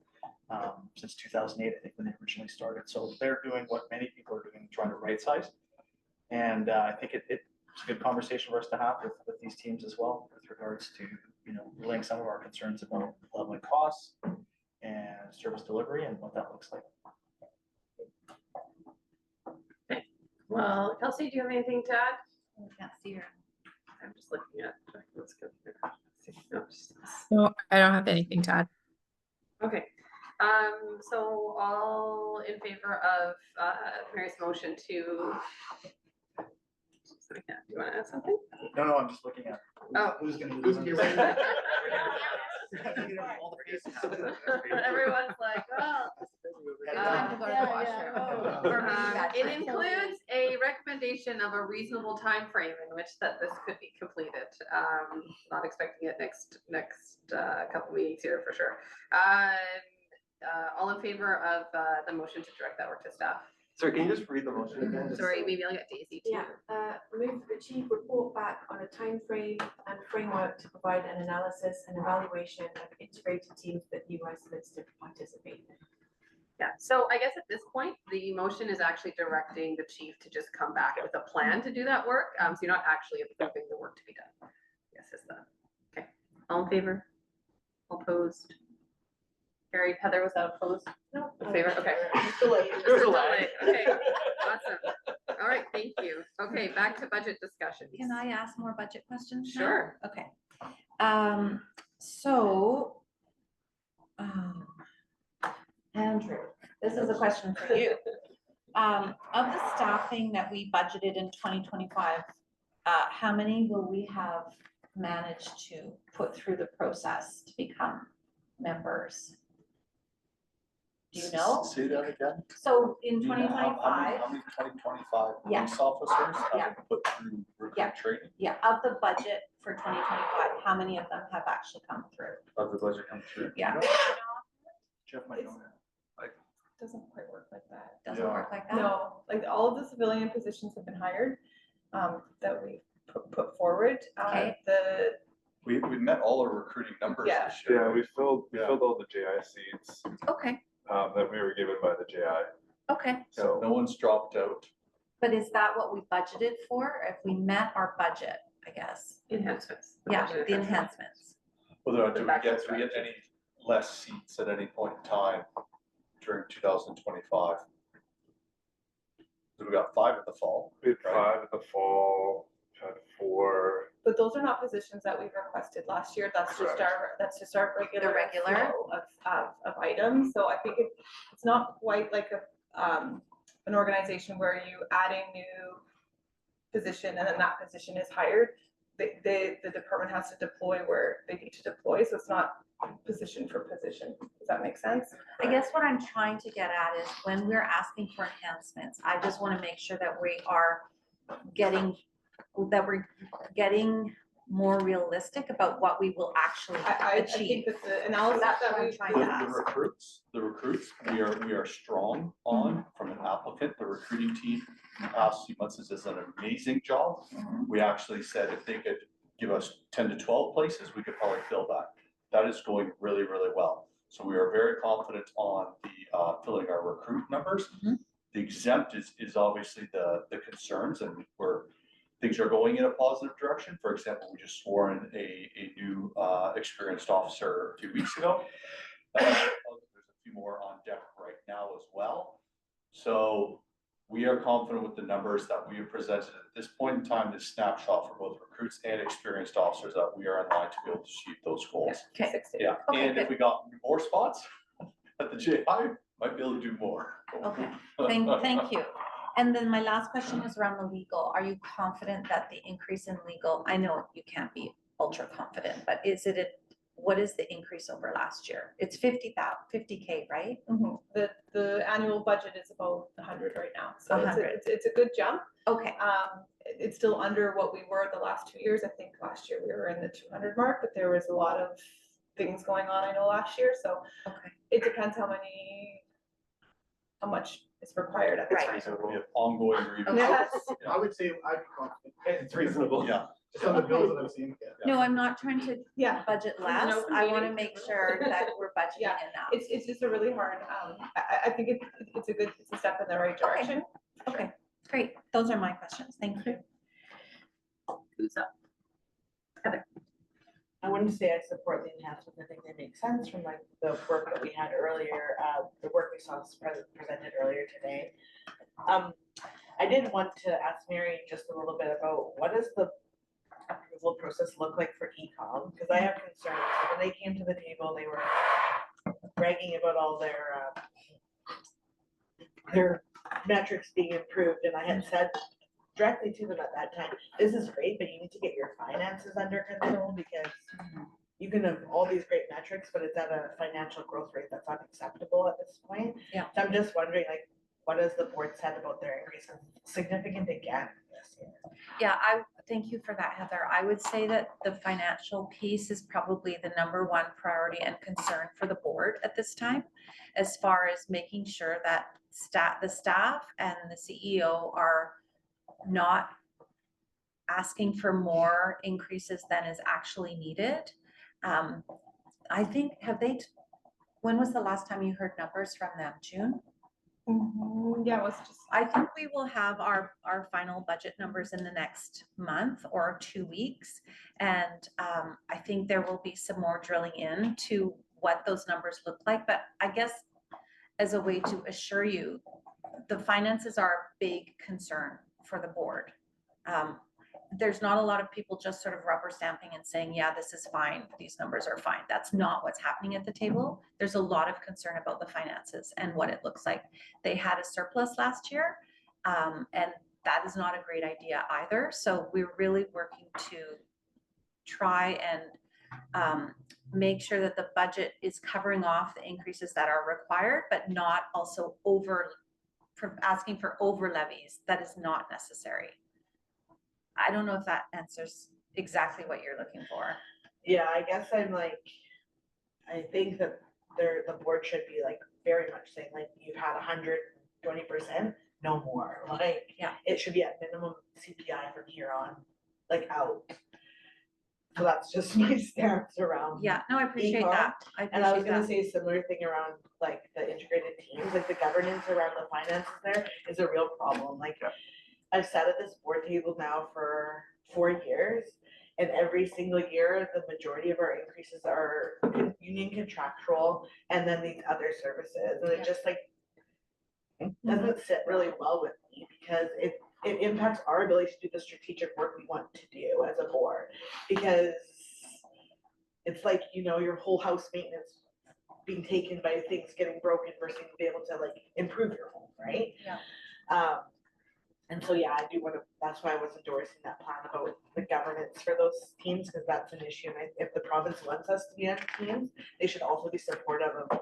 [SPEAKER 8] since 2008, I think, when they originally started. So they're doing what many people are doing, trying to right size. And I think it's a good conversation for us to have with these teams as well, with regards to, relaying some of our concerns about leveling costs and service delivery and what that looks like.
[SPEAKER 1] Well, Kelsey, do you have anything to add?
[SPEAKER 3] I can't see her.
[SPEAKER 1] I'm just looking at, let's go here. No,
[SPEAKER 5] No, I don't have anything to add.
[SPEAKER 1] okay. So all in favor of Mary's motion to. Do you want to add something?
[SPEAKER 8] No, I'm just looking at who's going to do this. All the faces.
[SPEAKER 1] Everyone's like, well.
[SPEAKER 3] Time to go to the washroom.
[SPEAKER 1] It includes a recommendation of a reasonable time frame in which that this could be completed. Not expecting it next couple meetings here for sure. All in favor of the motion to direct that work to staff?
[SPEAKER 7] Sorry, can you just read the motion again?
[SPEAKER 1] Sorry, maybe I'll get Daisy too.
[SPEAKER 14] Move the chief report back on a time frame and framework to provide an analysis and evaluation of integrated teams that utilize Smiths to participate.
[SPEAKER 1] Yeah, so I guess at this point, the motion is actually directing the chief to just come back with a plan to do that work. So you're not actually approving the work to be done. Yes, is that, okay, all in favor? All opposed? Carried. Heather, was that opposed?
[SPEAKER 14] No.
[SPEAKER 1] In favor, okay.
[SPEAKER 12] Just delay.
[SPEAKER 1] There's a delay. Okay, awesome. All right, thank you. Okay, back to budget discussions.
[SPEAKER 3] Can I ask more budget questions now?
[SPEAKER 1] Sure.
[SPEAKER 3] Okay. Andrew, this is a question for you. Of the staffing that we budgeted in 2025, how many will we have managed to put through the process to become members? Do you know?
[SPEAKER 2] Say that again?
[SPEAKER 3] So in
[SPEAKER 2] You know,
[SPEAKER 3] 2025,
[SPEAKER 2] How many 2025
[SPEAKER 3] Yeah.
[SPEAKER 2] police officers
[SPEAKER 3] Yeah.
[SPEAKER 2] have been put through
[SPEAKER 3] Yeah.
[SPEAKER 2] recruit training
[SPEAKER 3] yeah, of the budget for 2025, how many of them have actually come through?
[SPEAKER 2] of the budget come through?
[SPEAKER 3] Yeah,
[SPEAKER 8] Jeff might know that.
[SPEAKER 13] Doesn't quite work like that.
[SPEAKER 3] doesn't
[SPEAKER 2] Yeah.
[SPEAKER 3] work like that?
[SPEAKER 13] No, like all of the civilian positions have been hired, that we put forward.
[SPEAKER 3] Okay.
[SPEAKER 2] We met all our recruiting numbers
[SPEAKER 13] Yeah.
[SPEAKER 2] this year.
[SPEAKER 15] Yeah, we filled
[SPEAKER 2] Yeah.
[SPEAKER 15] all the JI seats
[SPEAKER 3] Okay,
[SPEAKER 15] that we were given by the JI.
[SPEAKER 3] okay.
[SPEAKER 2] So no one's dropped out.
[SPEAKER 3] But is that what we budgeted for? If we met our budget, I guess?
[SPEAKER 1] Enhancements.
[SPEAKER 3] Yeah, the enhancements.
[SPEAKER 2] Whether
[SPEAKER 1] The
[SPEAKER 2] do we
[SPEAKER 1] backup
[SPEAKER 2] get any less seats at any point in time during 2025? So we got 5 in the fall.
[SPEAKER 15] We had
[SPEAKER 2] Right.
[SPEAKER 15] 5 in the fall, had 4.
[SPEAKER 13] But those are not positions that we've requested last year. That's just our regular.
[SPEAKER 3] The regular?
[SPEAKER 13] flow of items. So I think it's not quite like an organization where you add a new position and then that position is hired. The department has to deploy where they need to deploy. So it's not position for position. Does that make sense?
[SPEAKER 3] I guess what I'm trying to get at is when we're asking for enhancements, I just want to make sure that we are getting more realistic about what we will actually
[SPEAKER 13] I
[SPEAKER 3] achieve.
[SPEAKER 13] think that the analysis
[SPEAKER 3] That's
[SPEAKER 13] that
[SPEAKER 3] what I'm
[SPEAKER 13] we.
[SPEAKER 3] trying to
[SPEAKER 2] The
[SPEAKER 3] ask.
[SPEAKER 2] recruits, we are strong on from an applicant. The recruiting team in the past few months has done an amazing job. We actually said if they could give us 10 to 12 places, we could probably fill that. That is going really, really well. So we are very confident on the filling our recruit numbers. The exempt is obviously the concerns, and things are going in a positive direction. For example, we just swore in a new experienced officer a few weeks ago. There's a few more on deck right now as well. So we are confident with the numbers that we have presented at this point in time, this snapshot for both recruits and experienced officers, that we are in line to be able to achieve those goals.
[SPEAKER 3] Okay.
[SPEAKER 2] Yeah,
[SPEAKER 3] Okay,
[SPEAKER 2] and if we got more spots at the JI, might be able to do more.
[SPEAKER 3] Okay, thank you. And then my last question is around the legal. Are you confident that the increase in legal, I know you can't be ultra confident, but what is the increase over last year? It's 50K, right?
[SPEAKER 13] The annual budget is about 100 right now, so
[SPEAKER 3] 100.
[SPEAKER 13] it's a good jump.
[SPEAKER 3] Okay.
[SPEAKER 13] It's still under what we were the last 2 years. I think last year we were in the 200 mark, but there was a lot of things going on, I know, last year, so it depends how much is required at the time.
[SPEAKER 2] We have ongoing reviews.
[SPEAKER 9] I would say I'd be confident, it's reasonable.
[SPEAKER 2] Yeah.
[SPEAKER 9] Just on the bills that I've seen.
[SPEAKER 3] No, I'm not trying to budget
[SPEAKER 13] There's
[SPEAKER 3] less.
[SPEAKER 13] no
[SPEAKER 3] I want to
[SPEAKER 13] meeting.
[SPEAKER 3] make sure that we're budgeting
[SPEAKER 13] Yeah.
[SPEAKER 3] enough.
[SPEAKER 13] It's just a really hard, I think it's a step in the right direction.
[SPEAKER 3] Okay, great. Those are my questions. Thank you.
[SPEAKER 1] Who's up?
[SPEAKER 12] I wouldn't say I support the enhancements. I think they make sense from like the work that we had earlier, the work we saw presented earlier today. I did want to ask Mary just a little bit about what does the approval process look like for e-com? Because I have concerns. So when they came to the table, they were bragging about all their metrics being improved, and I had said directly to them at that time, this is great, but you need to get your finances under control because you can have all these great metrics, but it's at a financial growth rate that's unacceptable at this point.
[SPEAKER 3] Yeah.
[SPEAKER 12] So I'm just wondering, like, what has the board said about their increase? 'Cause it's significant again this year.
[SPEAKER 3] Yeah, I thank you for that, Heather. I would say that the financial piece is probably the #1 priority and concern for the board at this time, as far as making sure that the staff and the CEO are not asking for more increases than is actually needed. I think, when was the last time you heard numbers from them? June?
[SPEAKER 13] Yeah, it was just.
[SPEAKER 3] I think we will have our final budget numbers in the next month or 2 weeks. And I think there will be some more drilling into what those numbers look like. But I guess as a way to assure you, the finances are a big concern for the board. There's not a lot of people just sort of rubber stamping and saying, yeah, this is fine, these numbers are fine. That's not what's happening at the table. There's a lot of concern about the finances and what it looks like. They had a surplus last year, and that is not a great idea either. So we're really working to try and make sure that the budget is covering off the increases that are required, but not also asking for over levies. That is not necessary. I don't know if that answers exactly what you're looking for.
[SPEAKER 12] Yeah, I guess I'm like, I think that the board should be like very much saying like, you've had 120%, no more. Like,
[SPEAKER 3] yeah,
[SPEAKER 12] it should be at minimum CPI from here on, like out. So that's just my stance around.
[SPEAKER 3] Yeah, no, I appreciate
[SPEAKER 12] e-com.
[SPEAKER 3] that.
[SPEAKER 12] And I was gonna say a similar thing around like the integrated teams, like the governance around the finances there is a real problem. Like I've sat at this board table now for 4 years, and every single year, the majority of our increases are union contractual and then these other services. And it just like doesn't sit really well with me because it impacts our ability to do the strategic work we want to do as a board. Because it's like, you know, your whole house maintenance being taken by things getting broken versus being able to like improve your home, right?
[SPEAKER 3] Yeah.
[SPEAKER 12] And so, yeah, I do want to, that's why I was endorsing that plan about the governance for those teams, because that's an issue. And if the province wants us to be on teams, they should also be supportive of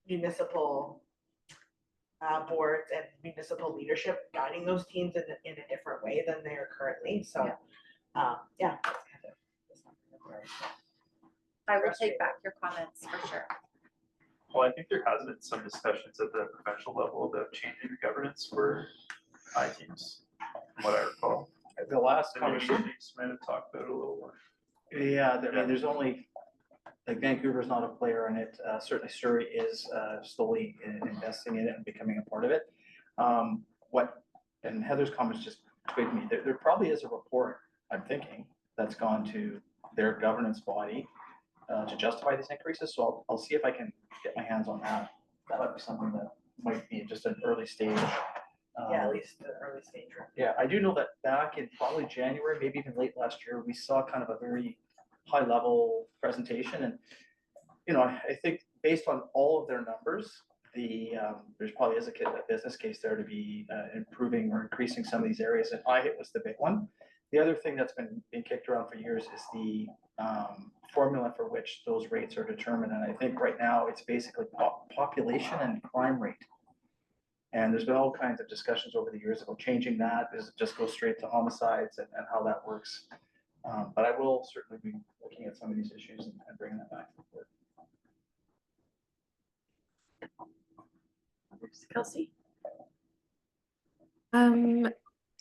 [SPEAKER 12] municipal boards and municipal leadership guiding those teams in a different way than they are currently. So, yeah. That's kind of
[SPEAKER 3] I will take back your comments for sure.
[SPEAKER 6] Well, I think there has been some discussions at the professional level about changing the governance for I-teams, what I recall.
[SPEAKER 8] The last
[SPEAKER 6] And maybe
[SPEAKER 8] conversation,
[SPEAKER 6] Chiefs might have talked about it a little more.
[SPEAKER 8] yeah, I mean, there's only, like Vancouver's not a player in it. Certainly Surrey is slowly investing in it and becoming a part of it. And Heather's comments just twigged me. There probably is a report, I'm thinking, that's gone to their governance body to justify these increases. So I'll see if I can get my hands on that. That might be something that might be just an early stage.
[SPEAKER 12] Yeah, at least the early stage.
[SPEAKER 8] Yeah, I do know that back in probably January, maybe even late last year, we saw kind of a very high level presentation. And, you know, I think based on all of their numbers, there's probably is a business case there to be improving or increasing some of these areas. And IHIT was the big one. The other thing that's been kicked around for years is the formula for which those rates are determined. And I think right now it's basically population and crime rate. And there's been all kinds of discussions over the years about changing that. Does it just go straight to homicides and how that works? But I will certainly be looking at some of these issues and bringing that back to the board.
[SPEAKER 14] Kelsey?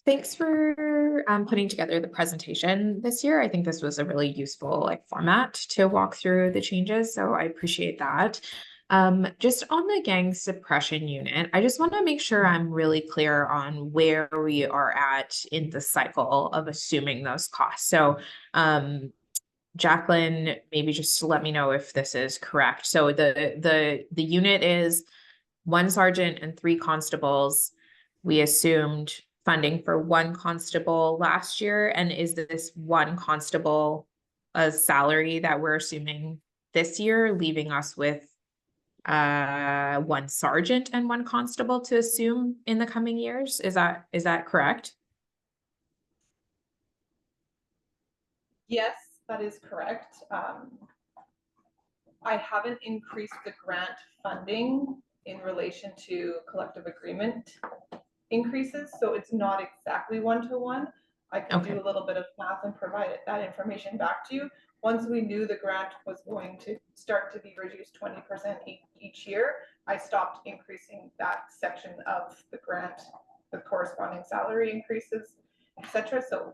[SPEAKER 5] Thanks for putting together the presentation this year. I think this was a really useful format to walk through the changes, so I appreciate that. Just on the gang suppression unit, I just want to make sure I'm really clear on where we are at in the cycle of assuming those costs. So, Jacqueline, maybe just to let me know if this is correct. So the unit is 1 sergeant and 3 constables. We assumed funding for 1 constable last year. And is this 1 constable a salary that we're assuming this year, leaving us with 1 sergeant and 1 constable to assume in the coming years? Is that correct?
[SPEAKER 13] Yes, that is correct. I haven't increased the grant funding in relation to collective agreement increases, so it's not exactly 1-to-1. I can do a little bit of math and provide that information back to you. Once we knew the grant was going to start to be reduced 20% each year, I stopped increasing that section of the grant, the corresponding salary increases, etc. So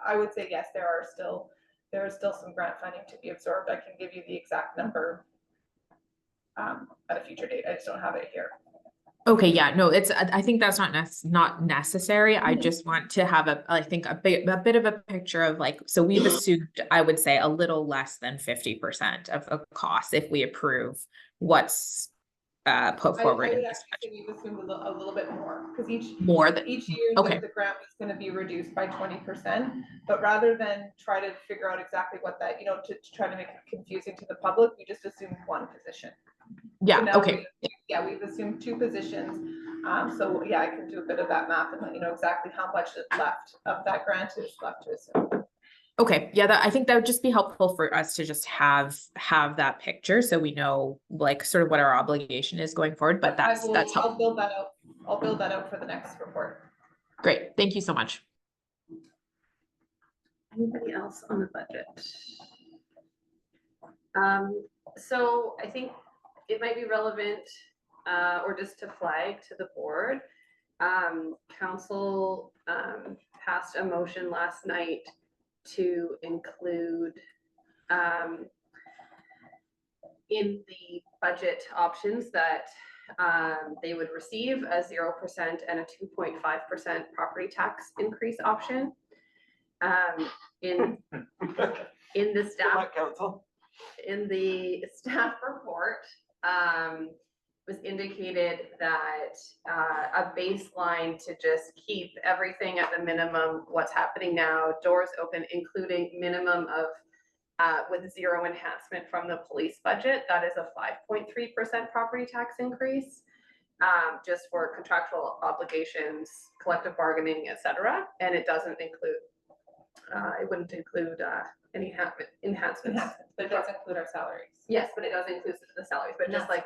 [SPEAKER 13] I would say yes, there is still some grant funding to be absorbed. I can give you the exact number at a future date. I just don't have it here.
[SPEAKER 5] Okay, yeah, no, I think that's not necessary. I just want to have a bit of a picture of so we've assumed, I would say, a little less than 50% of the cost if we approve what's put forward.
[SPEAKER 13] I would actually say we've assumed a little bit more, because each year
[SPEAKER 5] okay.
[SPEAKER 13] the grant was going to be reduced by 20%, but rather than try to figure out exactly what that, to try to make it confusing to the public, we just assumed 1 position.
[SPEAKER 5] Yeah,
[SPEAKER 13] so
[SPEAKER 5] okay.
[SPEAKER 13] We've assumed 2 positions. So yeah, I can do a bit of that math and let you know exactly how much is left of that grant is left to assume.
[SPEAKER 5] Okay, yeah, I think that would just be helpful for us to just have that picture so we know sort of what our obligation is going forward, but that's helpful.
[SPEAKER 13] I'll build that out. I'll build that out for the next report.
[SPEAKER 5] Great, thank you so much.
[SPEAKER 1] Anybody else on the budget? So I think it might be relevant or just to flag to the board. Council passed a motion last night to include in the budget options that they would receive a 0% and a 2.5% property tax increase option. In the staff in the staff report was indicated that a baseline to just keep everything at the minimum, what's happening now, doors open, including minimum of with 0 enhancement from the police budget, that is a 5.3% property tax increase, just for contractual obligations, collective bargaining, etc. And it doesn't include, it wouldn't include any enhancements.
[SPEAKER 13] But it does include our salaries.
[SPEAKER 1] Yes, but it does include the salaries, but just
[SPEAKER 3] 5%.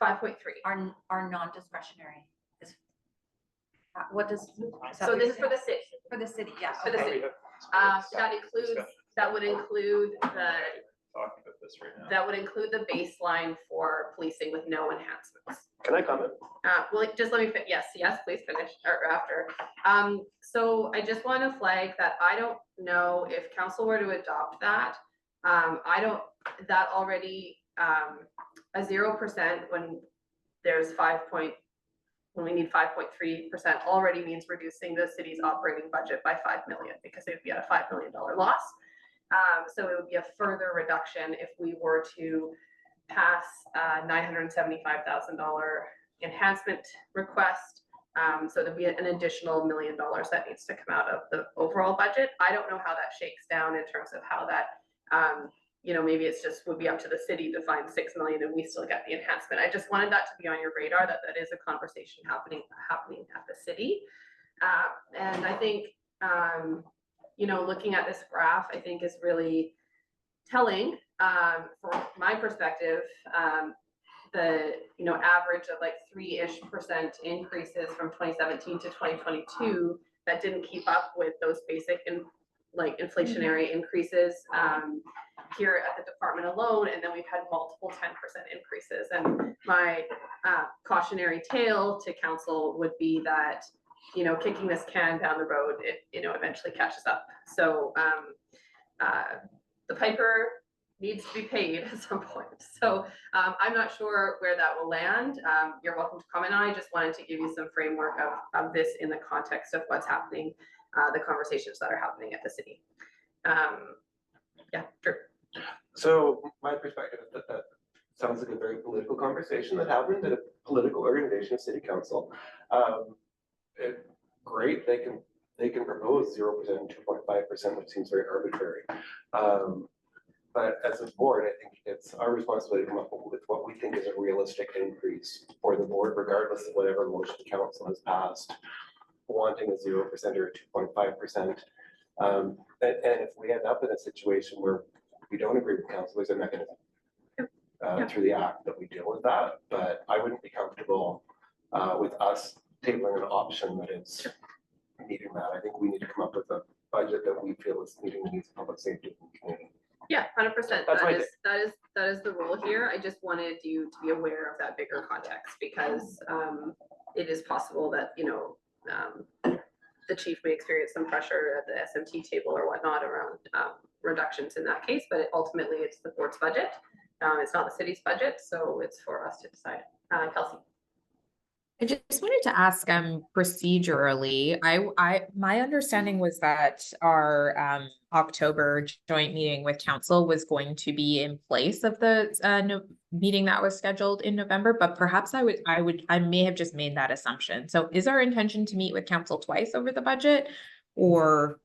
[SPEAKER 1] 5.3.
[SPEAKER 3] Our non-discretionary is, what does?
[SPEAKER 1] So this is for the city.
[SPEAKER 3] For the city, yeah.
[SPEAKER 1] For the city. That would include
[SPEAKER 6] talking about this right now.
[SPEAKER 1] That would include the baseline for policing with no enhancements.
[SPEAKER 7] Can I comment?
[SPEAKER 1] Well, just let me, yes, please finish, or after. So I just want to flag that I don't know if council were to adopt that. That already, a 0% when there's when we need 5.3% already means reducing the city's operating budget by 5 million, because it would be at a $5 million loss. So it would be a further reduction if we were to pass $975,000 enhancement request. So there'd be an additional $1 million that needs to come out of the overall budget. I don't know how that shakes down in terms of how that, maybe it's just would be up to the city to find 6 million and we still get the enhancement. I just wanted that to be on your radar, that is a conversation happening at the city. And I think, looking at this graph, I think is really telling from my perspective. The average of like 3% increases from 2017 to 2022 that didn't keep up with those basic inflationary increases here at the department alone, and then we've had multiple 10% increases. And my cautionary tale to council would be that kicking this can down the road, it eventually catches up. So the piper needs to be paid at some point. So I'm not sure where that will land. You're welcome to comment on it. I just wanted to give you some framework of this in the context of what's happening, the conversations that are happening at the city. Yeah, Drew.
[SPEAKER 7] So my perspective is that sounds like a very political conversation that happened at a political organization, city council. Great, they can propose 0% and 2.5%, which seems very arbitrary. But as a board, I think it's our responsibility to come up with what we think is a realistic increase for the board, regardless of whatever motion the council has passed, wanting a 0% or a 2.5%. And if we end up in a situation where we don't agree with council, there's a mechanism through the act that we deal with that. But I wouldn't be comfortable with us tabling an option that is meeting that. I think we need to come up with a budget that we feel is meeting the needs of public safety in the community.
[SPEAKER 1] Yeah, 100%. That is the role here. I just wanted you to be aware of that bigger context, because it is possible that the chief may experience some pressure at the SMT table or whatnot around reductions in that case, but ultimately it's the board's budget. It's not the city's budget, so it's for us to decide. Kelsey.
[SPEAKER 5] I just wanted to ask procedurally, my understanding was that our October joint meeting with council was going to be in place of the meeting that was scheduled in November, but perhaps I may have just made that assumption. So is our intention to meet with council twice over the budget, or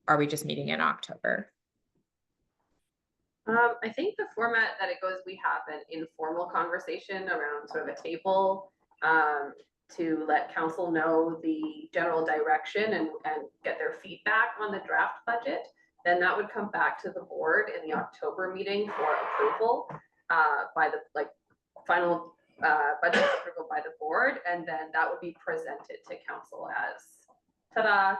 [SPEAKER 5] are we just meeting in October?
[SPEAKER 1] I think the format that it goes, we have an informal conversation around sort of a table to let council know the general direction and get their feedback on the draft budget. Then that would come back to the board in the October meeting for approval by the final budget approval by the board, and then that would be presented to council as ta-da,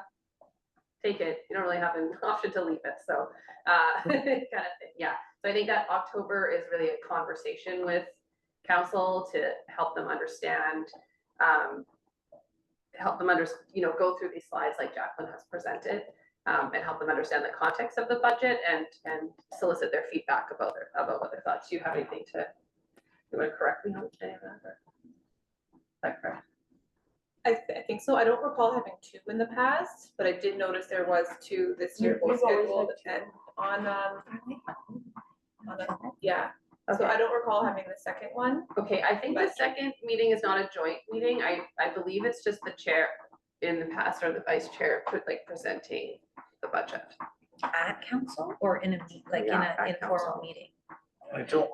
[SPEAKER 1] take it. You don't really have an option to leave it, so kind of thing. Yeah, so I think that October is really a conversation with council to help them understand, go through these slides like Jacqueline has presented, and help them understand the context of the budget and solicit their feedback about what their thoughts. Do you have anything you want to correct me on any of that? Or is that correct?
[SPEAKER 13] I think so. I don't recall having two in the past, but I did notice there was two this year, both scheduled and yeah.
[SPEAKER 1] Okay.
[SPEAKER 13] So I don't recall having the second one.
[SPEAKER 1] Okay, I think the second meeting is not a joint meeting. I believe it's just the chair in the past or the vice chair presenting the budget.
[SPEAKER 3] At council or in a informal meeting?
[SPEAKER 8] I don't,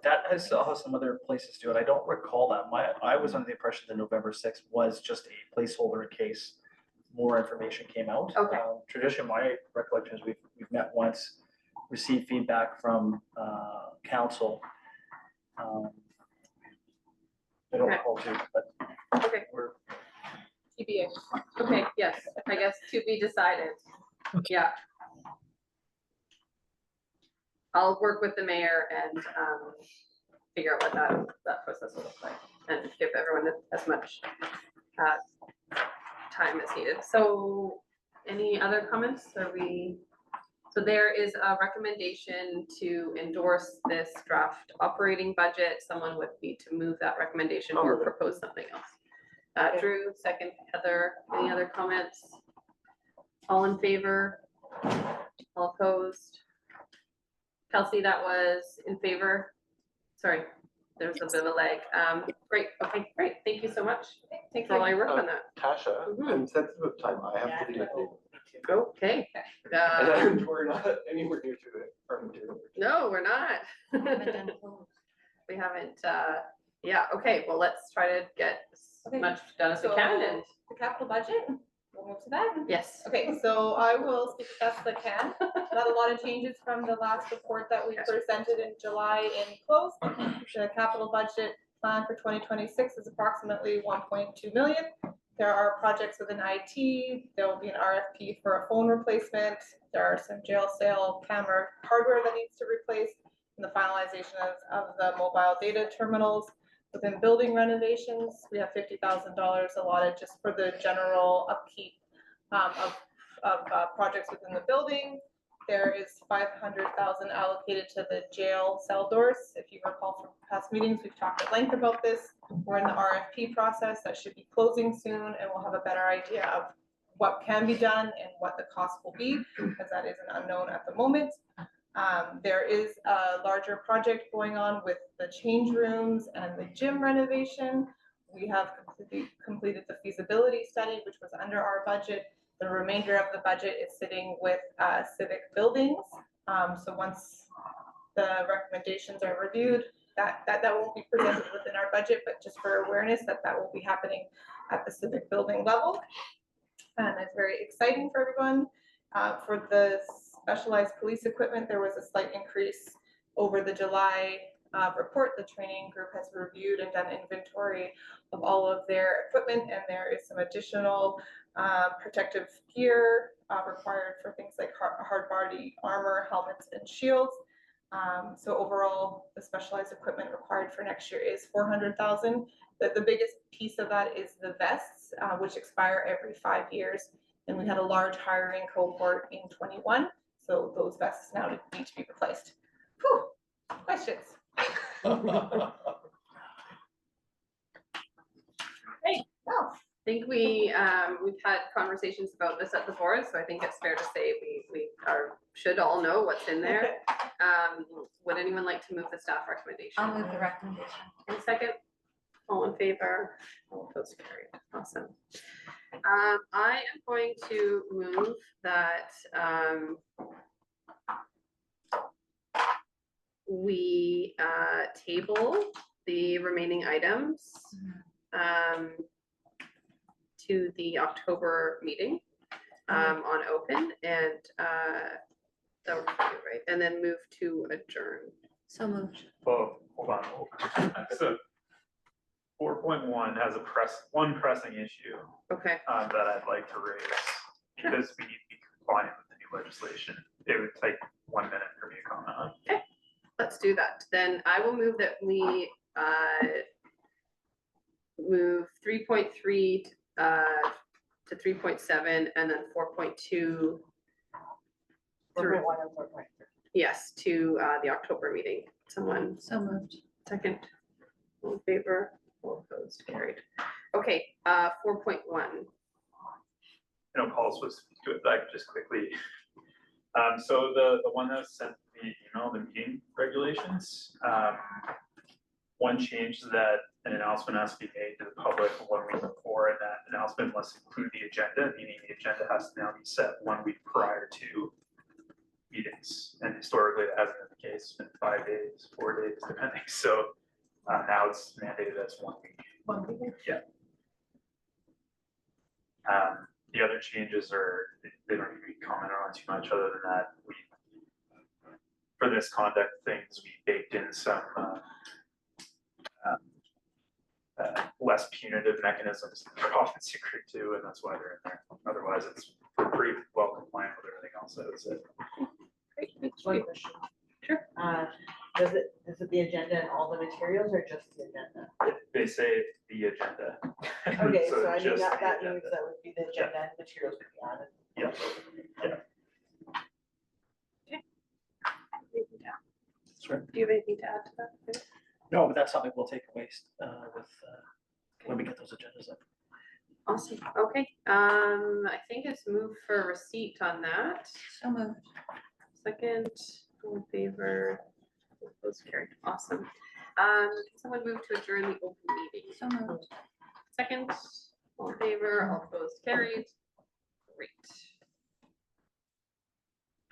[SPEAKER 8] that has also some other places do it. I don't recall that. I was under the impression that November 6th was just a placeholder in case more information came out.
[SPEAKER 1] Okay.
[SPEAKER 8] Tradition, my recollection is we've met once, received feedback from council. I don't recall too, but
[SPEAKER 1] okay.
[SPEAKER 8] We're
[SPEAKER 1] TBA. Okay, yes, I guess to be decided. Yeah. I'll work with the mayor and figure out what that process will look like and give everyone as much time as needed. So any other comments? So there is a recommendation to endorse this draft operating budget. Someone would need to move that recommendation or propose something else. Drew, second. Heather, any other comments? All in favor? All opposed? Kelsey, that was in favor? Sorry, there's a bit of a lag. Great, okay, great. Thank you so much for all your work on that.
[SPEAKER 7] Tasha,
[SPEAKER 1] Mhm.
[SPEAKER 7] I'm sensitive of time. I have to leave.
[SPEAKER 1] Okay.
[SPEAKER 7] And we're not anywhere near to it.
[SPEAKER 1] No, we're not. We haven't, yeah, okay, well, let's try to get as much done as we can and,
[SPEAKER 13] The capital budget, we'll move to that.
[SPEAKER 1] yes.
[SPEAKER 13] Okay, so I will speak as best as I can. Not a lot of changes from the last report that we presented in July in close. The capital budget plan for 2026 is approximately 1.2 million. There are projects within IT. There will be an RFP for a phone replacement. There are some jail cell camera hardware that needs to replace, and the finalization of the mobile data terminals. Within building renovations, we have $50,000 allotted just for the general upkeep of projects within the building. There is 500,000 allocated to the jail cell doors. If you recall from past meetings, we've talked at length about this. We're in the RFP process that should be closing soon, and we'll have a better idea of what can be done and what the cost will be, because that is an unknown at the moment. There is a larger project going on with the change rooms and the gym renovation. We have completed the feasibility study, which was under our budget. The remainder of the budget is sitting with civic buildings. So once the recommendations are reviewed, that won't be presented within our budget, but just for awareness that will be happening at the civic building level. And it's very exciting for everyone. For the specialized police equipment, there was a slight increase over the July report. The training group has reviewed and done inventory of all of their equipment, and there is some additional protective gear required for things like hard body armor, helmets, and shields. So overall, the specialized equipment required for next year is 400,000. The biggest piece of that is the vests, which expire every 5 years. And we had a large hiring cohort in 21. So those vests now need to be replaced. Whew. Questions?
[SPEAKER 1] Great. Well, I think we've had conversations about this at the board, so I think it's fair to say we should all know what's in there. Would anyone like to move the staff recommendation?
[SPEAKER 3] I'll move the recommendation.
[SPEAKER 1] Any second? All in favor? All opposed, carried. Awesome. I am going to move that we table the remaining items to the October meeting on open and that would be right, and then move to adjourn.
[SPEAKER 3] So moved.
[SPEAKER 6] Well, hold on. So 4.1 has one pressing issue
[SPEAKER 1] Okay.
[SPEAKER 6] that I'd like to raise because we need to be compliant with the new legislation. It would take 1 minute for me to comment on.
[SPEAKER 1] Okay, let's do that. Then I will move that we move 3.3 to 3.7 and then 4.2.
[SPEAKER 12] 4.1 and 4.3.
[SPEAKER 1] Yes, to the October meeting. Someone
[SPEAKER 3] So moved.
[SPEAKER 1] second. All in favor? All opposed? Carried. Okay, 4.1.
[SPEAKER 6] I know Paul's supposed to do it, but I could just quickly. So the one that was sent the email, the meeting regulations, one change is that an announcement has to be made to the public 1 week before, and that announcement must include the agenda, meaning the agenda has to now be set 1 week prior to meetings. And historically, that hasn't been the case. It's been 5 days, 4 days, depending. So now it's mandated as 1 week.
[SPEAKER 12] 1 week.
[SPEAKER 6] Yeah. The other changes are, they don't need to be commented on too much, other than that, for this conduct things, we baked in some less punitive mechanisms that the province agreed to, and that's why they're in there. Otherwise, it's pretty well compliant with everything else, I would say.
[SPEAKER 1] Great.
[SPEAKER 12] One question.
[SPEAKER 1] Sure.
[SPEAKER 12] Does it the agenda and all the materials or just the agenda?
[SPEAKER 6] They say the agenda.
[SPEAKER 12] Okay, so I mean,
[SPEAKER 6] just
[SPEAKER 12] that
[SPEAKER 6] the
[SPEAKER 12] means
[SPEAKER 6] agenda.
[SPEAKER 12] that would be the agenda and materials would be added.
[SPEAKER 6] Yeah,
[SPEAKER 8] Sure.
[SPEAKER 1] Do you have anything to add to that?
[SPEAKER 8] No, but that's something we'll take away with when we get those agendas up.
[SPEAKER 1] Awesome, okay, I think it's moved for receipt on that.
[SPEAKER 3] So moved.
[SPEAKER 1] Second, all in favor, those carried, awesome. Can someone move to adjourn the open meeting?
[SPEAKER 3] So moved.
[SPEAKER 1] Second, all in favor, all opposed, carried. Great.